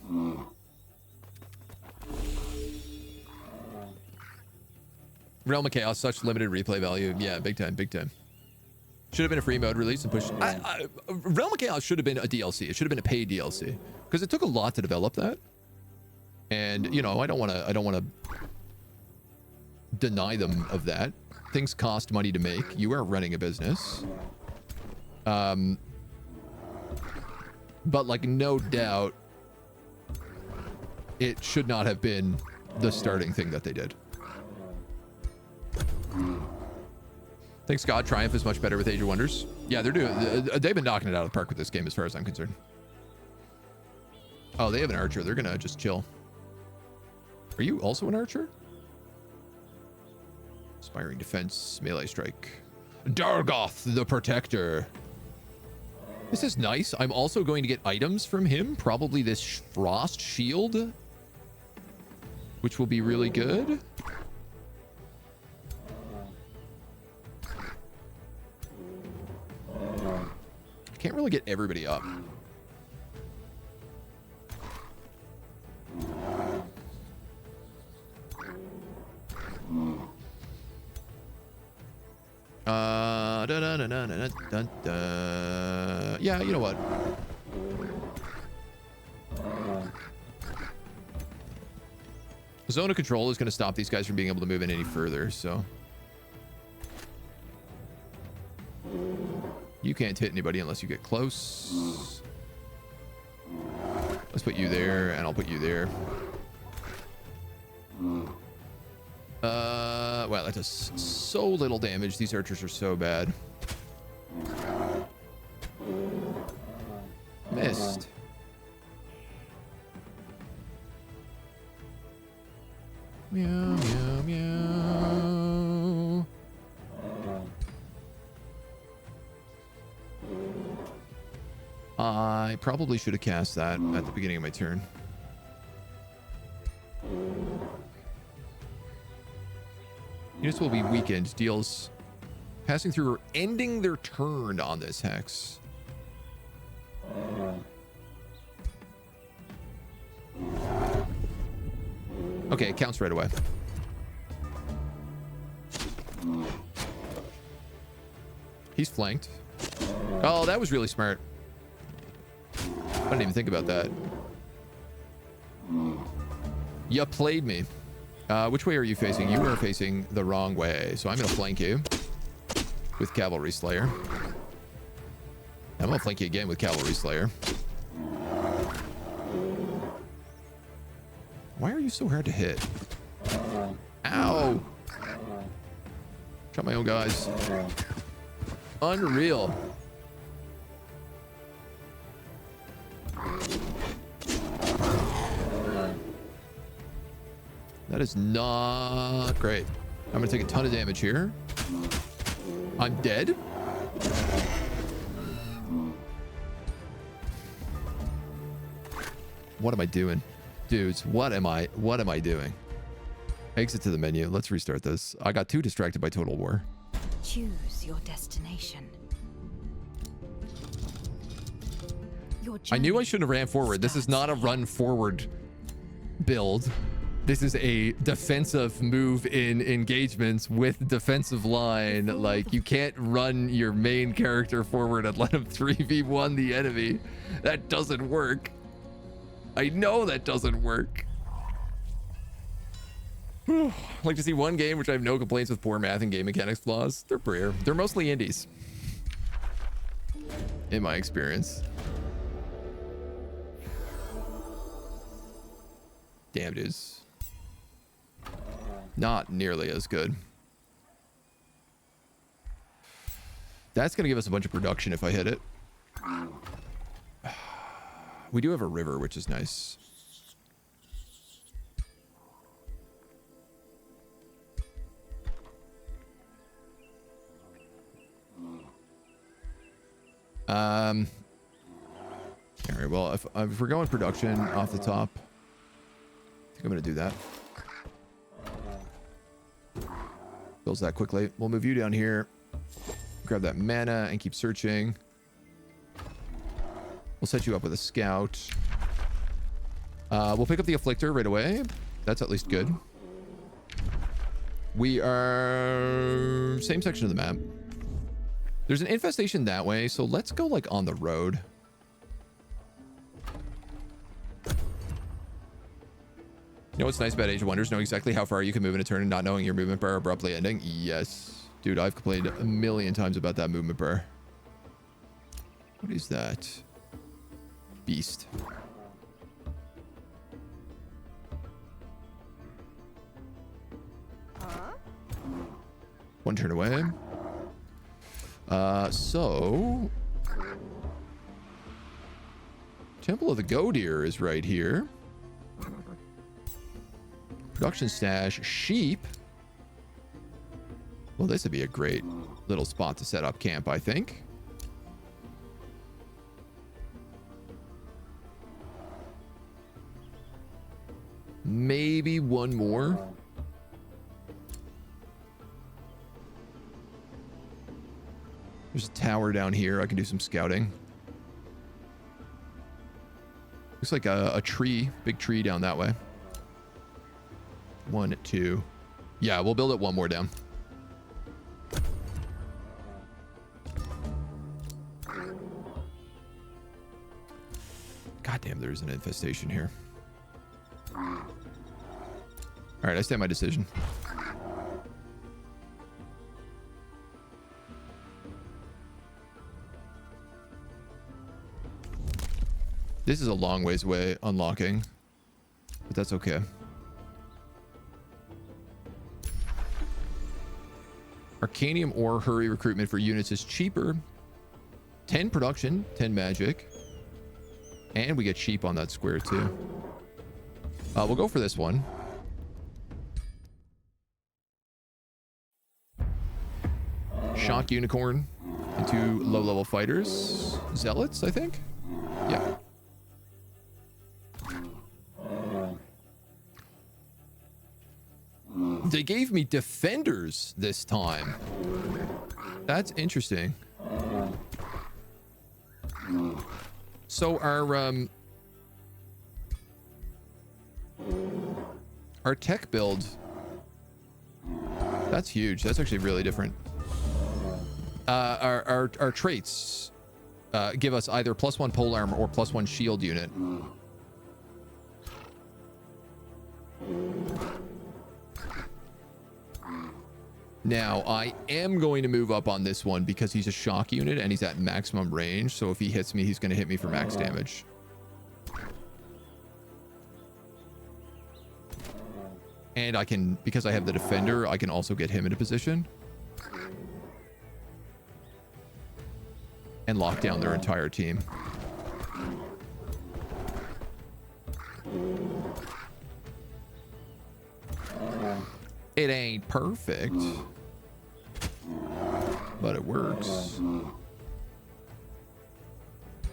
Speaker 1: Realm of Chaos, such limited replay value. Yeah, big time, big time. Should have been a free mode release and pushed. Realm of Chaos should have been a DLC. It should have been a paid DLC because it took a lot to develop that. And I don't want to deny them of that. Things cost money to make. You are running a business. But like no doubt, it should not have been the starting thing that they did. Thanks God, Triumph is much better with Age of Wonders. Yeah, they've been knocking it out of the park with this game as far as I'm concerned. Oh, they have an archer. They're gonna just chill. Are you also an archer? Aspiring defense, melee strike. Dargoth the Protector. This is nice. I'm also going to get items from him. Probably this frost shield, which will be really good. Can't really get everybody up. Yeah, you know what? Zone of control is going to stop these guys from being able to move in any further, so you can't hit anybody unless you get close. Let's put you there, and I'll put you there. Wow, that does so little damage. These archers are so bad. Missed. Meow, meow, meow. I probably should have cast that at the beginning of my turn. Units will be weakened. Deals passing through or ending their turn on this hex. Okay, it counts right away. He's flanked. Oh, that was really smart. I didn't even think about that. You played me. Which way are you facing? You are facing the wrong way. So I'm going to flank you with Cavalry Slayer. I'm going to flank you again with Cavalry Slayer. Why are you so hard to hit? Ow! Shot my own guys. Unreal. That is not great. I'm gonna take a ton of damage here. I'm dead. What am I doing? Dudes, what am I doing? Exit to the menu. Let's restart this. I got too distracted by Total War.
Speaker 2: Choose your destination.
Speaker 1: I knew I shouldn't have ran forward. This is not a run forward build. This is a defensive move in engagements with defensive line. Like, you can't run your main character forward and let him 3v1 the enemy. That doesn't work. I know that doesn't work. I'd like to see one game which I have no complaints with poor math and game mechanics flaws. They're rare. They're mostly indies, in my experience. Damn, dudes. Not nearly as good. That's going to give us a bunch of production if I hit it. We do have a river, which is nice. All right, well, if we're going production off the top, I think I'm going to do that. Builds that quickly. We'll move you down here. Grab that mana and keep searching. We'll set you up with a scout. We'll pick up the Afflictor right away. That's at least good. We are... same section of the map. There's an infestation that way, so let's go, like, on the road. You know what's nice about Age of Wonders? Know exactly how far you can move in a turn and not knowing your movement bar abruptly ending? Yes. Dude, I've complained a million times about that movement bar. What is that? Beast. One turn away. So... Temple of the Godeer is right here. Production stash. Sheep. Well, this would be a great little spot to set up camp, I think. Maybe one more. There's a tower down here. I can do some scouting. Looks like a tree. Big tree down that way. 1, 2. Yeah, we'll build it one more down. God damn, there's an infestation here. All right, I stand my decision. This is a long ways away unlocking, but that's okay. Arcanium ore hurry recruitment for units is cheaper. 10 production, 10 magic. And we get sheep on that square too. We'll go for this one. shock unicorn into low-level fighters. Zealots, I think? Yeah. They gave me defenders this time. That's interesting. So our tech build, that's huge. That's actually really different. Our traits give us either +1 polearm or +1 shield unit. Now, I am going to move up on this one because he's a shock unit and he's at maximum range. So if he hits me, he's going to hit me for max damage. And I can, because I have the defender, I can also get him into position and lock down their entire team. It ain't perfect, but it works.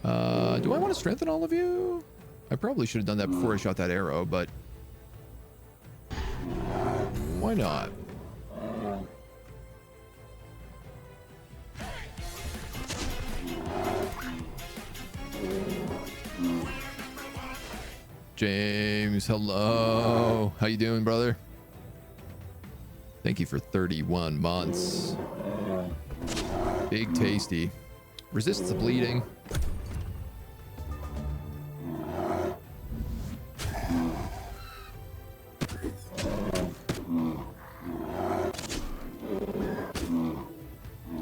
Speaker 1: Do I want to strengthen all of you? I probably should have done that before I shot that arrow, but why not? James, hello. How you doing, brother? Thank you for 31 months. Big tasty. Resists the bleeding.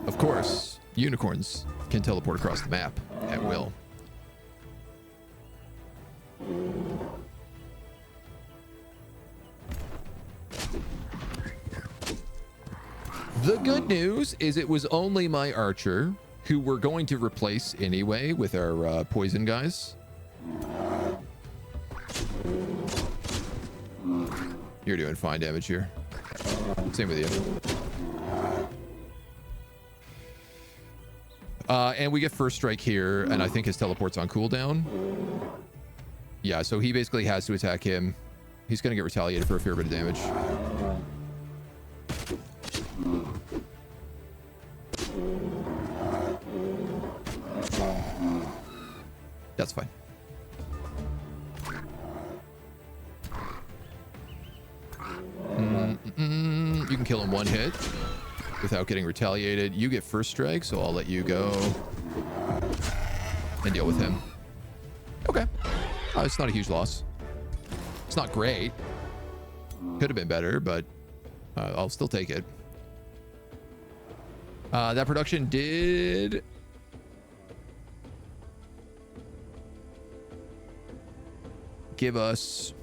Speaker 1: Of course, unicorns can teleport across the map at will. The good news is it was only my archer, who we're going to replace anyway with our poison guys. You're doing fine damage here. Same with you. And we get first strike here, and I think his teleport's on cooldown. Yeah, so he basically has to attack him. He's going to get retaliated for a fair bit of damage. That's fine. You can kill him one hit without getting retaliated. You get first strike, so I'll let you go and deal with him. Okay. It's not a huge loss. It's not great. Could have been better, but I'll still take it. That production did give us,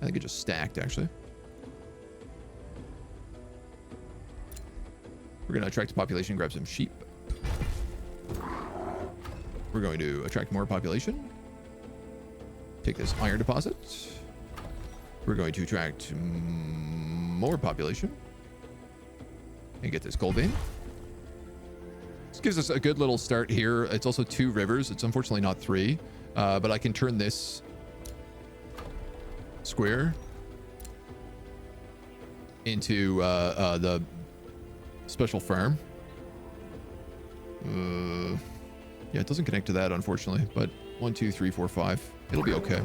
Speaker 1: I think it just stacked actually. We're going to attract a population, grab some sheep. We're going to attract more population. Take this iron deposit. We're going to attract more population and get this gold vein. This gives us a good little start here. It's also 2 rivers. It's unfortunately not 3, but I can turn this square into the special farm. Yeah, it doesn't connect to that, unfortunately, but 1, 2, 3, 4, 5. It'll be okay.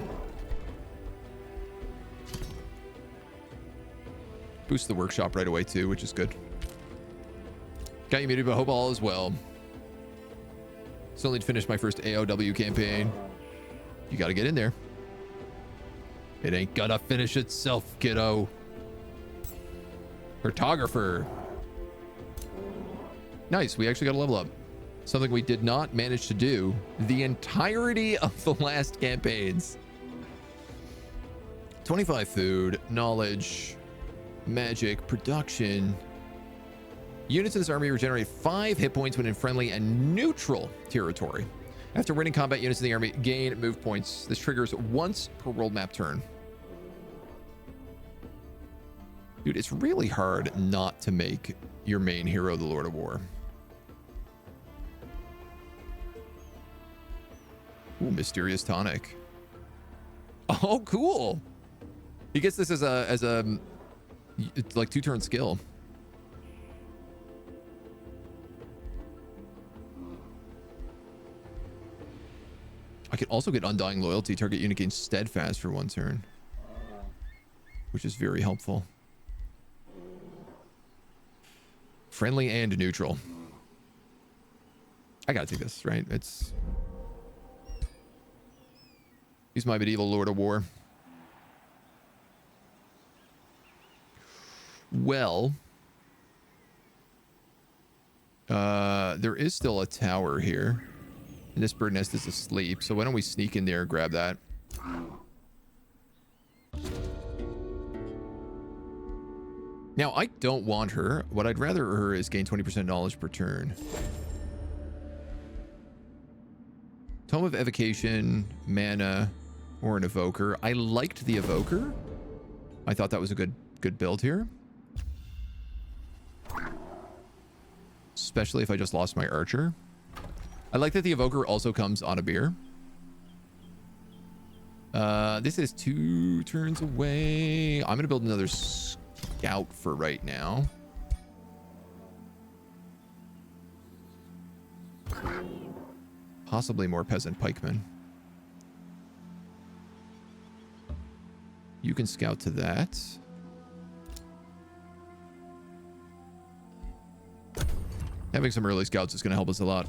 Speaker 1: Boost the workshop right away, too, which is good. Got you muted, but hope all is well. Still need to finish my first AOW campaign. You got to get in there. It ain't gonna finish itself, kiddo. Cartographer. Nice, we actually got a level up. Something we did not manage to do the entirety of the last campaigns. 25 food, knowledge, magic, production. Units in this army regenerate 5 hit points when in friendly and neutral territory. After winning combat, units in the army gain move points. This triggers once per world map turn. Dude, it's really hard not to make your main hero the Lord of War. Ooh, mysterious tonic. Oh, cool. He gets this as a it's like 2-turn skill. I can also get Undying Loyalty. Target unit gains Steadfast for 1 turn, which is very helpful. Friendly and neutral. I gotta take this, right? He's my medieval Lord of War. Well, there is still a tower here, and this bird nest is asleep. So why don't we sneak in there and grab that? Now, I don't want her. What I'd rather her is gain 20% knowledge per turn. Tome of Evocation, mana, or an Evoker. I liked the Evoker. I thought that was a good build here. Especially if I just lost my Archer. I like that the Evoker also comes on a beer. This is 2 turns away. I'm going to build another Scout for right now. Possibly more Peasant Pikemen. You can scout to that. Having some early scouts is going to help us a lot.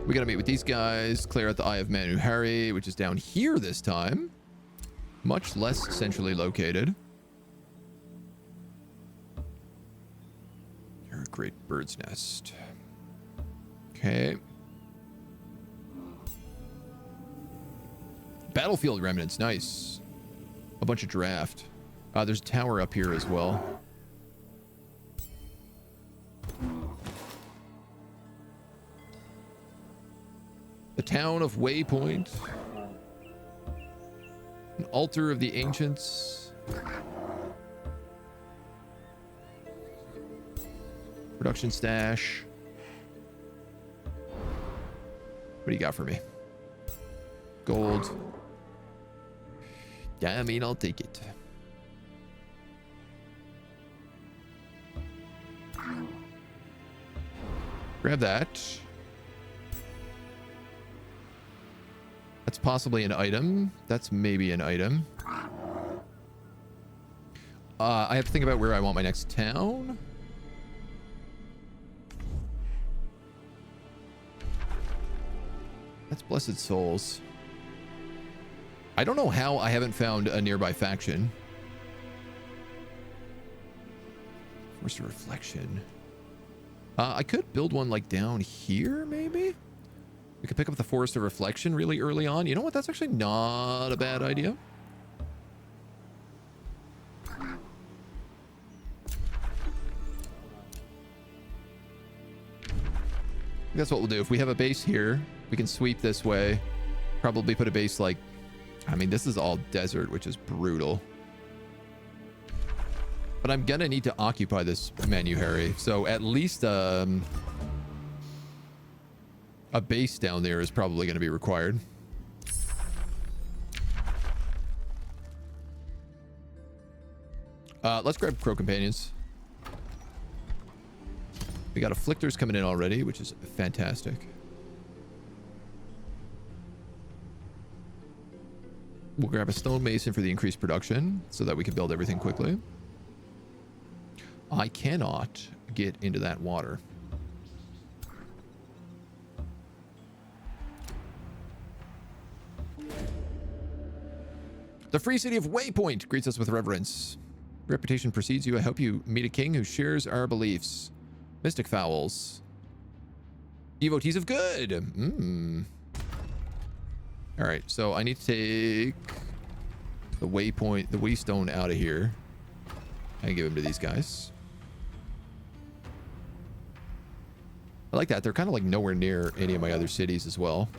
Speaker 1: We got to meet with these guys, clear out the Eye of Manuhari, which is down here this time. Much less centrally located. You're a great bird's nest. Okay. Battlefield remnants, nice. A bunch of draft. There's a tower up here as well. The town of Waypoint. An altar of the ancients. Production stash. What do you got for me? Gold. Yeah, I mean, I'll take it. Grab that. That's possibly an item. That's maybe an item. I have to think about where I want my next town. That's Blessed Souls. I don't know how I haven't found a nearby faction. Force of Reflection. I could build one like down here, maybe? We could pick up the Forest of Reflection really early on. You know what? That's actually not a bad idea. That's what we'll do. If we have a base here, we can sweep this way. Probably put a base like... I mean, this is all desert, which is brutal. But I'm gonna need to occupy this Manuhari. So at least a base down there is probably going to be required. Let's grab Crow Companions. We got Afflictors coming in already, which is fantastic. We'll grab a Stonemason for the increased production so that we can build everything quickly. I cannot get into that water. The free city of Waypoint greets us with reverence. Reputation precedes you. I hope you meet a king who shares our beliefs. Mystic Fowls. Devotees of good. All right, so I need to take the Waypoint, the Waystone out of here and give him to these guys. I like that. They're kind of like nowhere near any of my other cities as well.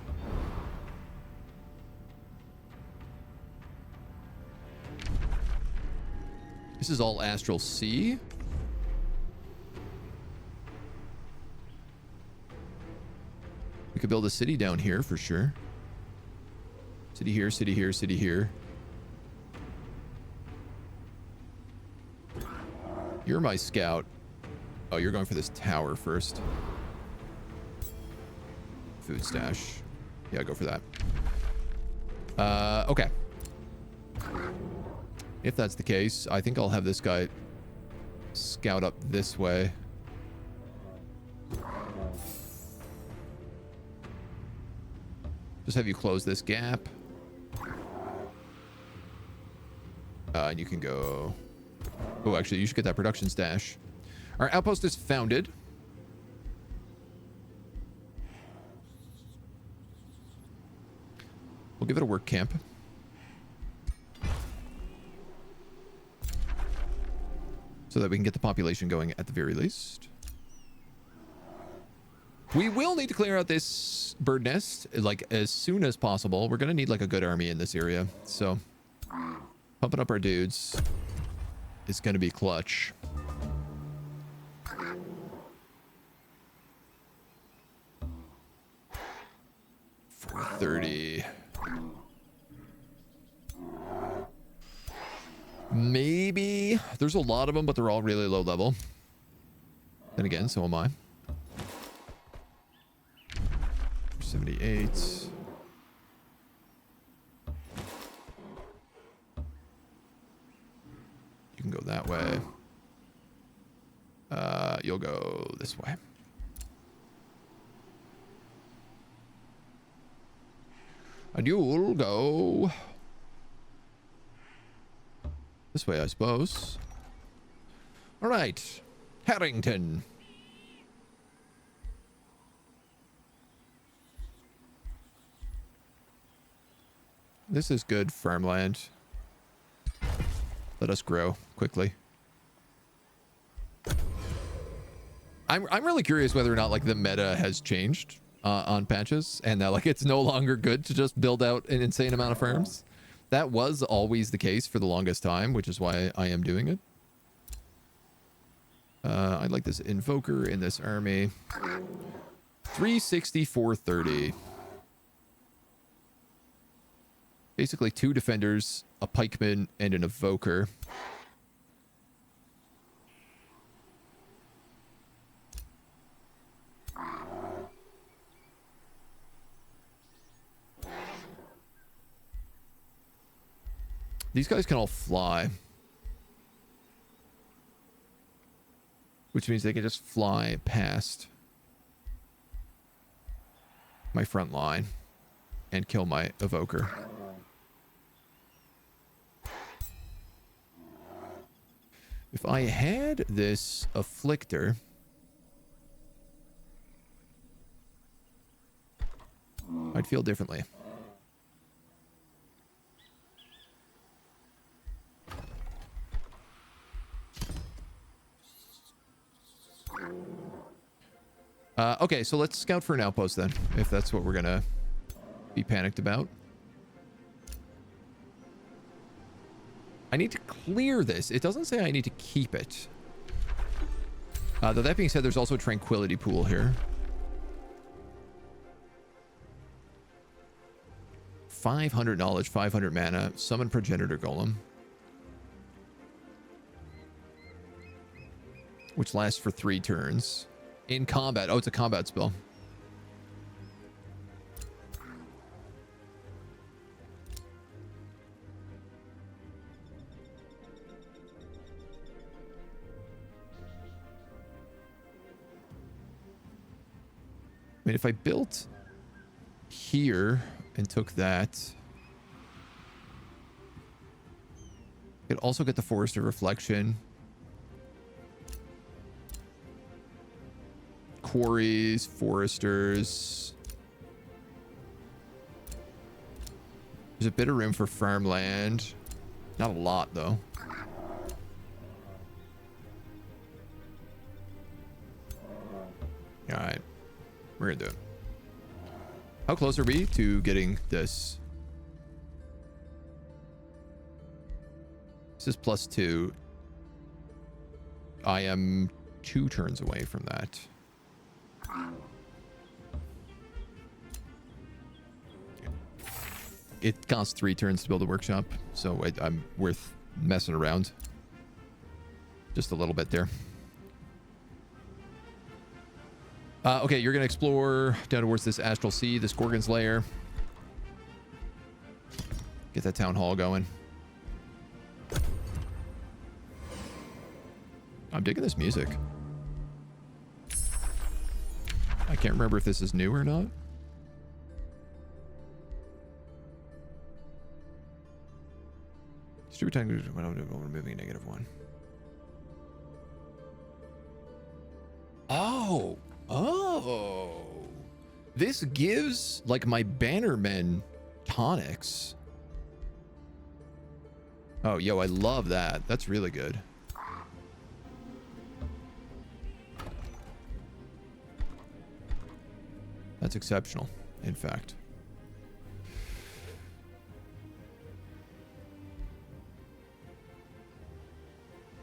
Speaker 1: This is all Astral Sea. We could build a city down here for sure. City here, city here, city here. You're my scout. Oh, you're going for this tower first. Food stash. Yeah, go for that. Okay. If that's the case, I think I'll have this guy scout up this way. Just have you close this gap. And you can go... Oh, actually, you should get that production stash. Our outpost is founded. We'll give it a work camp. So that we can get the population going at the very least. We will need to clear out this bird nest like as soon as possible. We're going to need like a good army in this area. So pumping up our dudes is going to be clutch. 430. Maybe. There's a lot of them, but they're all really low level. Then again, so am I. 78. You can go that way. You'll go this way. And you'll go this way, I suppose. All right, Harrington. This is good farmland. Let us grow quickly. I'm really curious whether or not like the meta has changed on patches, and that like it's no longer good to just build out an insane amount of farms. That was always the case for the longest time, which is why I am doing it. I like this invoker in this army. 360, 430. Basically 2 defenders, a pikeman, and an evoker. These guys can all fly. Which means they can just fly past my front line and kill my evoker. If I had this afflictor, I'd feel differently. Okay, so let's scout for an outpost then, if that's what we're gonna be panicked about. I need to clear this. It doesn't say I need to keep it. Though that being said, there's also a tranquility pool here. 500 knowledge, 500 mana, summon progenitor golem. Which lasts for 3 turns. In combat. Oh, it's a combat spell. I mean, if I built here and took that, I could also get the Forest of Reflection. Quarries, foresters. There's a bit of room for farmland. Not a lot, though. All right. We're gonna do it. How close are we to getting this? This is +2. I am 2 turns away from that. It costs 3 turns to build a workshop, so I'm worth messing around just a little bit there. Okay, you're gonna explore down towards this astral sea, this Gorgon's lair. Get that town hall going. I'm digging this music. I can't remember if this is new or not. Stupid time moving -1. Oh. This gives like my bannermen tonics. Oh, yo, I love that. That's really good. That's exceptional, in fact.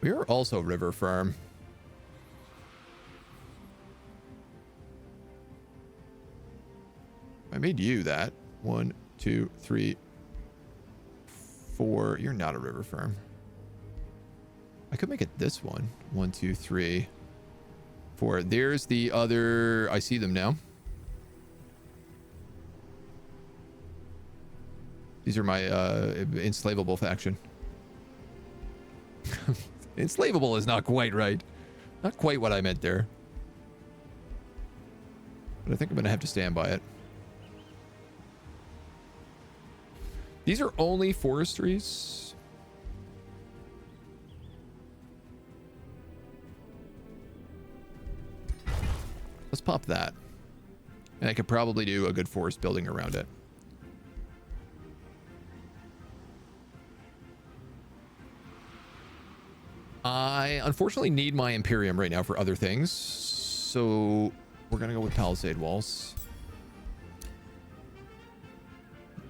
Speaker 1: We are also River Farm. I made you that. 1, 2, 3, 4. You're not a River Farm. I could make it this one. 1, 2, 3, 4. There's the other. I see them now. These are my enslavable faction. Enslavable is not quite right. Not quite what I meant there. But I think I'm going to have to stand by it. These are only forestries. Let's pop that. And I could probably do a good forest building around it. I unfortunately need my Imperium right now for other things. So we're going to go with Palisade Walls.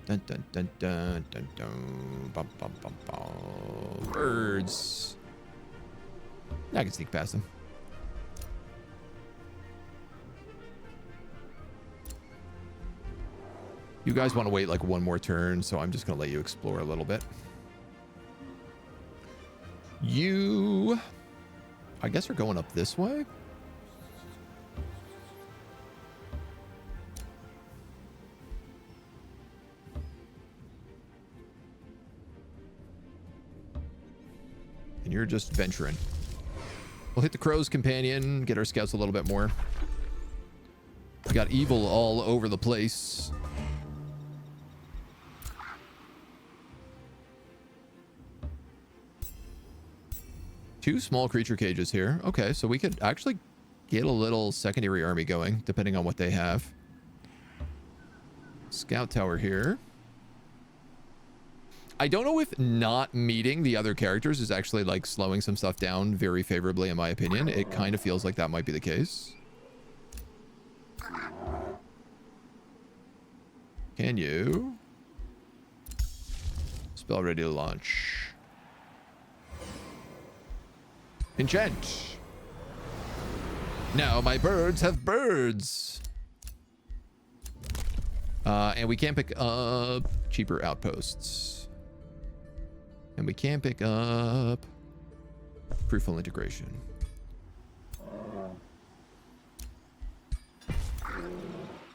Speaker 1: Dun, dun, dun, dun, dun, dun. Bum, bum, bum, bum. Birds. I can sneak past them. You guys want to wait like one more turn, so I'm just going to let you explore a little bit. You, I guess, are going up this way. And you're just venturing. We'll hit the Crow's Companion, get our scouts a little bit more. We got evil all over the place. Two small creature cages here. Okay, so we could actually get a little secondary army going, depending on what they have. Scout tower here. I don't know if not meeting the other characters is actually like slowing some stuff down very favorably, in my opinion. It kind of feels like that might be the case. Can you? Spell ready to launch. Enchant. Now my birds have birds. And we can pick up cheaper outposts. And we can pick up fruitful integration.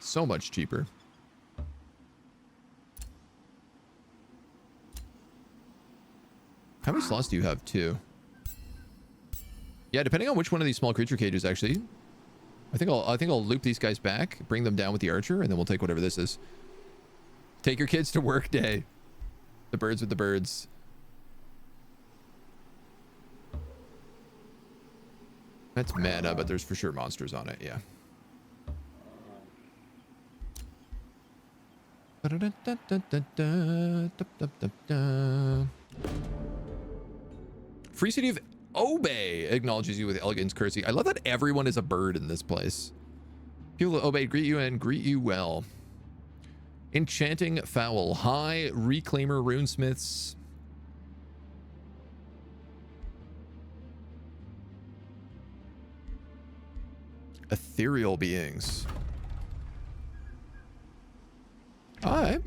Speaker 1: So much cheaper. How many slots do you have, too? Yeah, depending on which one of these small creature cages, actually. I think I'll loop these guys back, bring them down with the archer, and then we'll take whatever this is. Take your kids to work day. The birds with the birds. That's mana, but there's for sure monsters on it, yeah. Free City of Obey acknowledges you with elegance courtesy. I love that everyone is a bird in this place. People of Obey greet you and greet you well. Enchanting Fowl. High Reclaimer Runesmiths. Ethereal beings. Alright.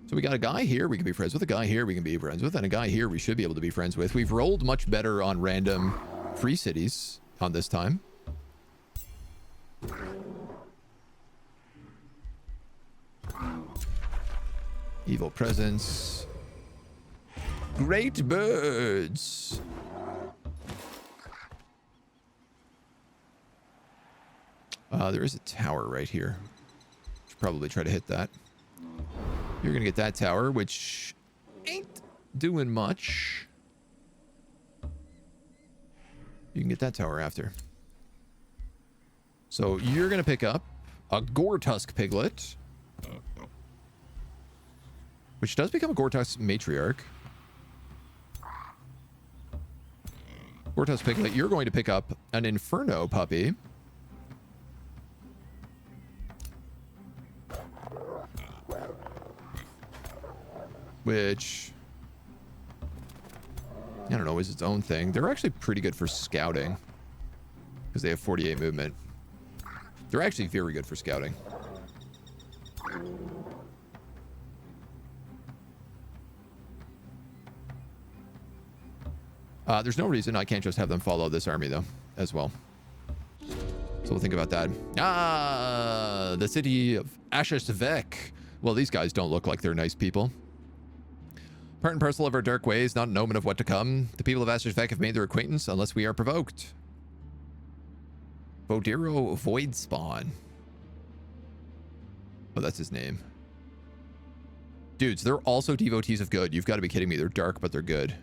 Speaker 1: So we got a guy here we can be friends with, a guy here we can be friends with, and a guy here we should be able to be friends with. We've rolled much better on random free cities on this time. Evil presence. Great birds. There is a tower right here. Should probably try to hit that. You're gonna get that tower, which ain't doing much. You can get that tower after. So you're gonna pick up a Gore-Tusk piglet, which does become a Gore-Tusk matriarch. Gore-Tusk piglet, you're going to pick up an Inferno puppy. Which, I don't know, is its own thing. They're actually pretty good for scouting because they have 48 movement. They're actually very good for scouting. There's no reason I can't just have them follow this army, though, as well. So we'll think about that. The city of Ashesvek. Well, these guys don't look like they're nice people. Part and parcel of our dark ways, not an omen of what to come. The people of Ashesvek have made their acquaintance unless we are provoked. Bodero Voidspawn. Oh, that's his name. Dudes, they're also devotees of good. You've got to be kidding me. They're dark, but they're good.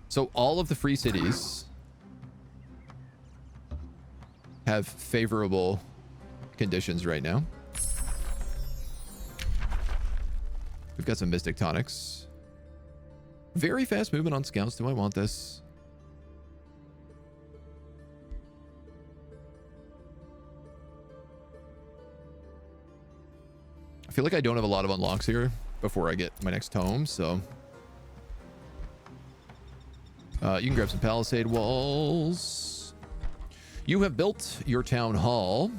Speaker 1: So all of the free cities have favorable conditions right now. We've got some Mystic Tonics. Very fast movement on scouts. Do I want this? I feel like I don't have a lot of unlocks here before I get my next tome, so... you can grab some palisade walls. You have built your town hall.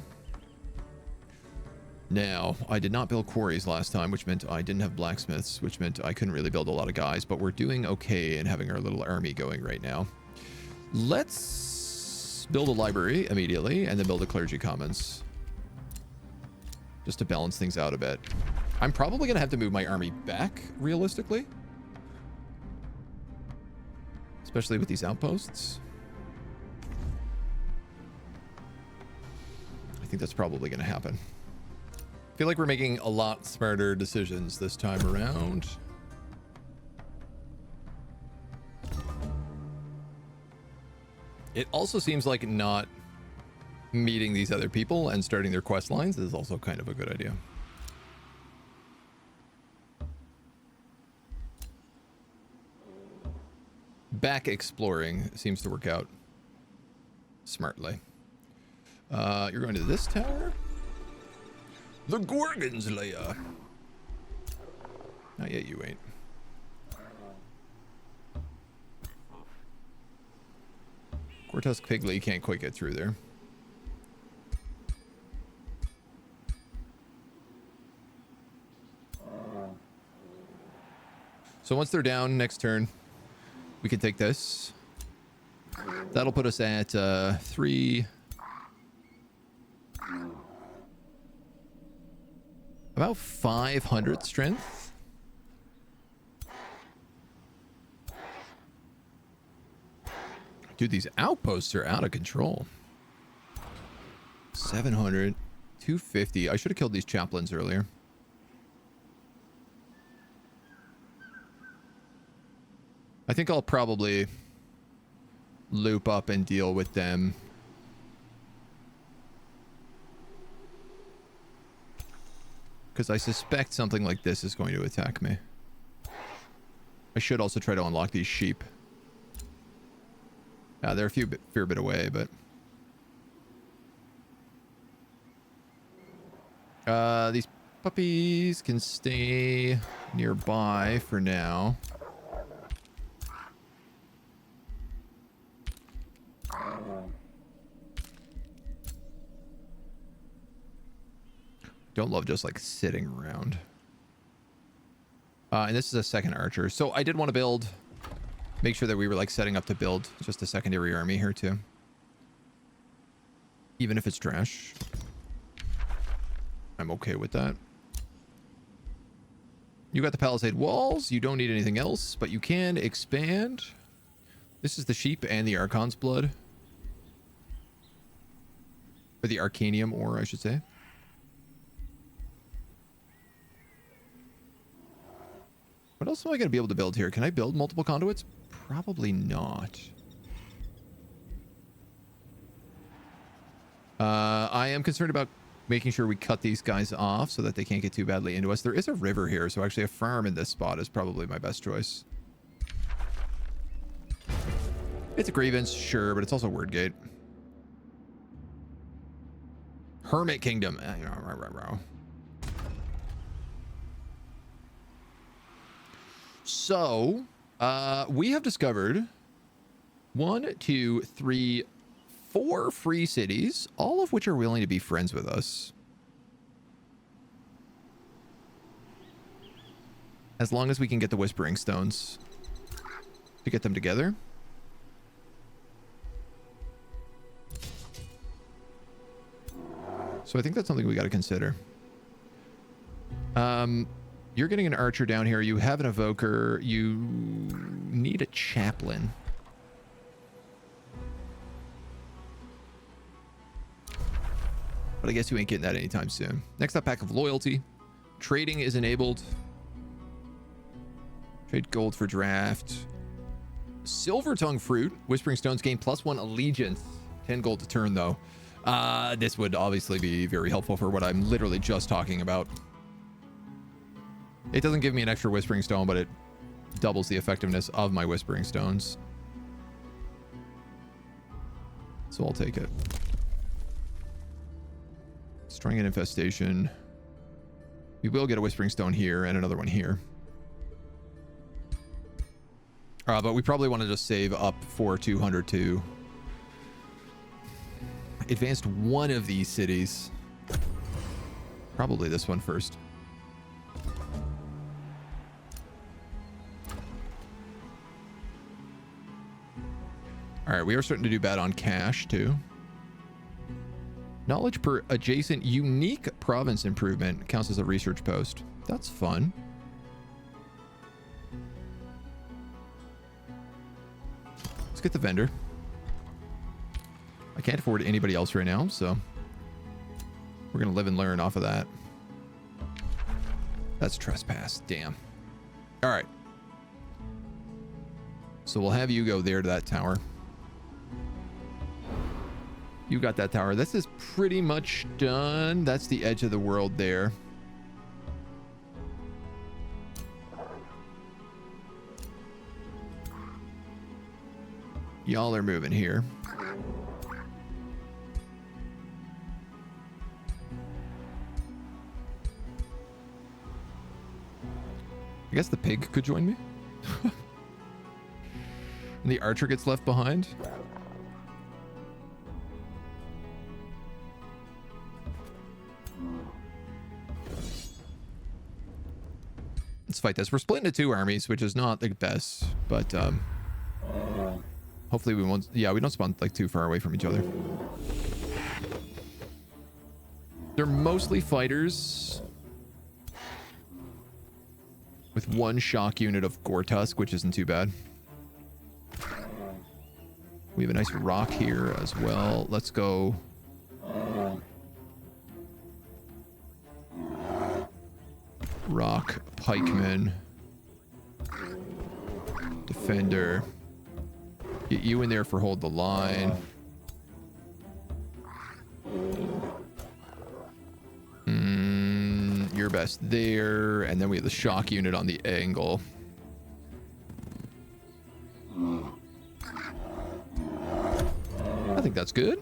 Speaker 1: Now, I did not build quarries last time, which meant I didn't have blacksmiths, which meant I couldn't really build a lot of guys, but we're doing okay in having our little army going right now. Let's build a library immediately and then build a clergy commons. Just to balance things out a bit. I'm probably going to have to move my army back, realistically. Especially with these outposts. I think that's probably going to happen. I feel like we're making a lot smarter decisions this time around. It also seems like not meeting these other people and starting their quest lines is also kind of a good idea. Back exploring seems to work out smartly. You're going to this tower? The Gorgon's Lair. Not yet, you ain't. Gore-Tusk Pigley can't quite get through there. So once they're down, next turn, we can take this. That'll put us at 3... about 500 strength. Dude, these outposts are out of control. 700, 250. I should have killed these chaplains earlier. I think I'll probably loop up and deal with them. Because I suspect something like this is going to attack me. I should also try to unlock these sheep. They're a fair bit away, but... these puppies can stay nearby for now. Don't love just like sitting around. And this is a second archer. So I did want to build, make sure that we were like setting up to build just a secondary army here too. Even if it's trash. I'm okay with that. You got the palisade walls. You don't need anything else, but you can expand. This is the sheep and the Archon's blood. Or the Arcanium ore, I should say. What else am I going to be able to build here? Can I build multiple conduits? Probably not. I am concerned about making sure we cut these guys off so that they can't get too badly into us. There is a river here, so actually a farm in this spot is probably my best choice. It's a grievance, sure, but it's also word gate. Hermit Kingdom. So, we have discovered 1, 2, 3, 4 free cities, all of which are willing to be friends with us. As long as we can get the Whispering Stones to get them together. So I think that's something we got to consider. You're getting an archer down here. You have an evoker. You need a chaplain. But I guess you ain't getting that anytime soon. Next up, pack of loyalty. Trading is enabled. Trade gold for draft. Silver tongue fruit. Whispering stones gain +1 allegiance. 10 gold to turn though. This would obviously be very helpful for what I'm literally just talking about. It doesn't give me an extra Whispering Stone, but it doubles the effectiveness of my Whispering Stones. So I'll take it. Destroying an infestation. We will get a Whispering Stone here and another one here. But we probably want to just save up for 200 to advanced one of these cities. Probably this one first. All right, we are starting to do bad on cash too. Knowledge per adjacent unique province improvement counts as a research post. That's fun. Let's get the vendor. I can't afford anybody else right now, so we're gonna live and learn off of that. That's trespass. Damn. All right. So we'll have you go there to that tower. You got that tower. This is pretty much done. That's the edge of the world there. Y'all are moving here. I guess the pig could join me. And the archer gets left behind. Let's fight this. We're split into 2 armies, which is not the best, but hopefully we won't. Yeah, we don't spawn like too far away from each other. They're mostly fighters with 1 shock unit of Gortusk, which isn't too bad. We have a nice rock here as well. Let's go. Rock, pikeman, defender. Get you in there for hold the line. You're best there, and then we have the shock unit on the angle. I think that's good.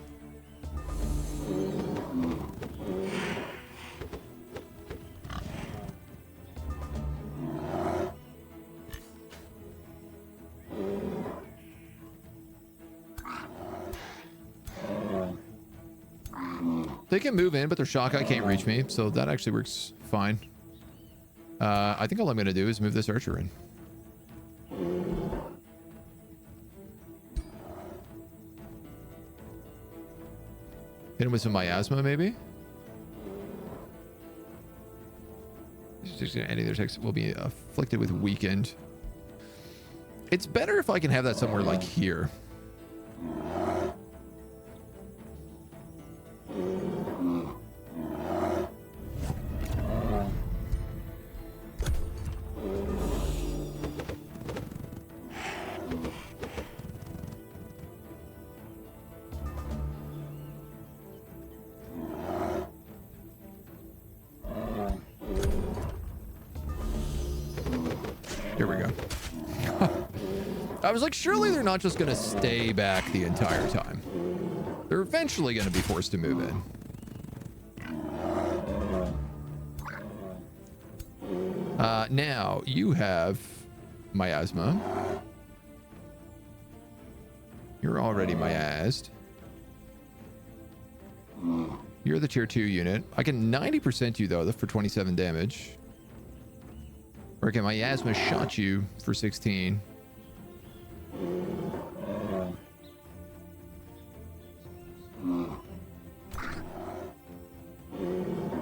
Speaker 1: They can move in, but their shock eye can't reach me, so that actually works fine. I think all I'm going to do is move this archer in. Hit him with some miasma, maybe? Any of their attacks will be afflicted with weakened. It's better if I can have that somewhere like here. Here we go. I was like, surely they're not just going to stay back the entire time. They're eventually going to be forced to move in. Now, you have miasma. You're already miased. You're the tier 2 unit. I can 90% you, though, for 27 damage. Or okay, miasma shot you for 16.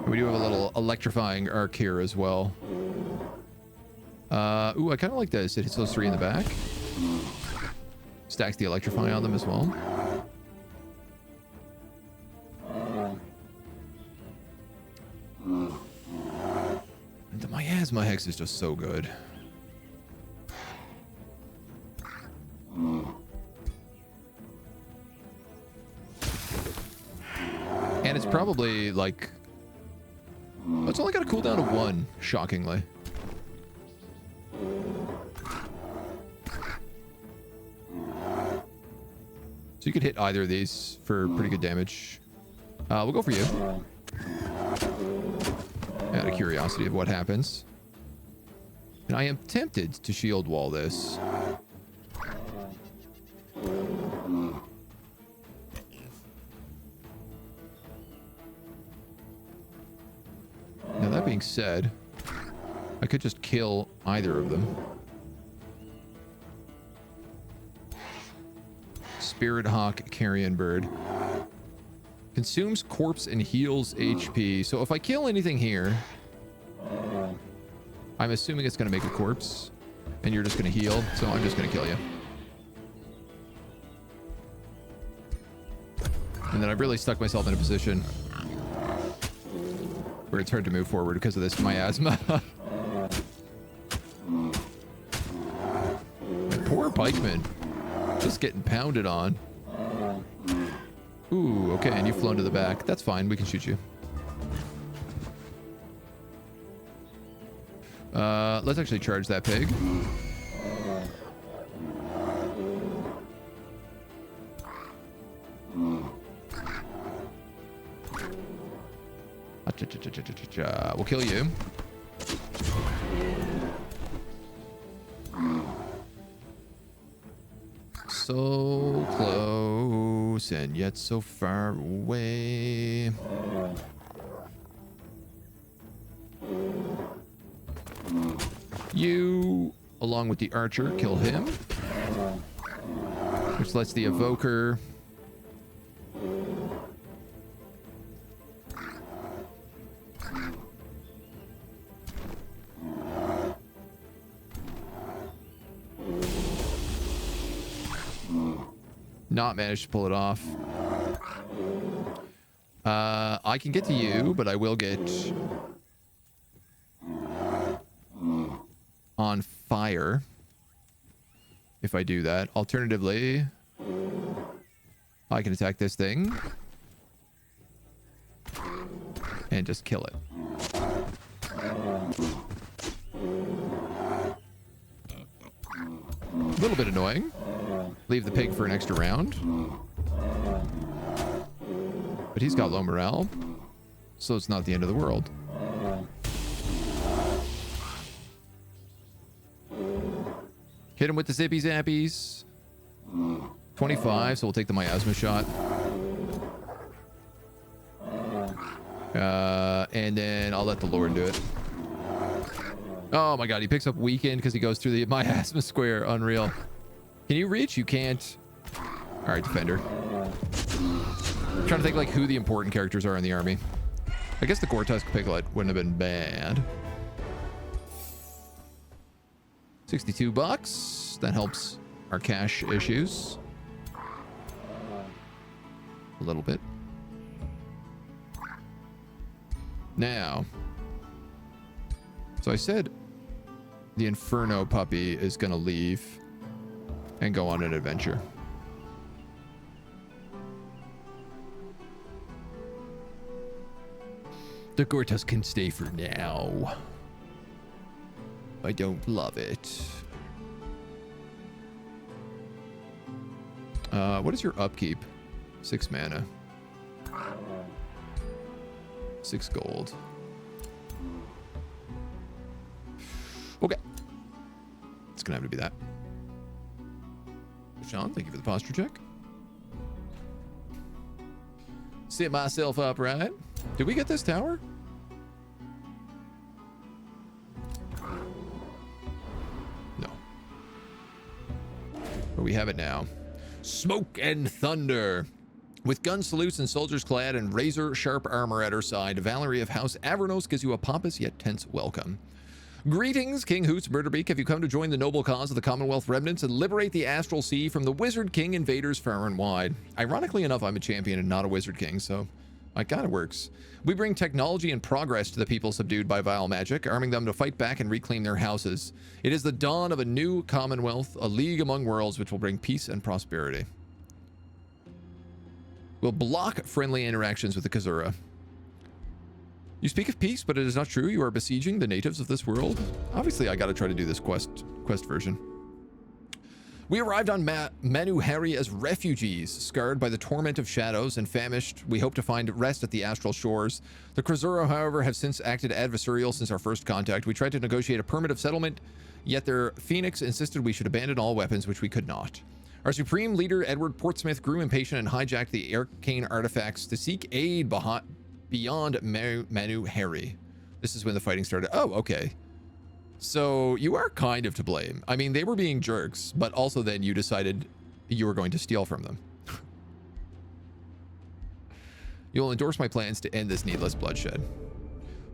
Speaker 1: We do have a little electrifying arc here as well. Ooh, I kind of like this. It hits those 3 in the back. Stacks the electrify on them as well. And the miasma hex is just so good. And it's probably like... It's only got a cooldown of 1, shockingly. So you could hit either of these for pretty good damage. We'll go for you. Out of curiosity of what happens. And I am tempted to shield wall this. Now that being said, I could just kill either of them. Spirit Hawk, Carrion Bird. Consumes corpse and heals HP. So if I kill anything here, I'm assuming it's going to make a corpse. And you're just going to heal. So I'm just going to kill you. And then I've really stuck myself in a position where it's hard to move forward because of this miasma. Poor pikeman. Just getting pounded on. Ooh, okay, and you've flown to the back. That's fine, we can shoot you. Let's actually charge that pig. We'll kill you. So close and yet so far away. You, along with the archer, kill him. Which lets the evoker... not managed to pull it off. I can get to you, but I will get on fire if I do that. Alternatively, I can attack this thing and just kill it. A little bit annoying. Leave the pig for an extra round. But he's got low morale, so it's not the end of the world. Hit him with the zippy zappies. 25, so we'll take the miasma shot. And then I'll let the Lord do it. Oh my god, he picks up weakened because he goes through the miasma square. Unreal. Can you reach? You can't. All right, defender. I'm trying to think like who the important characters are in the army. I guess the Gore-Tusk Piglet wouldn't have been bad. 62 bucks. That helps our cash issues a little bit. Now, so I said the Inferno puppy is going to leave and go on an adventure. The Gortus can stay for now. I don't love it. What is your upkeep? 6 mana. 6 gold. Okay. It's gonna have to be that. Sean, thank you for the posture check. Sit myself upright. Did we get this tower? No. But we have it now. Smoke and thunder. With gun salutes and soldiers clad in razor-sharp armor at her side, Valerie of House Avernus gives you a pompous yet tense welcome. Greetings, King Hoots Murderbeak. Have you come to join the noble cause of the Commonwealth remnants and liberate the Astral Sea from the Wizard King invaders far and wide? Ironically enough, I'm a champion and not a Wizard King, so it kind of works. We bring technology and progress to the people subdued by vile magic, arming them to fight back and reclaim their houses. It is the dawn of a new Commonwealth, a league among worlds which will bring peace and prosperity. We'll block friendly interactions with the Kazura. You speak of peace, but it is not true. You are besieging the natives of this world. Obviously, I gotta try to do this quest version. We arrived on Manuhari as refugees, scarred by the torment of shadows and famished. We hope to find rest at the astral shores. The Kazura, however, have since acted adversarial since our first contact. We tried to negotiate a permit of settlement, yet their phoenix insisted we should abandon all weapons, which we could not. Our supreme leader, Edward Portsmouth, grew impatient and hijacked the arcane artifacts to seek aid beyond Manuhari. This is when the fighting started. Oh, okay. So you are kind of to blame. I mean, they were being jerks, but also then you decided you were going to steal from them. You'll endorse my plans to end this needless bloodshed.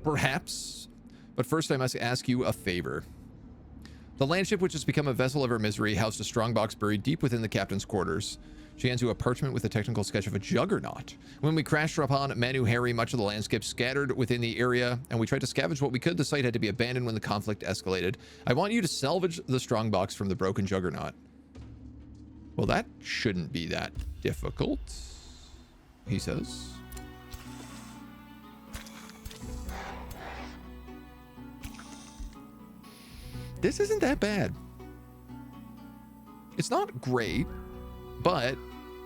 Speaker 1: Perhaps, but first I must ask you a favor. The landship, which has become a vessel of her misery, housed a strongbox buried deep within the captain's quarters. She hands you a parchment with a technical sketch of a juggernaut. When we crashed upon Manuhari, much of the landscape scattered within the area, and we tried to scavenge what we could. The site had to be abandoned when the conflict escalated. I want you to salvage the strongbox from the broken juggernaut. Well, that shouldn't be that difficult, he says. This isn't that bad. It's not great, but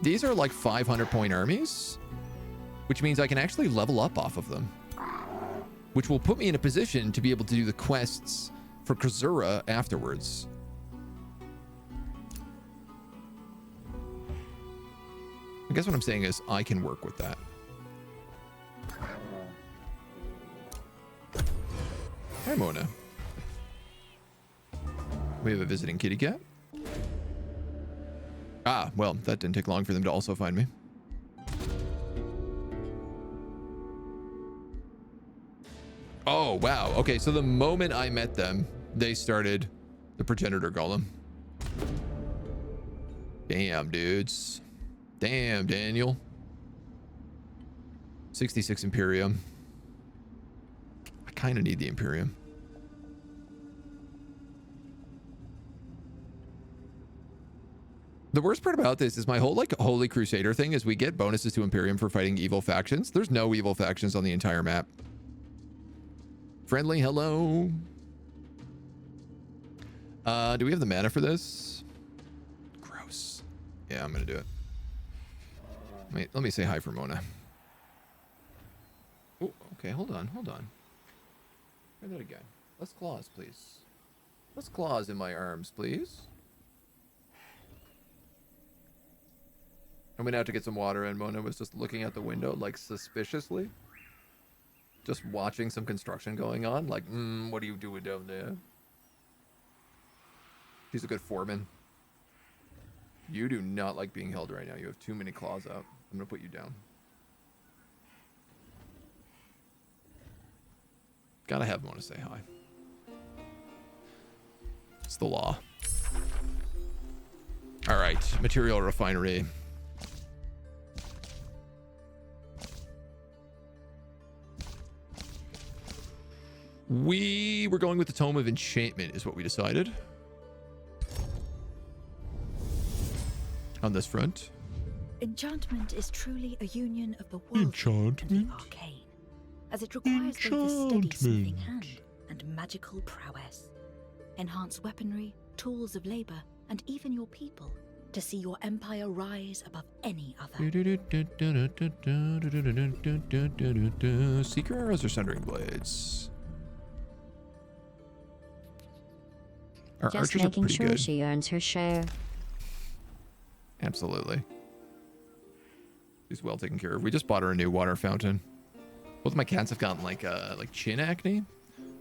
Speaker 1: these are like 500-point armies, which means I can actually level up off of them, which will put me in a position to be able to do the quests for Kazura afterwards. I guess what I'm saying is I can work with that. Hi, Mona. We have a visiting kitty cat. Ah, well, that didn't take long for them to also find me. Oh, wow. Okay, so the moment I met them, they started the progenitor golem. Damn, dudes. Damn, Daniel. 66 Imperium. I kind of need the Imperium. The worst part about this is my whole like Holy Crusader thing is we get bonuses to Imperium for fighting evil factions. There's no evil factions on the entire map. Friendly, hello. Do we have the mana for this? Gross. Yeah, I'm gonna do it. Wait, let me say hi for Mona. Oh, okay, hold on. Try that again. Less claws, please. Less claws in my arms, please. I went out to get some water and Mona was just looking out the window like suspiciously. just watching some construction going on. Like, what are you doing down there? She's a good foreman. You do not like being held right now. You have too many claws out. I'm gonna put you down. Gotta have him want to say hi. It's the law. All right, material refinery. We were going with the Tome of Enchantment is what we decided. On this front.
Speaker 2: Enchantment is truly a union of the world
Speaker 1: Enchantment.
Speaker 2: and the arcane, as it requires both a steady smithing hand and magical prowess. Enhance weaponry, tools of labor, and even your people to see your empire rise above any other.
Speaker 1: Seeker arrows or sundering blades? Our
Speaker 3: Just
Speaker 1: archers are
Speaker 3: making
Speaker 1: pretty
Speaker 3: sure
Speaker 1: good.
Speaker 3: she earns her share.
Speaker 1: Absolutely. She's well taken care of. We just bought her a new water fountain. Both of my cats have gotten like chin acne.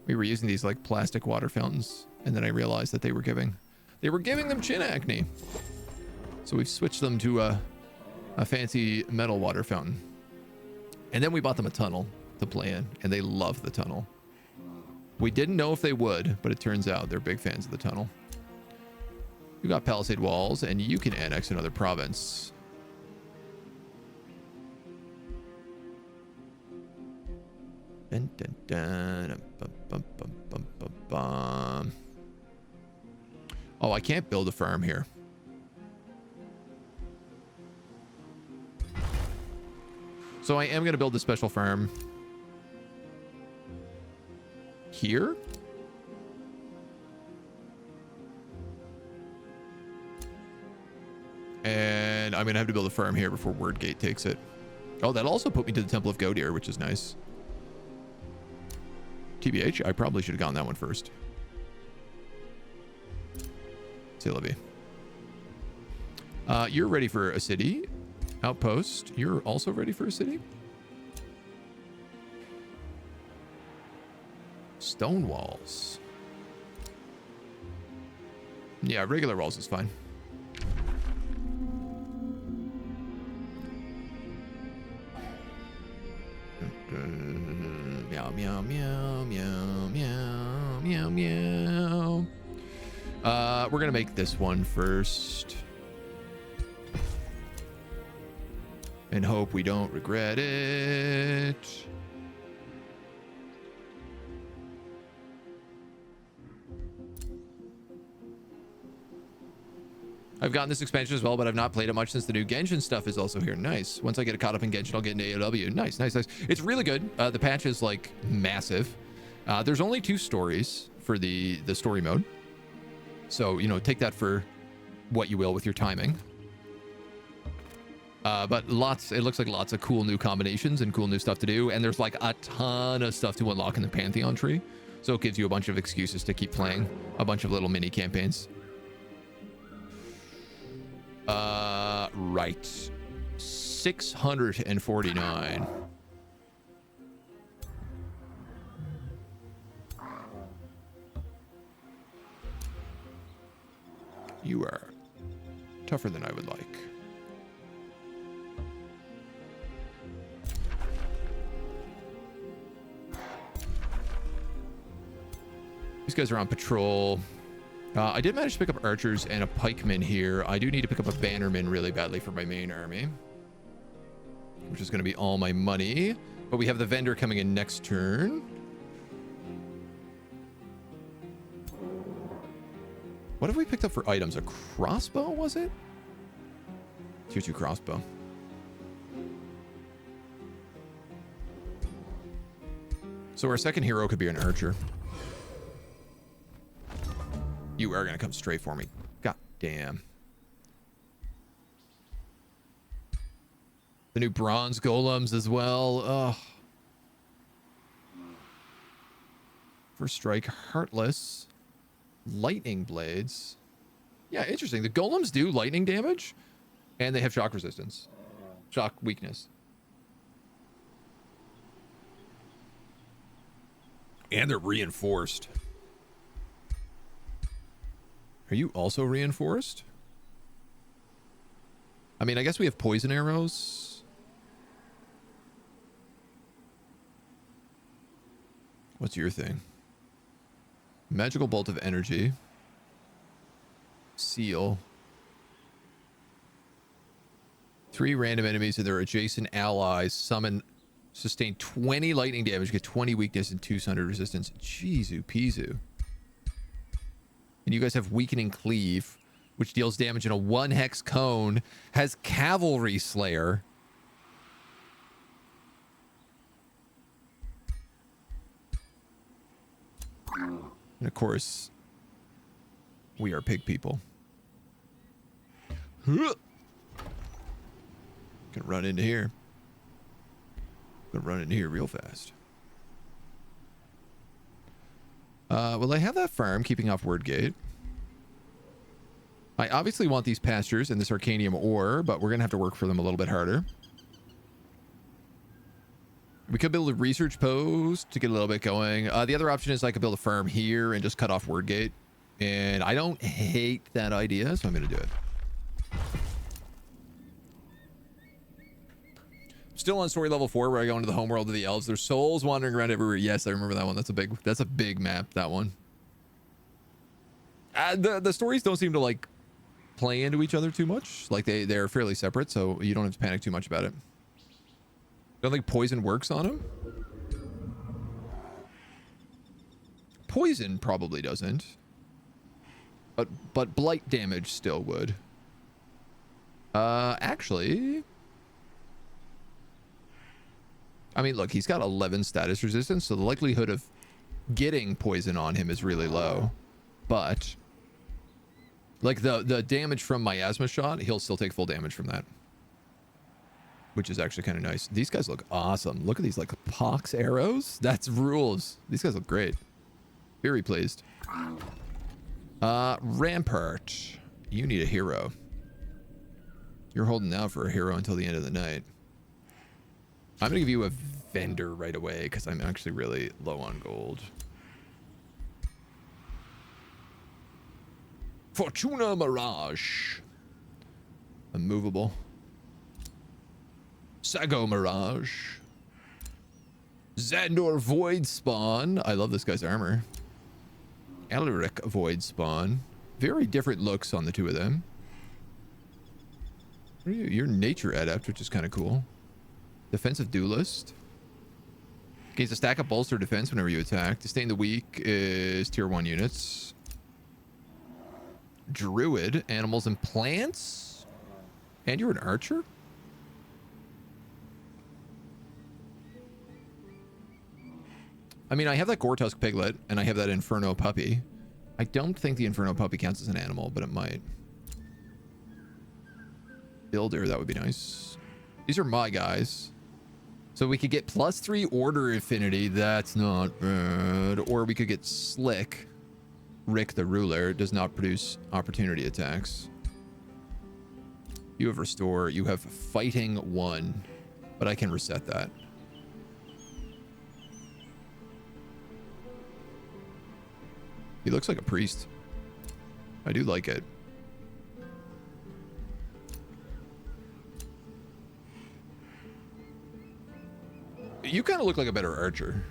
Speaker 1: We were using these like plastic water fountains, and then I realized that they were giving them chin acne. So we've switched them to a fancy metal water fountain. And then we bought them a tunnel to play in, and they love the tunnel. We didn't know if they would, but it turns out they're big fans of the tunnel. You got palisade walls, and you can annex another province. Dun, dun, dun, bum, bum, bum, bum, bum, bum. Oh, I can't build a farm here. So I am going to build a special farm here. And I'm going to have to build a farm here before Wordgate takes it. Oh, that'll also put me to the Temple of Godir, which is nice. TBH, I probably should have gotten that one first. Say, Libby. You're ready for a city. Outpost. You're also ready for a city? Stone walls. Yeah, regular walls is fine. Meow, meow, meow, meow, meow, meow, meow. We're gonna make this one first. And hope we don't regret it. I've gotten this expansion as well, but I've not played it much since the new Genshin stuff is also here. Nice. Once I get caught up in Genshin, I'll get into AOW. Nice, nice, nice. It's really good. The patch is like massive. There's only 2 stories for the story mode. So, you know, take that for what you will with your timing. But it looks like lots of cool new combinations and cool new stuff to do. And there's like a ton of stuff to unlock in the Pantheon tree. So it gives you a bunch of excuses to keep playing a bunch of little mini campaigns. Right. 649. You are tougher than I would like. These guys are on patrol. I did manage to pick up archers and a pikeman here. I do need to pick up a bannerman really badly for my main army, which is going to be all my money. But we have the vendor coming in next turn. What have we picked up for items? A crossbow, was it? Tier 2 crossbow. So our second hero could be an archer. You are going to come straight for me. God damn. The new bronze golems as well. Ugh. First strike, heartless. Lightning blades. Yeah, interesting. The golems do lightning damage, and they have shock resistance. Shock weakness. And they're reinforced. Are you also reinforced? I mean, I guess we have poison arrows. What's your thing? Magical bolt of energy. Seal. 3 random enemies and their adjacent allies sustain 20 lightning damage, get 20 weakness and 2 sundered resistance. Jeezu Pizu. And you guys have weakening cleave, which deals damage in a 1 hex cone, has cavalry slayer. And of course, we are pig people. Can run into here. Gonna run into here real fast. Well, I have that farm keeping off Wordgate. I obviously want these pastures and this Arcanium ore, but we're gonna have to work for them a little bit harder. We could build a research post to get a little bit going. The other option is I could build a farm here and just cut off Wordgate. And I don't hate that idea, so I'm gonna do it. Still on story level 4 where I go into the homeworld of the elves. There's souls wandering around everywhere. Yes, I remember that one. That's a big map, that one. The stories don't seem to like play into each other too much. Like they're fairly separate, so you don't have to panic too much about it. Don't think poison works on them? Poison probably doesn't. But blight damage still would. Actually, I mean, look, he's got 11 status resistance, so the likelihood of getting poison on him is really low. But like the damage from miasma shot, he'll still take full damage from that, which is actually kind of nice. These guys look awesome. Look at these like pox arrows. That's rules. These guys look great. Very pleased. Rampart, you need a hero. You're holding out for a hero until the end of the night. I'm gonna give you a vendor right away because I'm actually really low on gold. Fortuna Mirage. Immovable. Sago Mirage. Xandor Void Spawn. I love this guy's armor. Elric Void Spawn. Very different looks on the two of them. What are you? You're Nature Adept, which is kind of cool. Defensive Duelist. Gains a stack of bolster defense whenever you attack. Disdain the Weak is tier 1 units. Druid, animals and plants. And you're an archer? I mean, I have that Gortusk Piglet, and I have that Inferno Puppy. I don't think the Inferno Puppy counts as an animal, but it might. Builder, that would be nice. These are my guys. So we could get +3 order affinity. That's not bad. Or we could get Slick. Rick the Ruler does not produce opportunity attacks. You have Restore. You have Fighting 1. But I can reset that. He looks like a priest. I do like it. You kind of look like a better archer.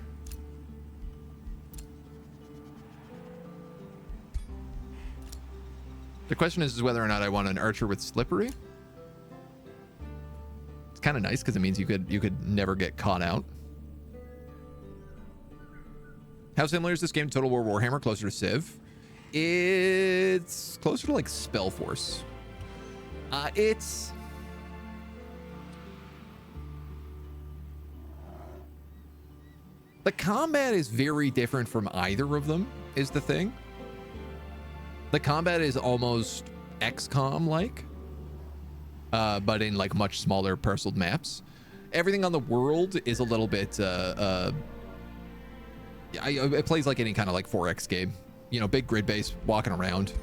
Speaker 1: The question is whether or not I want an archer with slippery. It's kind of nice because it means you could never get caught out. How similar is this game to Total War Warhammer? Closer to Civ? It's closer to like Spellforce. It's... The combat is very different from either of them, is the thing. The combat is almost XCOM-like, but in like much smaller parceled maps. Everything on the world is a little bit... it plays like any kind of like 4X game. You know, big grid base, walking around.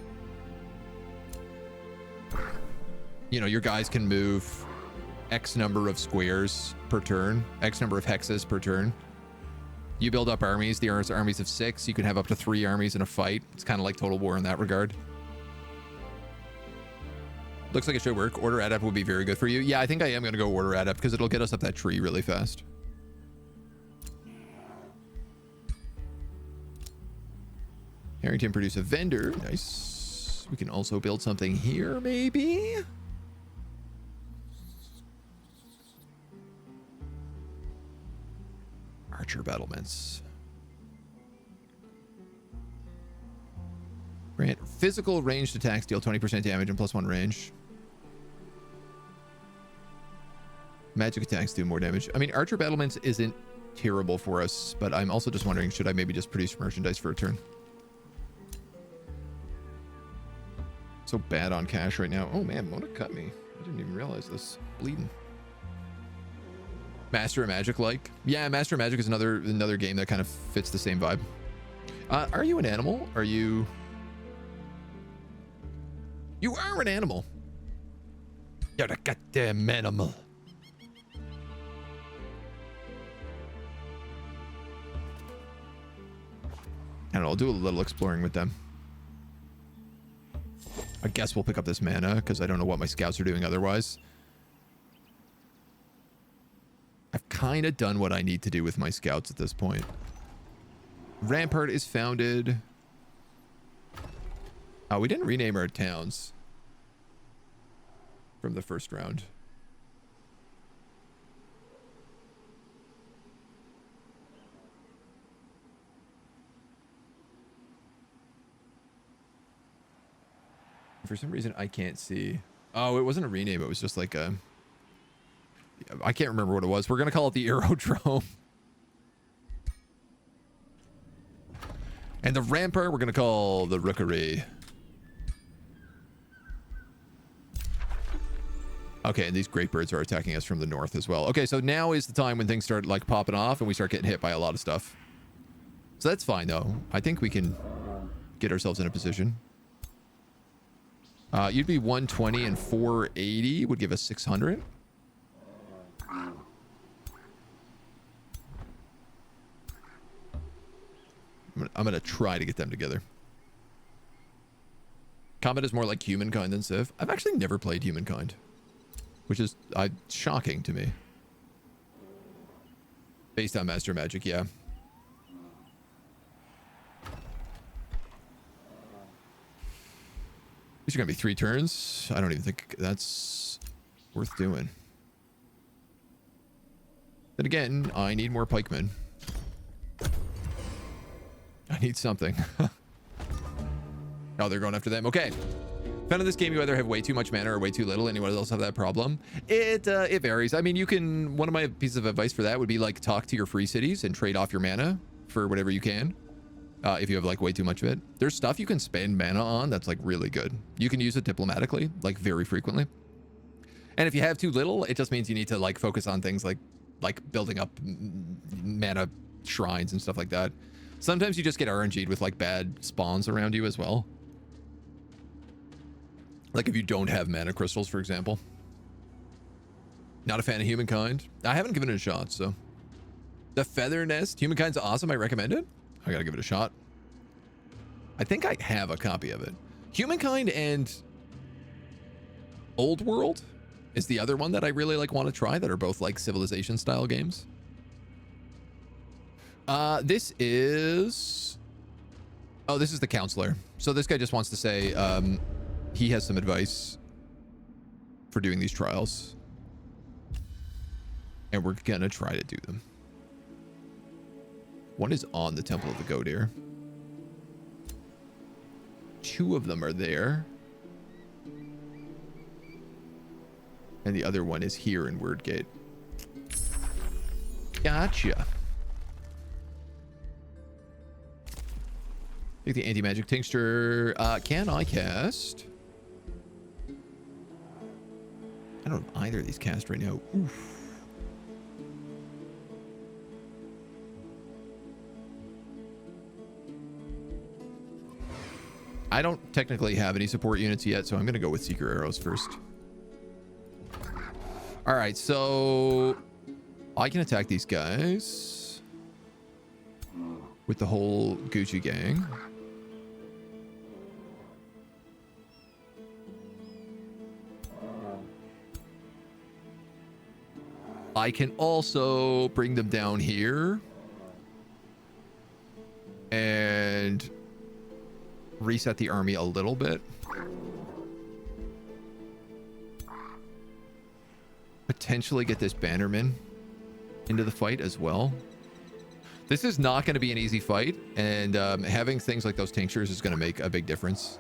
Speaker 1: You know, your guys can move X number of squares per turn, X number of hexes per turn. You build up armies. The armies of 6. You can have up to 3 armies in a fight. It's kind of like Total War in that regard. Looks like it should work. Order Adept would be very good for you. Yeah, I think I am going to go Order Adept because it'll get us up that tree really fast. Harrington produce a vendor. Nice. We can also build something here, maybe? Archer battlements. Grant physical ranged attacks deal 20% damage and +1 range. Magic attacks do more damage. I mean, Archer battlements isn't terrible for us, but I'm also just wondering, should I maybe just produce merchandise for a turn? So bad on cash right now. Oh man, Mona cut me. I didn't even realize this. Bleeding. Master of Magic like? Yeah, Master of Magic is another game that kind of fits the same vibe. Are you an animal? Are you... You are an animal. You're a goddamn animal. I don't know, I'll do a little exploring with them. I guess we'll pick up this mana because I don't know what my scouts are doing otherwise. I've kind of done what I need to do with my scouts at this point. Rampart is founded. Oh, we didn't rename our towns from the first round. For some reason, I can't see. Oh, it wasn't a rename. It was just like a... I can't remember what it was. We're going to call it the Aerodrome. And the Rampart, we're going to call the Rookery. Okay, and these great birds are attacking us from the north as well. Okay, so now is the time when things start like popping off and we start getting hit by a lot of stuff. So that's fine, though. I think we can get ourselves in a position. You'd be 120 and 480 would give us 600. I'm gonna try to get them together. Combat is more like Humankind than Civ. I've actually never played Humankind, which is shocking to me. Based on Master Magic, yeah. These are gonna be 3 turns. I don't even think that's worth doing. Then again, I need more pikemen. I need something. Oh, they're going after them. Okay. Found in this game, you either have way too much mana or way too little. Anyone else have that problem? It varies. I mean, you can... One of my pieces of advice for that would be, like, talk to your free cities and trade off your mana for whatever you can. If you have, like, way too much of it. There's stuff you can spend mana on that's, like, really good. You can use it diplomatically, like, very frequently. And if you have too little, it just means you need to, like, focus on things like building up mana shrines and stuff like that. Sometimes you just get RNG'd with like bad spawns around you as well. Like if you don't have mana crystals, for example. Not a fan of Humankind. I haven't given it a shot, so. The Feather Nest. Humankind's awesome. I recommend it. I gotta give it a shot. I think I have a copy of it. Humankind and Old World is the other one that I really like want to try that are both like Civilization style games. This is... Oh, this is the counselor. So this guy just wants to say he has some advice for doing these trials. And we're gonna try to do them. One is on the Temple of the Goat Ear. 2 of them are there. And the other one is here in Wordgate. Gotcha. Take the anti-magic tincture. Can I cast? I don't have either of these cast right now. Oof. I don't technically have any support units yet, so I'm going to go with Seeker Arrows first. All right, so I can attack these guys. with the whole Gucci gang. I can also bring them down here and reset the army a little bit. Potentially get this bannerman into the fight as well. This is not going to be an easy fight, and having things like those tinctures is going to make a big difference.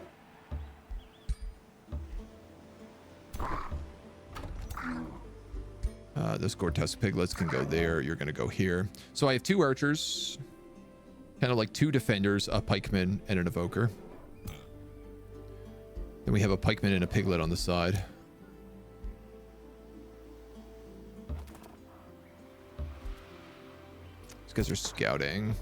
Speaker 1: Those Gortusk piglets can go there. You're going to go here. So I have 2 archers, kind of like 2 defenders, a pikeman, and an evoker. Then we have a pikeman and a piglet on the side. These guys are scouting.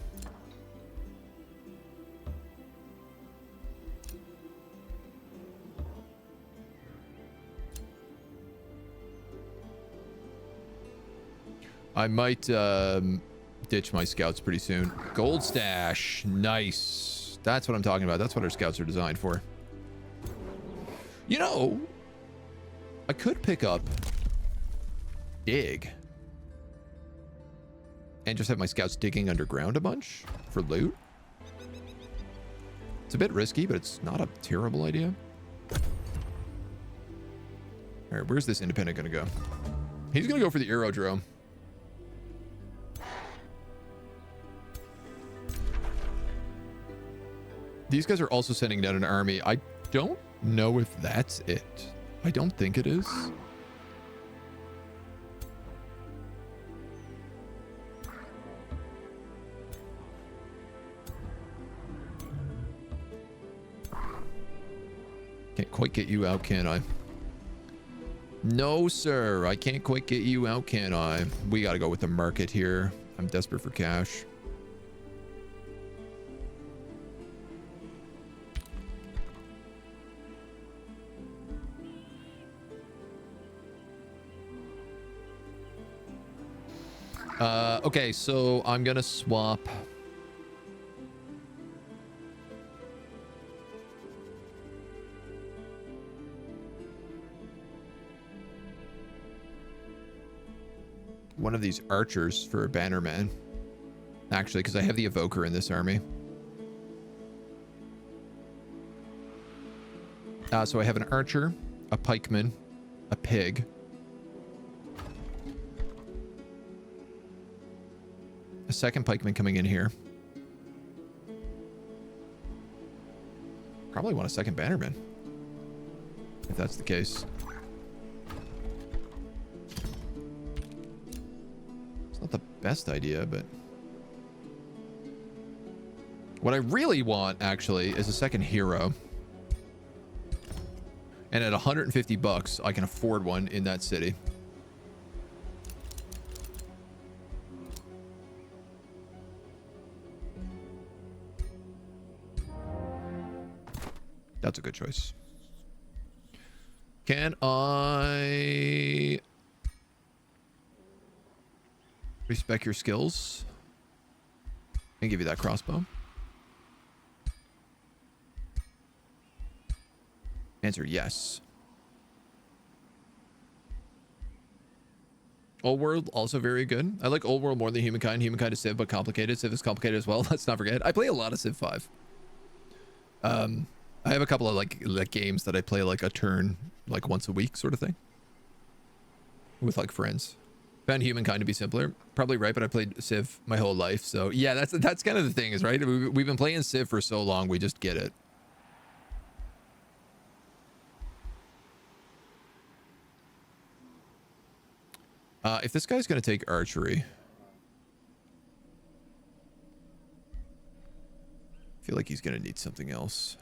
Speaker 1: I might ditch my scouts pretty soon. Gold stash. Nice. That's what I'm talking about. That's what our scouts are designed for. You know, I could pick up dig and just have my scouts digging underground a bunch for loot. It's a bit risky, but it's not a terrible idea. All right, where's this independent going to go? He's going to go for the aerodrome. These guys are also sending down an army. I don't know if that's it. I don't think it is. Can't quite get you out, can I? No, sir. I can't quite get you out, can I? We got to go with the market here. I'm desperate for cash. Okay, so I'm gonna swap one of these archers for a bannerman, actually, because I have the evoker in this army. So I have an archer, a pikeman, a pig, a second pikeman coming in here. Probably want a second bannerman, if that's the case. It's not the best idea, but what I really want, actually, is a second hero. And at 150 bucks, I can afford one in that city. That's a good choice. Can I respec your skills and give you that crossbow? Answer yes. Old World also very good. I like Old World more than Humankind. Humankind is Civ, but complicated. Civ is complicated as well. Let's not forget. I play a lot of Civ 5. I have a couple of like games that I play like a turn like once a week sort of thing with like friends. Found Humankind to be simpler. Probably right, but I played Civ my whole life. So yeah, that's kind of the thing is, right? We've been playing Civ for so long, we just get it. If this guy's going to take archery, I feel like he's going to need something else.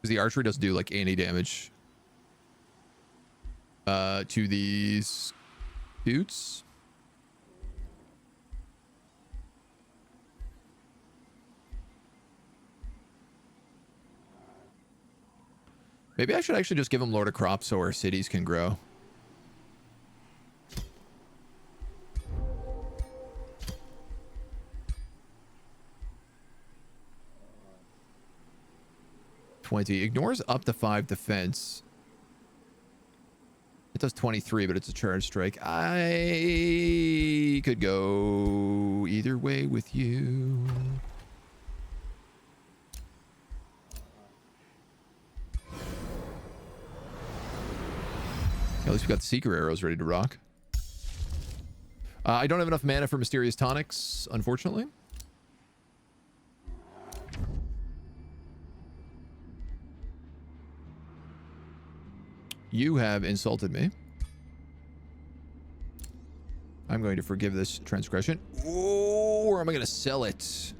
Speaker 1: Because the archery doesn't do like any damage to these dudes. Maybe I should actually just give him Lord of Crops so our cities can grow. 20. Ignores up to 5 defense. It does 23, but it's a charge strike. I could go either way with you. At least we got the Seeker arrows ready to rock. I don't have enough mana for Mysterious Tonics, unfortunately. You have insulted me. I'm going to forgive this transgression. Or am I going to sell it?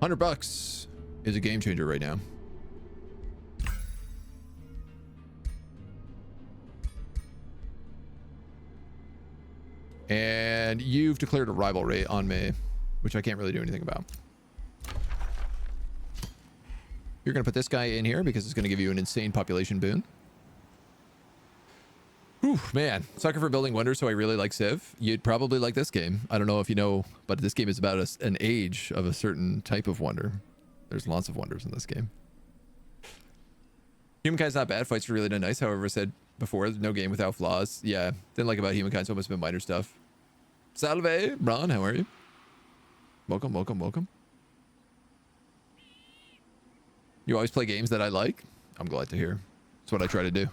Speaker 1: $100 is a game changer right now. And you've declared a rivalry on me, which I can't really do anything about. You're going to put this guy in here because it's going to give you an insane population boon. Whew, man. Sucker for building wonders, so I really like Civ. You'd probably like this game. I don't know if you know, but this game is about an age of a certain type of wonder. There's lots of wonders in this game. Humankind's not bad. Fights are really nice. However, I said before, no game without flaws. Yeah, didn't like about Humankind so much been minor stuff. Salve, Ron, how are you? Welcome, welcome, welcome. You always play games that I like? I'm glad to hear. That's what I try to do.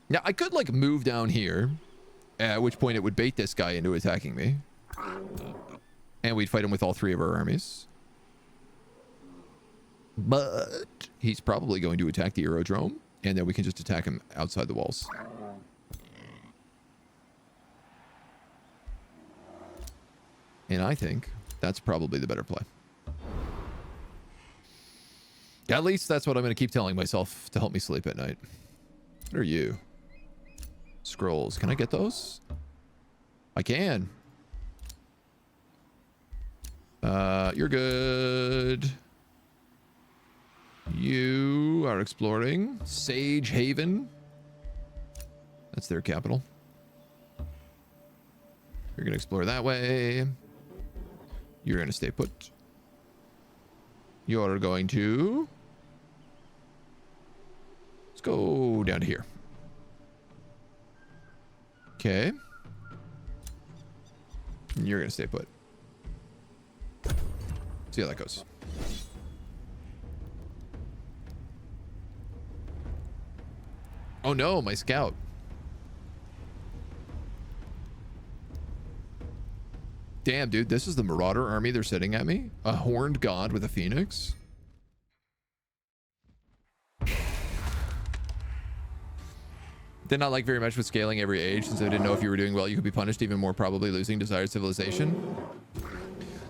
Speaker 1: Now, I could, like, move down here, at which point it would bait this guy into attacking me. And we'd fight him with all 3 of our armies. But he's probably going to attack the aerodrome, and then we can just attack him outside the walls. And I think that's probably the better play. At least that's what I'm going to keep telling myself to help me sleep at night. What are you? Scrolls. Can I get those? I can. You're good. You are exploring. Sage Haven. That's their capital. You're going to explore that way. You're going to stay put. You're going to... Let's go down to here. Okay. You're going to stay put. See how that goes. Oh no, my scout. Damn, dude, this is the Marauder army they're sitting at me? A horned god with a phoenix? Did not like very much with scaling every age, since I didn't know if you were doing well, you could be punished even more, probably losing desired civilization.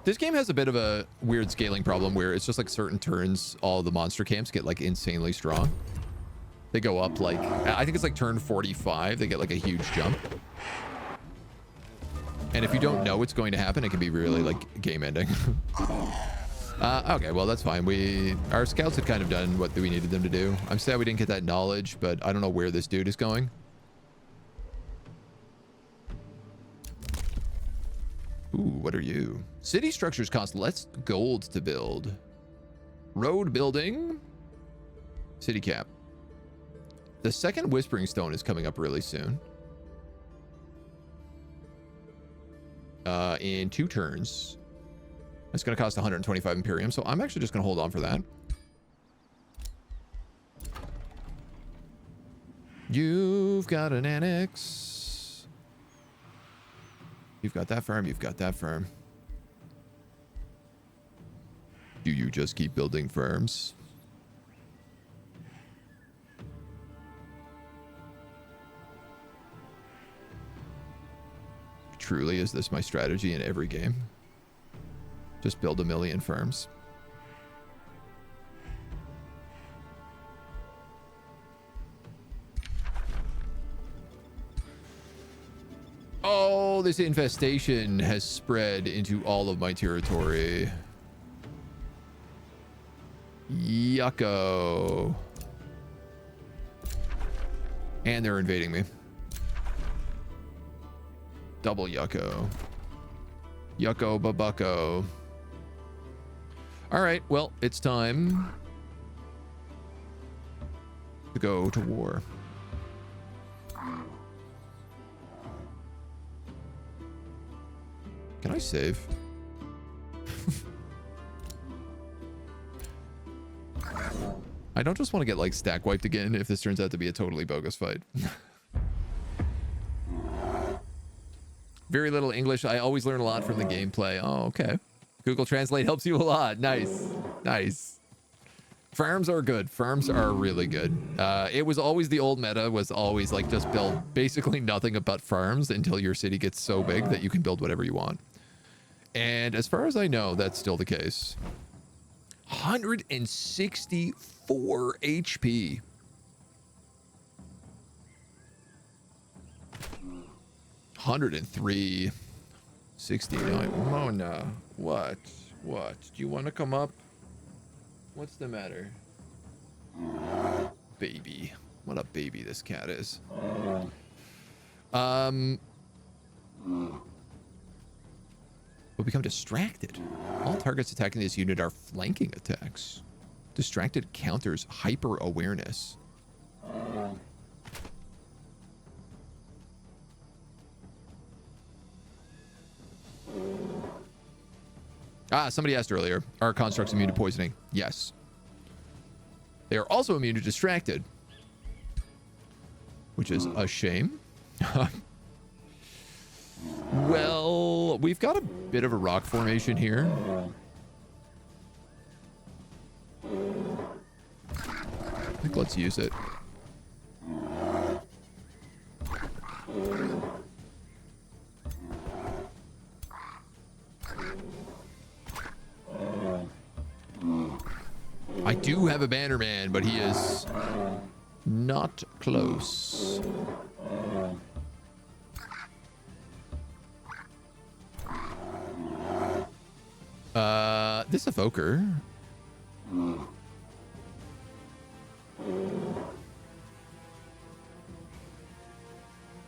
Speaker 1: This game has a bit of a weird scaling problem where it's just like certain turns, all the monster camps get like insanely strong. They go up like, I think it's like turn 45, they get like a huge jump. And if you don't know what's going to happen, it can be really like game ending. Okay, well that's fine. Our scouts had kind of done what we needed them to do. I'm sad we didn't get that knowledge, but I don't know where this dude is going. Ooh, what are you? City structures cost less gold to build. Road building. City cap. The second Whispering Stone is coming up really soon. In 2 turns. It's going to cost 125 Imperium, so I'm actually just going to hold on for that. You've got an annex. You've got that farm, you've got that farm. Do you just keep building farms? Truly, is this my strategy in every game? Just build a million farms. Oh, this infestation has spread into all of my territory. Yucko. And they're invading me. Double yucco. Yucco babucco. All right, well, it's time to go to war. Can I save? I don't just want to get like stack wiped again if this turns out to be a totally bogus fight. Very little English. I always learn a lot from the gameplay. Oh, okay. Google Translate helps you a lot. Nice. Nice. Farms are good. Farms are really good. It was always the old meta was always like just build basically nothing but farms until your city gets so big that you can build whatever you want. And as far as I know, that's still the case. 164 HP. 103. 69. Mona, what? What? Do you want to come up? What's the matter? Baby. What a baby this cat is. Will become distracted. All targets attacking this unit are flanking attacks. Distracted counters hyper awareness. Ah, somebody asked earlier, are constructs immune to poisoning? Yes. They are also immune to distracted, which is a shame. Well, we've got a bit of a rock formation here. I think let's use it. I do have a bannerman, but he is not close. This evoker.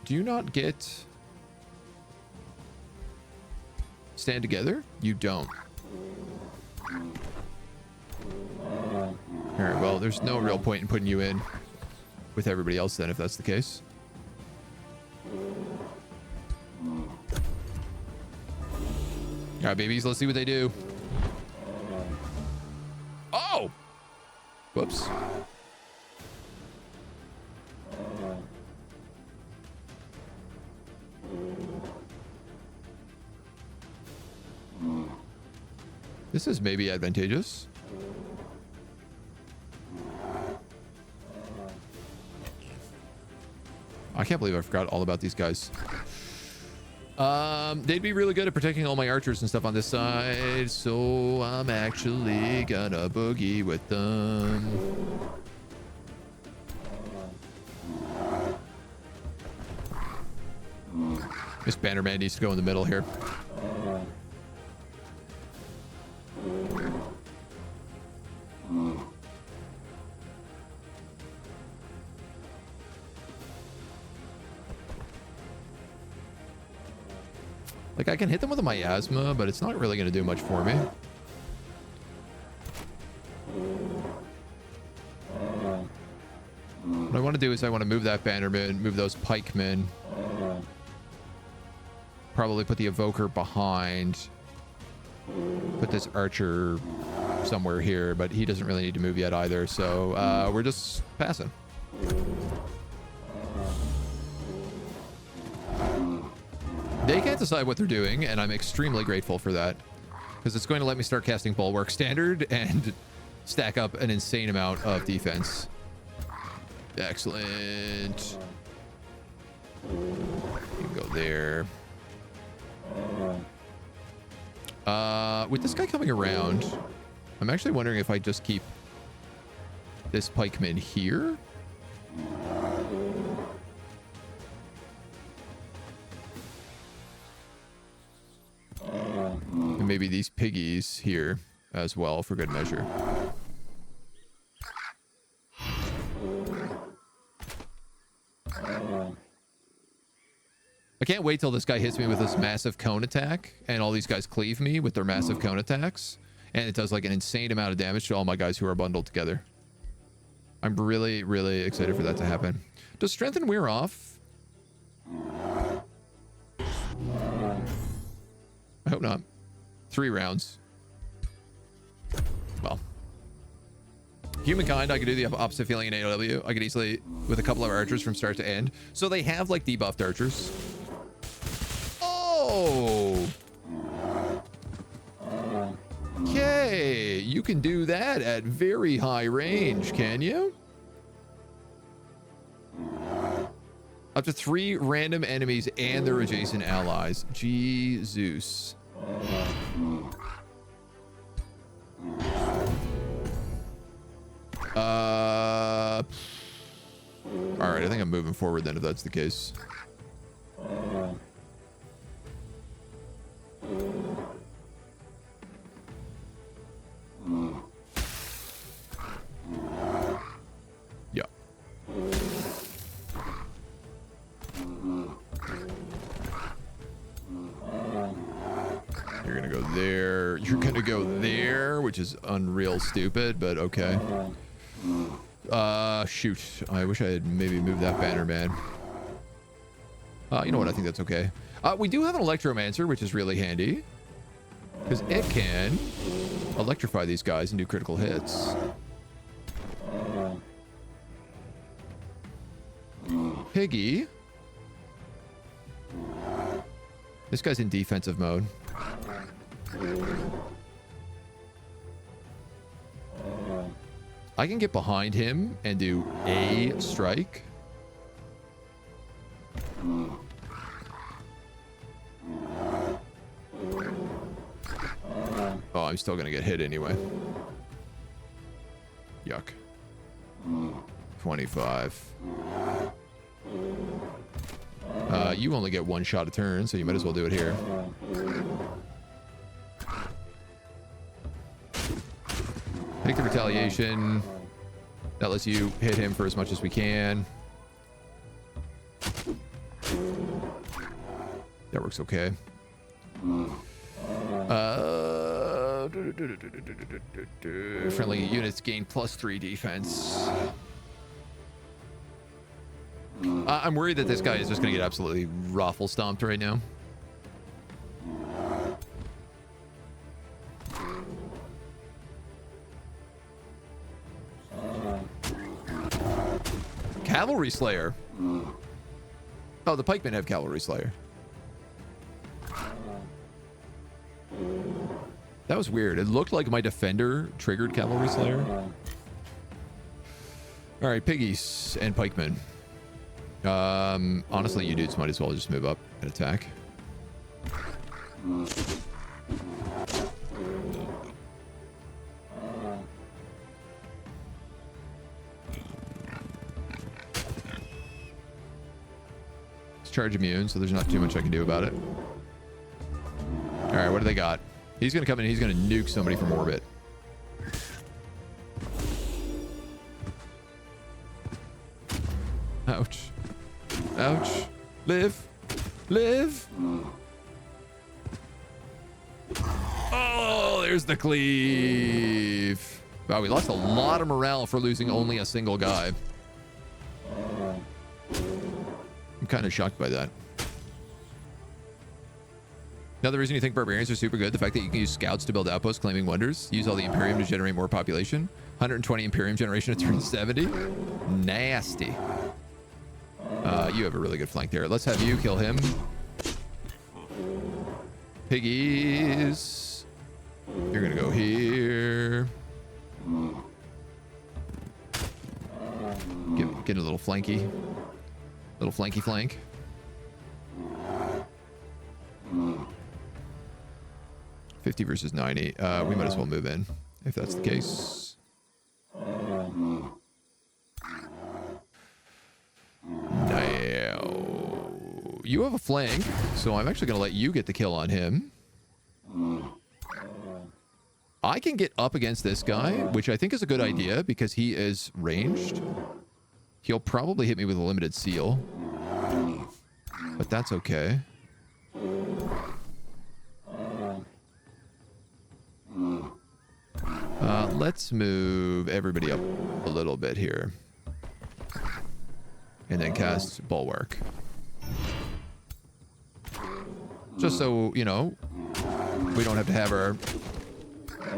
Speaker 1: Do you not get stand together? You don't. All right, well, there's no real point in putting you in with everybody else then, if that's the case. All right, babies, let's see what they do. Oh! Whoops. This is maybe advantageous. I can't believe I forgot all about these guys. They'd be really good at protecting all my archers and stuff on this side, so I'm actually gonna boogie with them. This bannerman needs to go in the middle here. Like, I can hit them with a miasma, but it's not really going to do much for me. What I want to do is I want to move that bannerman, move those pikemen. Probably put the evoker behind. Put this archer somewhere here, but he doesn't really need to move yet either, so we're just passing. They can't decide what they're doing, and I'm extremely grateful for that, because it's going to let me start casting Bulwark Standard and stack up an insane amount of defense. Excellent. You can go there. With this guy coming around, I'm actually wondering if I just keep this pikeman here. And maybe these piggies here as well for good measure. I can't wait till this guy hits me with this massive cone attack and all these guys cleave me with their massive cone attacks. And it does like an insane amount of damage to all my guys who are bundled together. I'm really, really excited for that to happen. Does strengthen wear off? I hope not. 3 rounds. Well. Humankind, I could do the opposite feeling in AOW. I could easily, with a couple of archers from start to end. So they have like debuffed archers. Oh! Okay, you can do that at very high range, can you? Up to 3 random enemies and their adjacent allies. Jesus. All right, I think I'm moving forward then if that's the case. Yeah. You're gonna go there. You're gonna go there, which is unreal stupid, but okay. Shoot. I wish I had maybe moved that banner, man. You know what? I think that's okay. We do have an Electromancer, which is really handy. Because it can electrify these guys and do critical hits. Piggy. This guy's in defensive mode. I can get behind him and do a strike. Oh, I'm still gonna get hit anyway. Yuck. 25. You only get 1 shot a turn, so you might as well do it here. Take the retaliation. That lets you hit him for as much as we can. That works okay. Friendly units gain +3 defense. I'm worried that this guy is just going to get absolutely raffle stomped right now. Cavalry Slayer. Oh, the pikemen have Cavalry Slayer. That was weird. It looked like my defender triggered Cavalry Slayer. All right, piggies and pikemen. Honestly, you dudes might as well just move up and attack. It's charge immune, so there's not too much I can do about it. All right, what do they got? He's going to come in and he's going to nuke somebody from orbit. Ouch. Ouch. Live. Live. Oh, there's the cleave. Wow, we lost a lot of morale for losing only a single guy. I'm kind of shocked by that. Another reason you think barbarians are super good, the fact that you can use scouts to build outposts claiming wonders, use all the Imperium to generate more population. 120 Imperium generation at turn 70. Nasty. You have a really good flank there. Let's have you kill him. Piggies. You're gonna go here. Get a little flanky. Little flanky flank. Mm. 50 versus 90. We might as well move in if that's the case. Now, you have a flank, so I'm actually going to let you get the kill on him. I can get up against this guy, which I think is a good idea because he is ranged. He'll probably hit me with a limited seal. but that's okay. Let's move everybody up a little bit here. And then cast Bulwark. Just so, you know, we don't have to have our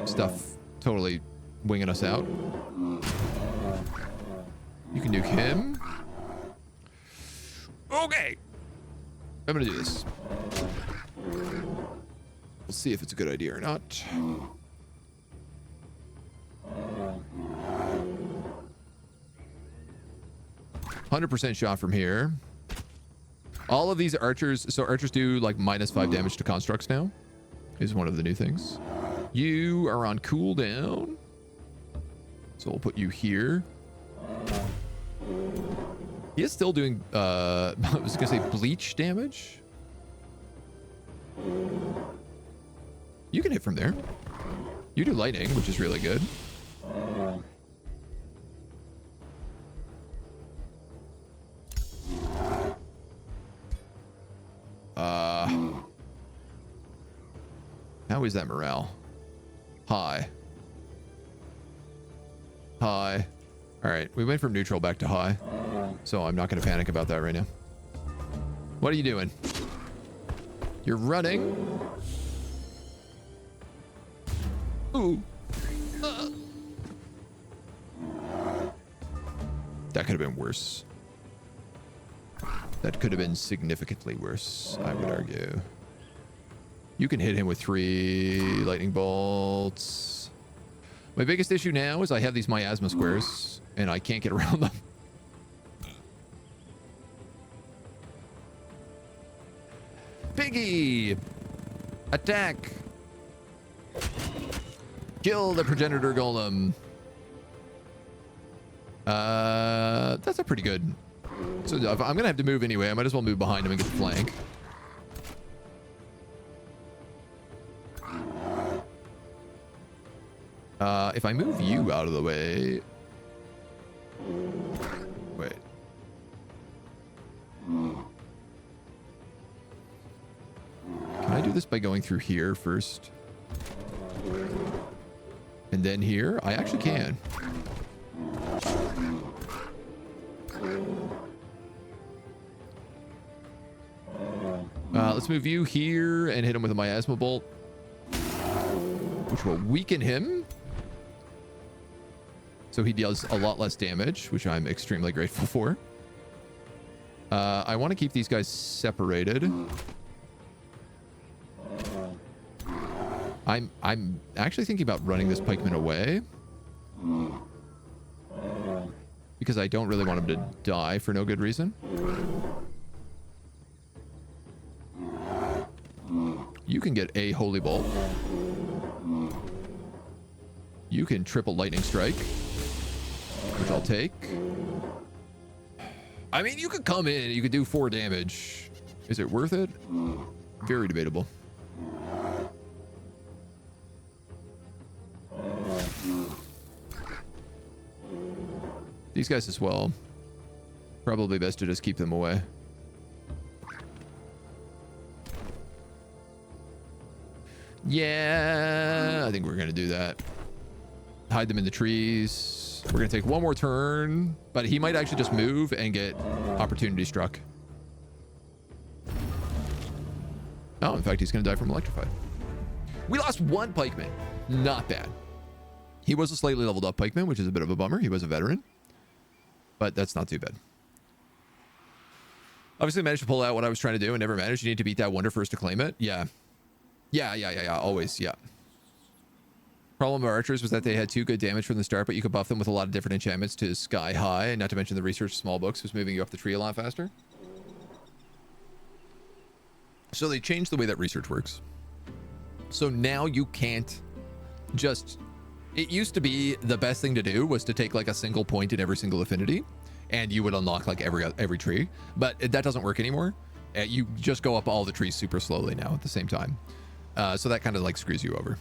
Speaker 1: stuff totally winging us out. You can nuke him. Okay. I'm gonna do this. We'll see if it's a good idea or not. 100% shot from here. All of these archers, so archers do like -5 damage to constructs now, is one of the new things. You are on cooldown, so we'll put you here. He is still doing, I was gonna say bleach damage. You can hit from there. You do lightning, which is really good. How is that morale? High. High. All right, we went from neutral back to high, so I'm not going to panic about that right now. What are you doing? You're running. Ooh. That could have been worse. That could have been significantly worse, I would argue. You can hit him with 3 lightning bolts. My biggest issue now is I have these miasma squares, and I can't get around them. Piggy! Attack! Kill the progenitor golem. That's a pretty good. So if I'm gonna have to move anyway, I might as well move behind him and get the flank. If I move you out of the way... Wait. Can I do this by going through here first? And then here? I actually can. Let's move you here and hit him with a miasma bolt, which will weaken him. So he deals a lot less damage, which I'm extremely grateful for. I want to keep these guys separated. I'm actually thinking about running this pikeman away, because I don't really want him to die for no good reason. You can get a holy bolt. You can triple lightning strike, which I'll take. I mean, you could come in, you could do 4 damage. Is it worth it? Very debatable. These guys as well. Probably best to just keep them away. Yeah, I think we're gonna do that. Hide them in the trees. We're gonna take one more turn, but he might actually just move and get opportunity struck. Oh, in fact, he's gonna die from electrified. We lost 1 pikeman. Not bad. He was a slightly leveled up pikeman, which is a bit of a bummer. He was a veteran, but that's not too bad. Obviously managed to pull out what I was trying to do and never managed. You need to beat that wonder first to claim it. Yeah. Always, yeah. Problem of archers was that they had 2 good damage from the start, but you could buff them with a lot of different enchantments to sky high, and not to mention the research small books was moving you up the tree a lot faster. So they changed the way that research works. So now you can't just... It used to be the best thing to do was to take like a single point in every single affinity, and you would unlock like every tree, but that doesn't work anymore. You just go up all the trees super slowly now at the same time. So that kind of like screws you over.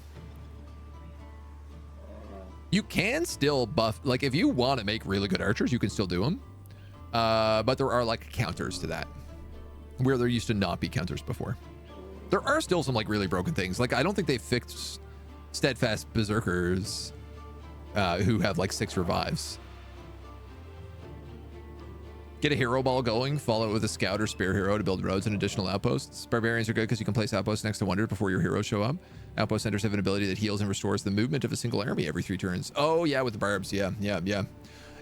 Speaker 1: You can still buff, like if you want to make really good archers, you can still do them. But there are like counters to that. where there used to not be counters before. There are still some like really broken things. Like I don't think they fixed steadfast berserkers who have like 6 revives. Get a hero ball going, follow it with a scout or spear hero to build roads and additional outposts. Barbarians are good because you can place outposts next to wonders before your heroes show up. Outpost centers have an ability that heals and restores the movement of a single army every 3 turns. Oh yeah, with the barbs. Yeah.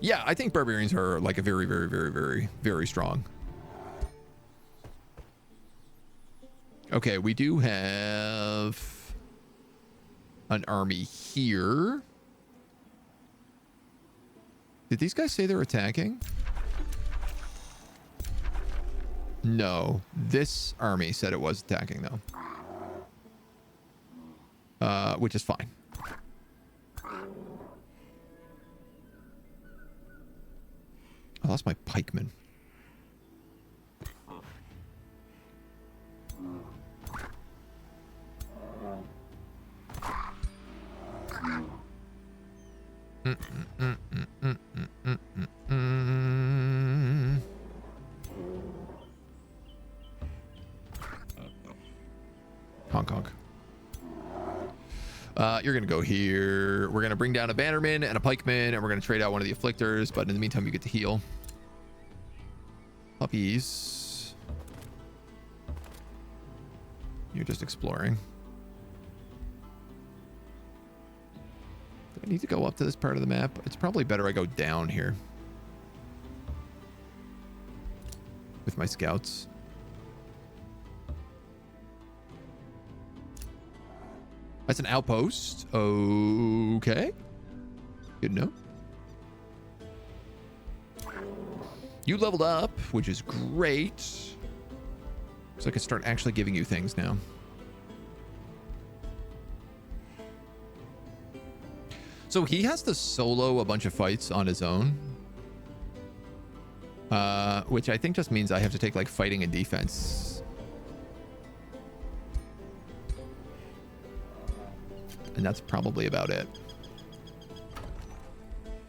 Speaker 1: Yeah, I think barbarians are like a very, very, very, very, very strong. Okay, we do have an army here. Did these guys say they're attacking? No, this army said it was attacking though. Which is fine. I lost my pikeman. Honk honk. You're gonna go here. We're gonna bring down a bannerman and a pikeman, and we're gonna trade out one of the afflictors, but in the meantime you get to heal. Puppies. You're just exploring. Do I need to go up to this part of the map? It's probably better I go down here with my scouts. That's an outpost. Okay. Good to know. You leveled up, which is great. So I can start actually giving you things now. So he has to solo a bunch of fights on his own. Which I think just means I have to take like fighting and defense. And that's probably about it.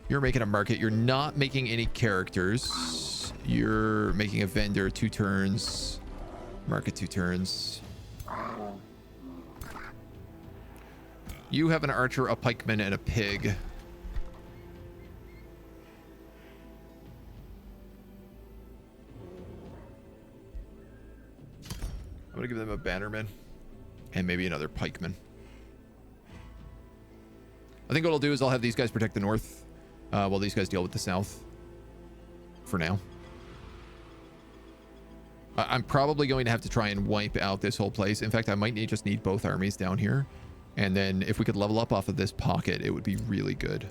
Speaker 1: You're making a market. You're not making any characters. You're making a vendor 2 turns. Market 2 turns. You have an archer, a pikeman, and a pig. I'm gonna give them a bannerman and maybe another pikeman. I think what I'll do is I'll have these guys protect the north while these guys deal with the south for now. I'm probably going to have to try and wipe out this whole place. In fact, I might just need both armies down here. And then if we could level up off of this pocket, it would be really good.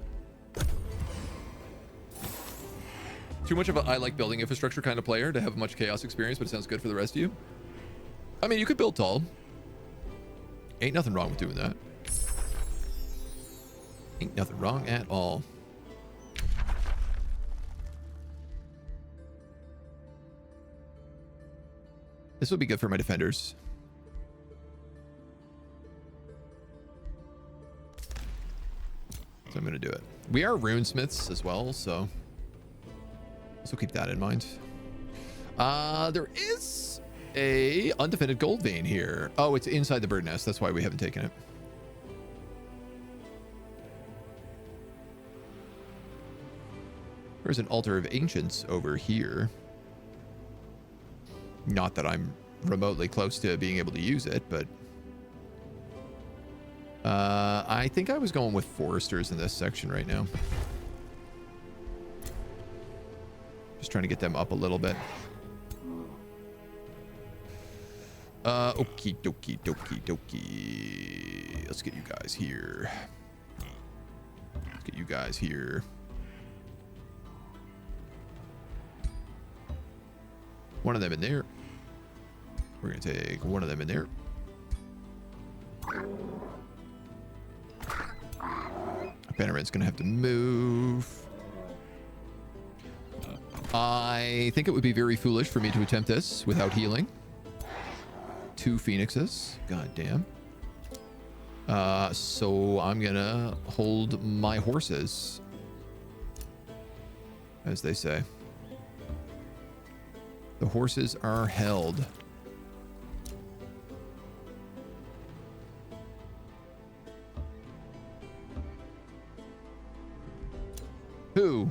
Speaker 1: Too much of a I like building infrastructure kind of player to have much chaos experience, but it sounds good for the rest of you. I mean, you could build tall. Ain't nothing wrong with doing that. Ain't nothing wrong at all. This would be good for my defenders. So I'm going to do it. We are runesmiths as well, so also keep that in mind. There is a undefended gold vein here. Oh, it's inside the bird nest. That's why we haven't taken it. There's an altar of ancients over here. Not that I'm remotely close to being able to use it, but I think I was going with foresters in this section right now. Just trying to get them up a little bit. Okie dokie dokie dokie. Let's get you guys here. Let's get you guys here. One of them in there. We're going to take one of them in there. Bannerman's going to have to move. I think it would be very foolish for me to attempt this without healing. 2 phoenixes. God damn. So I'm going to hold my horses, as they say. The horses are held. Who?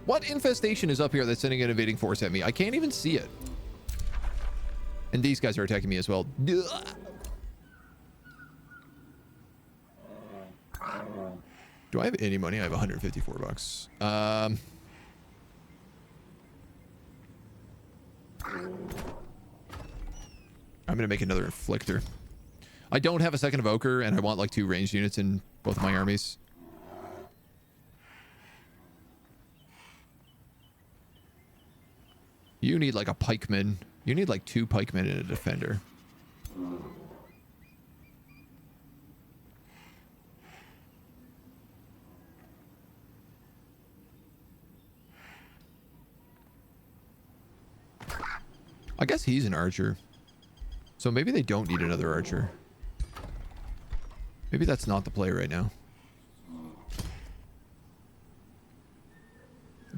Speaker 1: What infestation is up here that's sending an invading force at me? I can't even see it. And these guys are attacking me as well. Do I have any money? I have 154 bucks. I'm gonna make another inflictor. I don't have a second evoker, and I want like 2 ranged units in both of my armies. You need like a pikeman. You need like 2 pikemen and a defender. I guess he's an archer. So maybe they don't need another archer. Maybe that's not the play right now.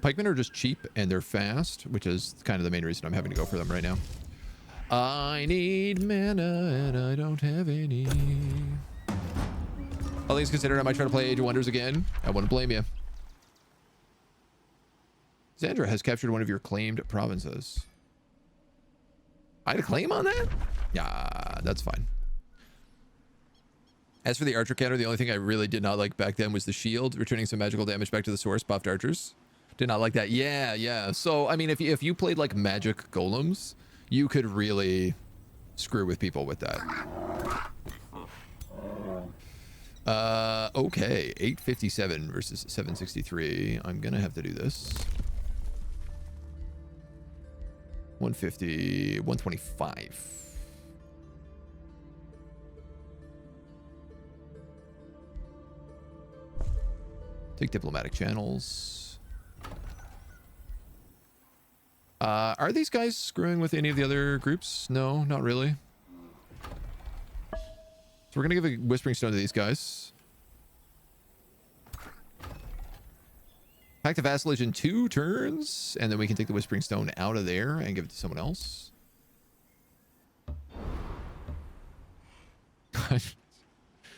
Speaker 1: Pikemen are just cheap and they're fast, which is kind of the main reason I'm having to go for them right now. I need mana and I don't have any. All things considered, I might try to play Age of Wonders again. I wouldn't blame you. Zandra has captured one of your claimed provinces. I had a claim on that? Yeah, that's fine. As for the archer counter, the only thing I really did not like back then was the shield. Returning some magical damage back to the source buffed archers. Did not like that. Yeah. So, I mean, if you played like magic golems, you could really screw with people with that. Okay. 857 versus 763. I'm going to have to do this. 150, 125. Take diplomatic channels. Are these guys screwing with any of the other groups? No, not really. So we're gonna give a Whispering Stone to these guys. Pact of Vassalage in 2 turns, and then we can take the Whispering Stone out of there and give it to someone else. I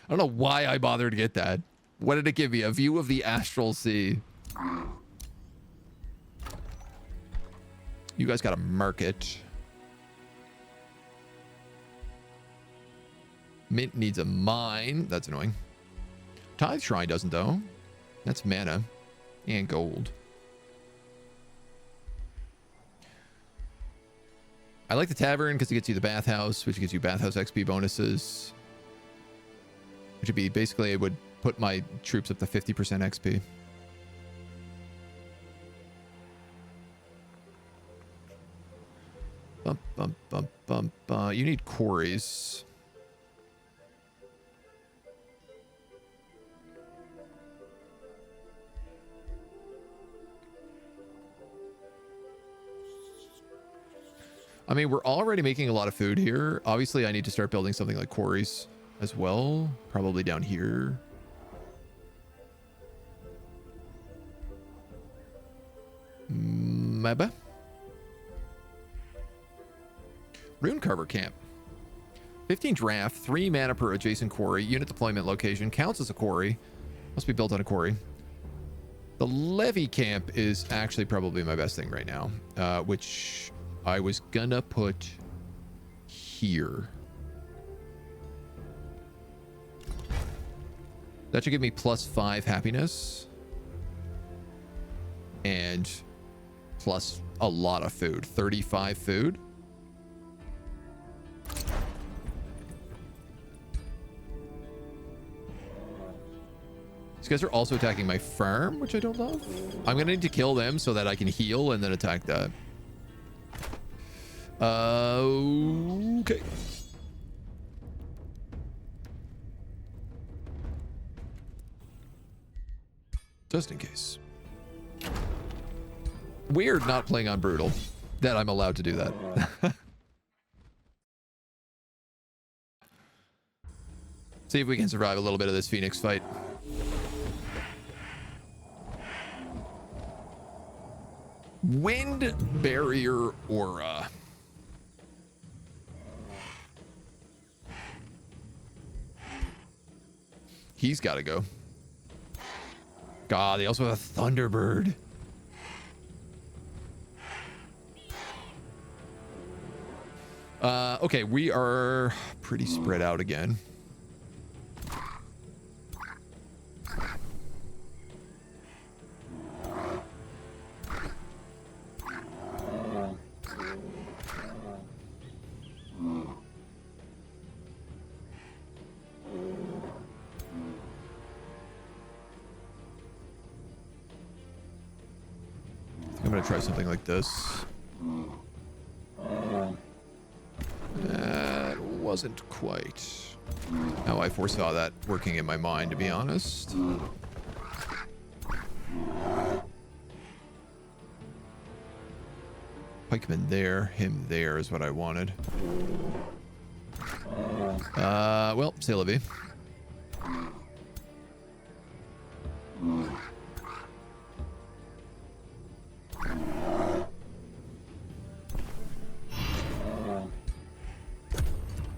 Speaker 1: don't know why I bothered to get that. What did it give me? A view of the Astral Sea. You guys got a market. Mint needs a mine. That's annoying. Tithe Shrine doesn't, though. That's mana. And gold. I like the tavern because it gets you the bathhouse, which gives you bathhouse XP bonuses. Which would be basically, it would put my troops up to 50% XP. Bump, bump, bump, bump. You need quarries. I mean, we're already making a lot of food here. Obviously, I need to start building something like quarries as well. Probably down here. Maybe. Rune Carver Camp. 15 draft, 3 mana per adjacent quarry. Unit deployment location. Counts as a quarry. Must be built on a quarry. The Levy Camp is actually probably my best thing right now. Which I was gonna put here. That should give me +5 happiness. And plus a lot of food. 35 food. These guys are also attacking my farm, which I don't love. I'm gonna need to kill them so that I can heal and then attack that. Okay. Just in case. Weird not playing on brutal that I'm allowed to do that. See if we can survive a little bit of this Phoenix fight. Wind barrier aura. He's got to go. God, they also have a Thunderbird. Okay, we are pretty spread out again. I'm gonna try something like this. That wasn't quite how I foresaw that working in my mind, to be honest. Pikeman there, him there is what I wanted. Well, c'est la vie.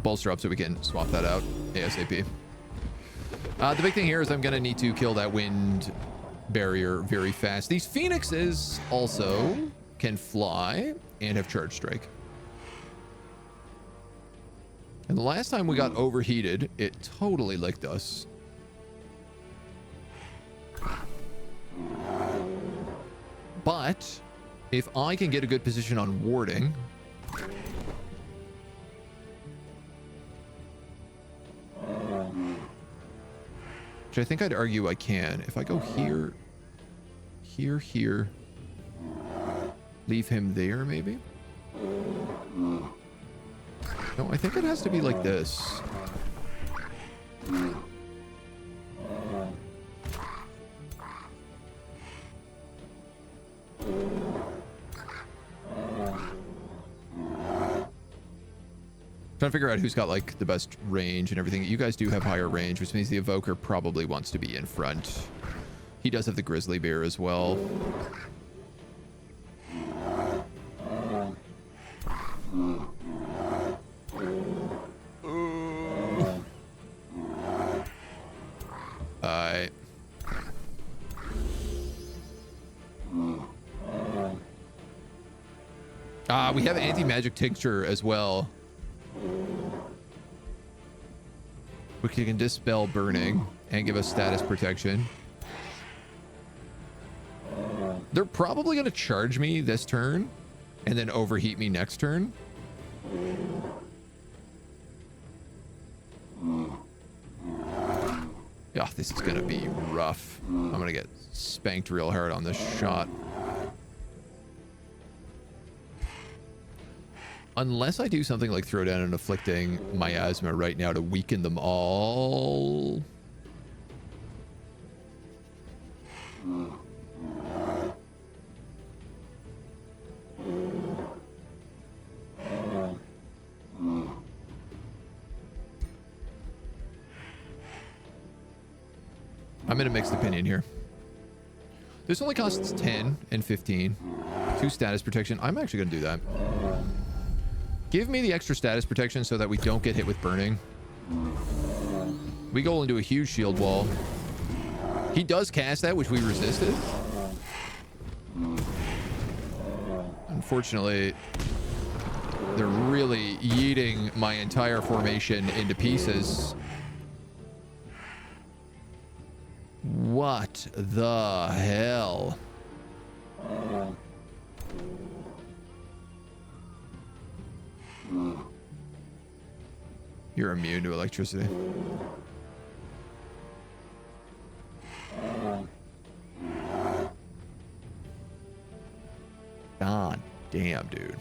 Speaker 1: Bolster up so we can swap that out ASAP. The big thing here is I'm going to need to kill that wind barrier very fast. These phoenixes also can fly and have charge strike. And the last time we got overheated, it totally licked us. But if I can get a good position on warding, which I think I'd argue I can. If I go here, here, here, leave him there, maybe? No, I think it has to be like this. Trying to figure out who's got like the best range and everything. You guys do have higher range, which means the evoker probably wants to be in front. He does have the grizzly bear as well. We have anti-magic tincture as well, which can dispel burning and give us status protection. They're probably going to charge me this turn and then overheat me next turn. Yeah, this is going to be rough. I'm going to get spanked real hard on this shot. Unless I do something like throw down an afflicting miasma right now to weaken them all. I'm in a mixed opinion here. This only costs 10 and 15. 2 status protection. I'm actually going to do that. Give me the extra status protection so that we don't get hit with burning. We go into a huge shield wall. He does cast that, which we resisted. Unfortunately, they're really yeeting my entire formation into pieces. What the hell? You're immune to electricity. God damn, dude.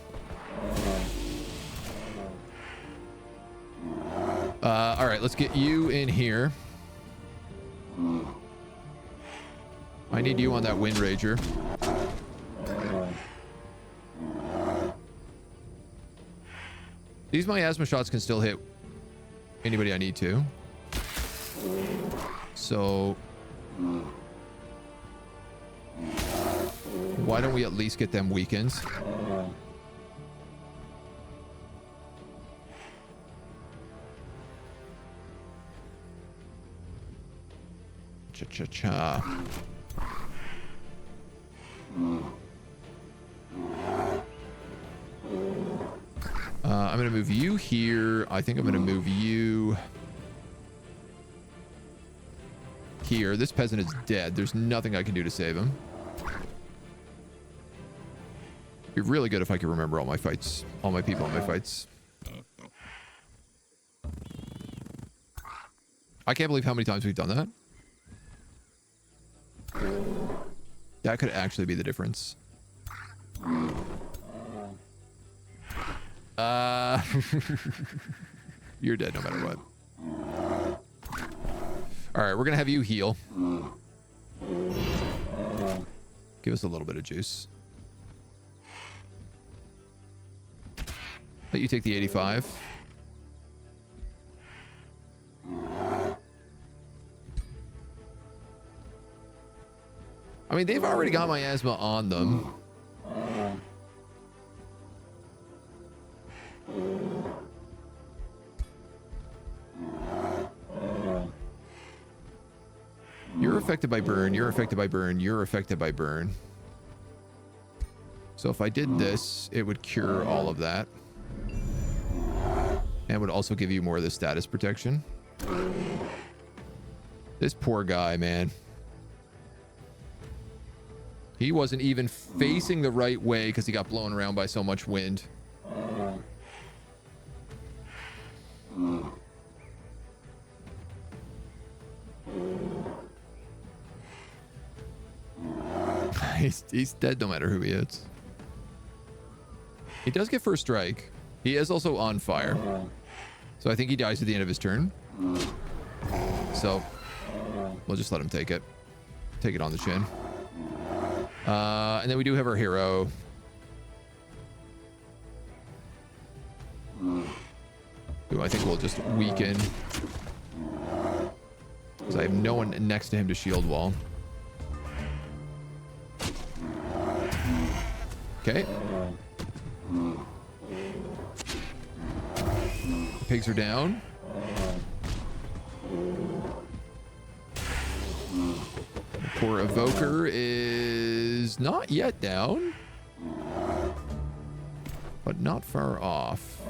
Speaker 1: All right, let's get you in here. I need you on that Wind Rager. These miasma shots can still hit anybody I need to. So Why don't we at least get them weakened? Cha-cha-cha. I'm going to move you here. I think I'm going to move you here. This peasant is dead. There's nothing I can do to save him. It'd be really good if I could remember all my fights, all my people in my fights. I can't believe how many times we've done that. That could actually be the difference. You're dead no matter what. All right, we're gonna have you heal. Give us a little bit of juice. Let you take the 85. I mean, they've already got my asthma on them. You're affected by burn, you're affected by burn, you're affected by burn. So if I did this, it would cure all of that. And would also give you more of the status protection. This poor guy, man. He wasn't even facing the right way because he got blown around by so much wind. He's dead no matter who he is. He does get first strike. He is also on fire. So I think he dies at the end of his turn. So we'll just let him take it. Take it on the chin. And then we do have our hero. Who I think will just weaken. Because I have no one next to him to shield wall. Okay. Pigs are down. The poor evoker is not yet down, but not far off.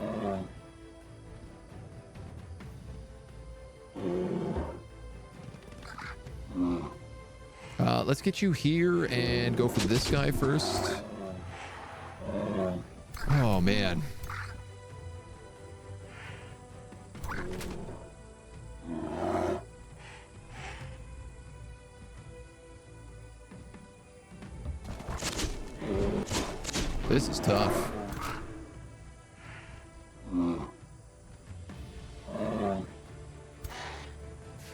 Speaker 1: Let's get you here and go for this guy first. Oh, man. This is tough.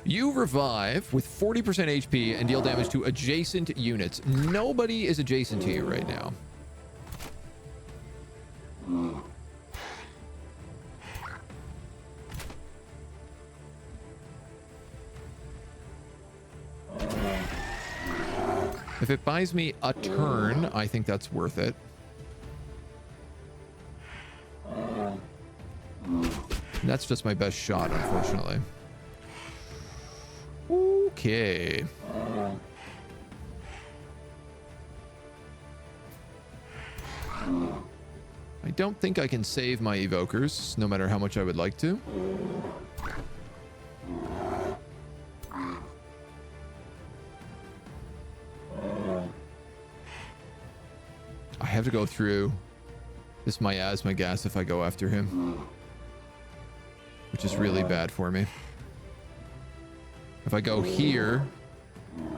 Speaker 1: You revive with 40% HP and deal damage to adjacent units. Nobody is adjacent to you right now. If it buys me a turn, I think that's worth it. That's just my best shot, unfortunately. Okay. I don't think I can save my evokers, no matter how much I would like to. I have to go through this miasma gas if I go after him, which is really bad for me. If I go here,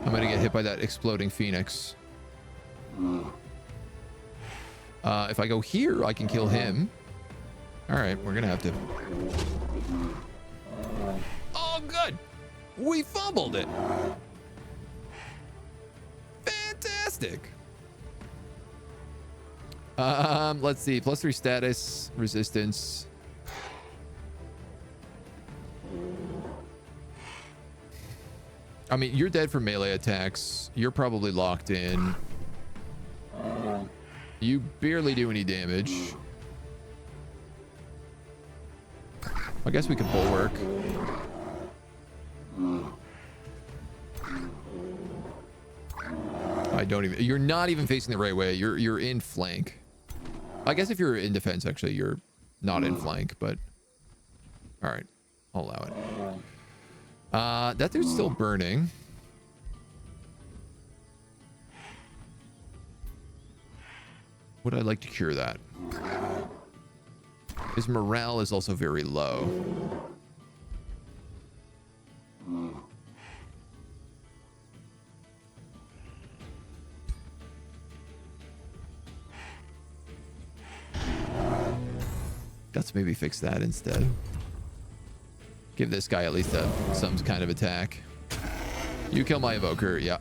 Speaker 1: I'm gonna get hit by that exploding phoenix. If I go here, I can kill him. All right, we're gonna have to. Oh, good. We fumbled it. Fantastic. Let's see. +3 status, resistance. I mean, you're dead for melee attacks. You're probably locked in. You barely do any damage. I guess we could bulwark. I don't even... You're not even facing the right way. You're in flank. I guess if you're in defense, actually, you're not in flank, but... Alright. I'll allow it. That dude's still burning. Would I like to cure that? His morale is also very low. Let's maybe fix that instead. Give this guy at least some kind of attack. You kill my evoker, yeah.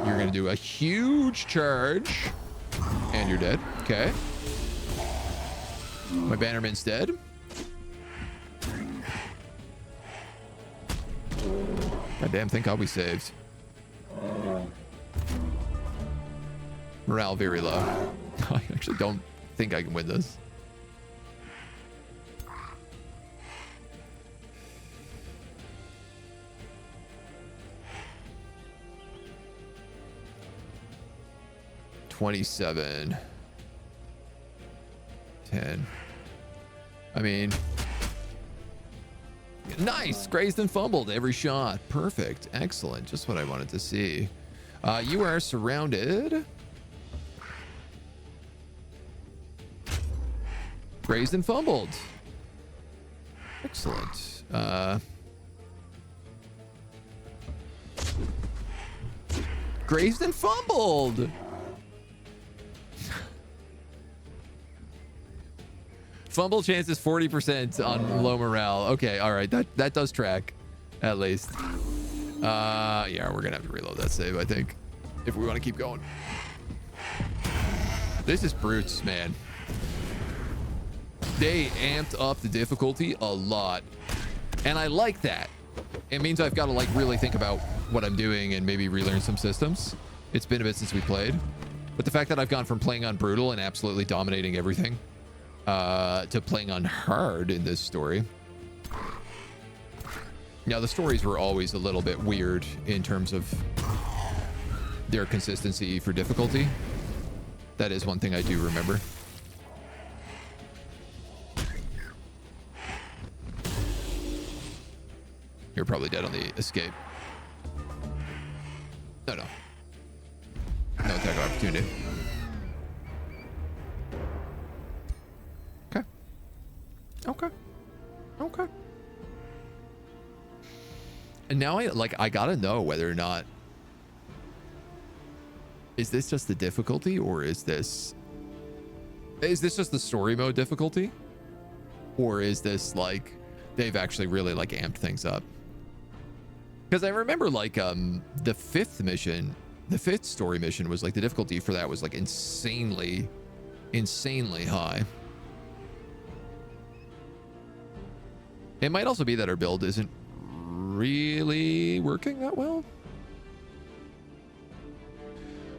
Speaker 1: You're gonna do a huge charge. And you're dead. Okay. My Bannerman's dead. Goddamn, thank God we saved. Morale very low. I actually don't think I can win this. $27. 10. I mean, nice. Grazed and fumbled every shot. Perfect. Excellent. Just what I wanted to see. You are surrounded. Grazed and fumbled. Excellent. Grazed and fumbled. Fumble chance is 40% on low morale. Okay, all right. That does track, at least. Yeah, we're gonna have to reload that save, I think, if we want to keep going. This is brutes, man. They amped up the difficulty a lot, and I like that. It means I've got to like really think about what I'm doing and maybe relearn some systems. It's been a bit since we played, but the fact that I've gone from playing on brutal and absolutely dominating everything to playing on hard in this story. Now, the stories were always a little bit weird in terms of their consistency for difficulty. That is one thing I do remember. You're probably dead on the escape. No. No attack opportunity. Okay. And now I gotta know whether or not, is this just the difficulty, or is this just the story mode difficulty, or is this like they've actually really like amped things up? Because I remember like the fifth story mission was like the difficulty for that was like insanely high. It might also be that our build isn't really working that well.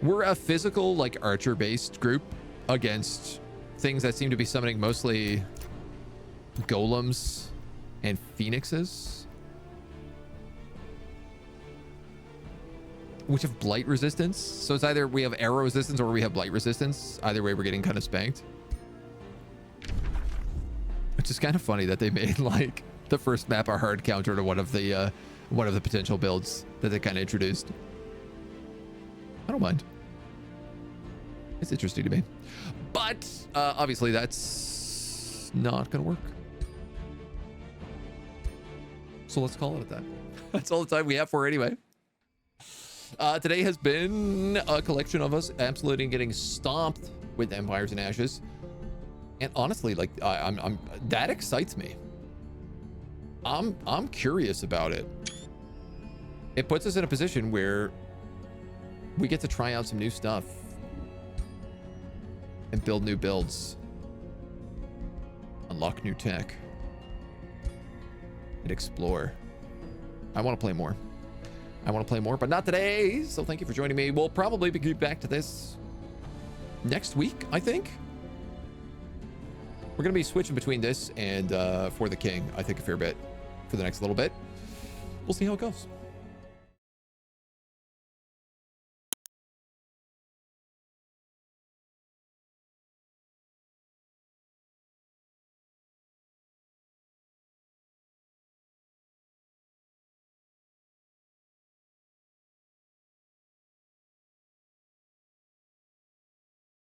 Speaker 1: We're a physical, like, archer-based group against things that seem to be summoning mostly golems and phoenixes, which have blight resistance. So it's either we have arrow resistance or we have blight resistance. Either way, we're getting kind of spanked. Which is kind of funny that they made like the first map a hard counter to one of the potential builds that they kind of introduced. I don't mind. It's interesting to me, but obviously that's not gonna work. So let's call it at that. That's all the time we have for anyway. Today has been a collection of us absolutely getting stomped with Empires and Ashes. And honestly, like I'm that excites me. I'm curious about it. It puts us in a position where we get to try out some new stuff and build new builds, unlock new tech, and explore. I want to play more. I want to play more, but not today. So thank you for joining me. We'll probably be back to this next week, I think. We're going to be switching between this and For the King, I think, a fair bit for the next little bit. We'll see how it goes.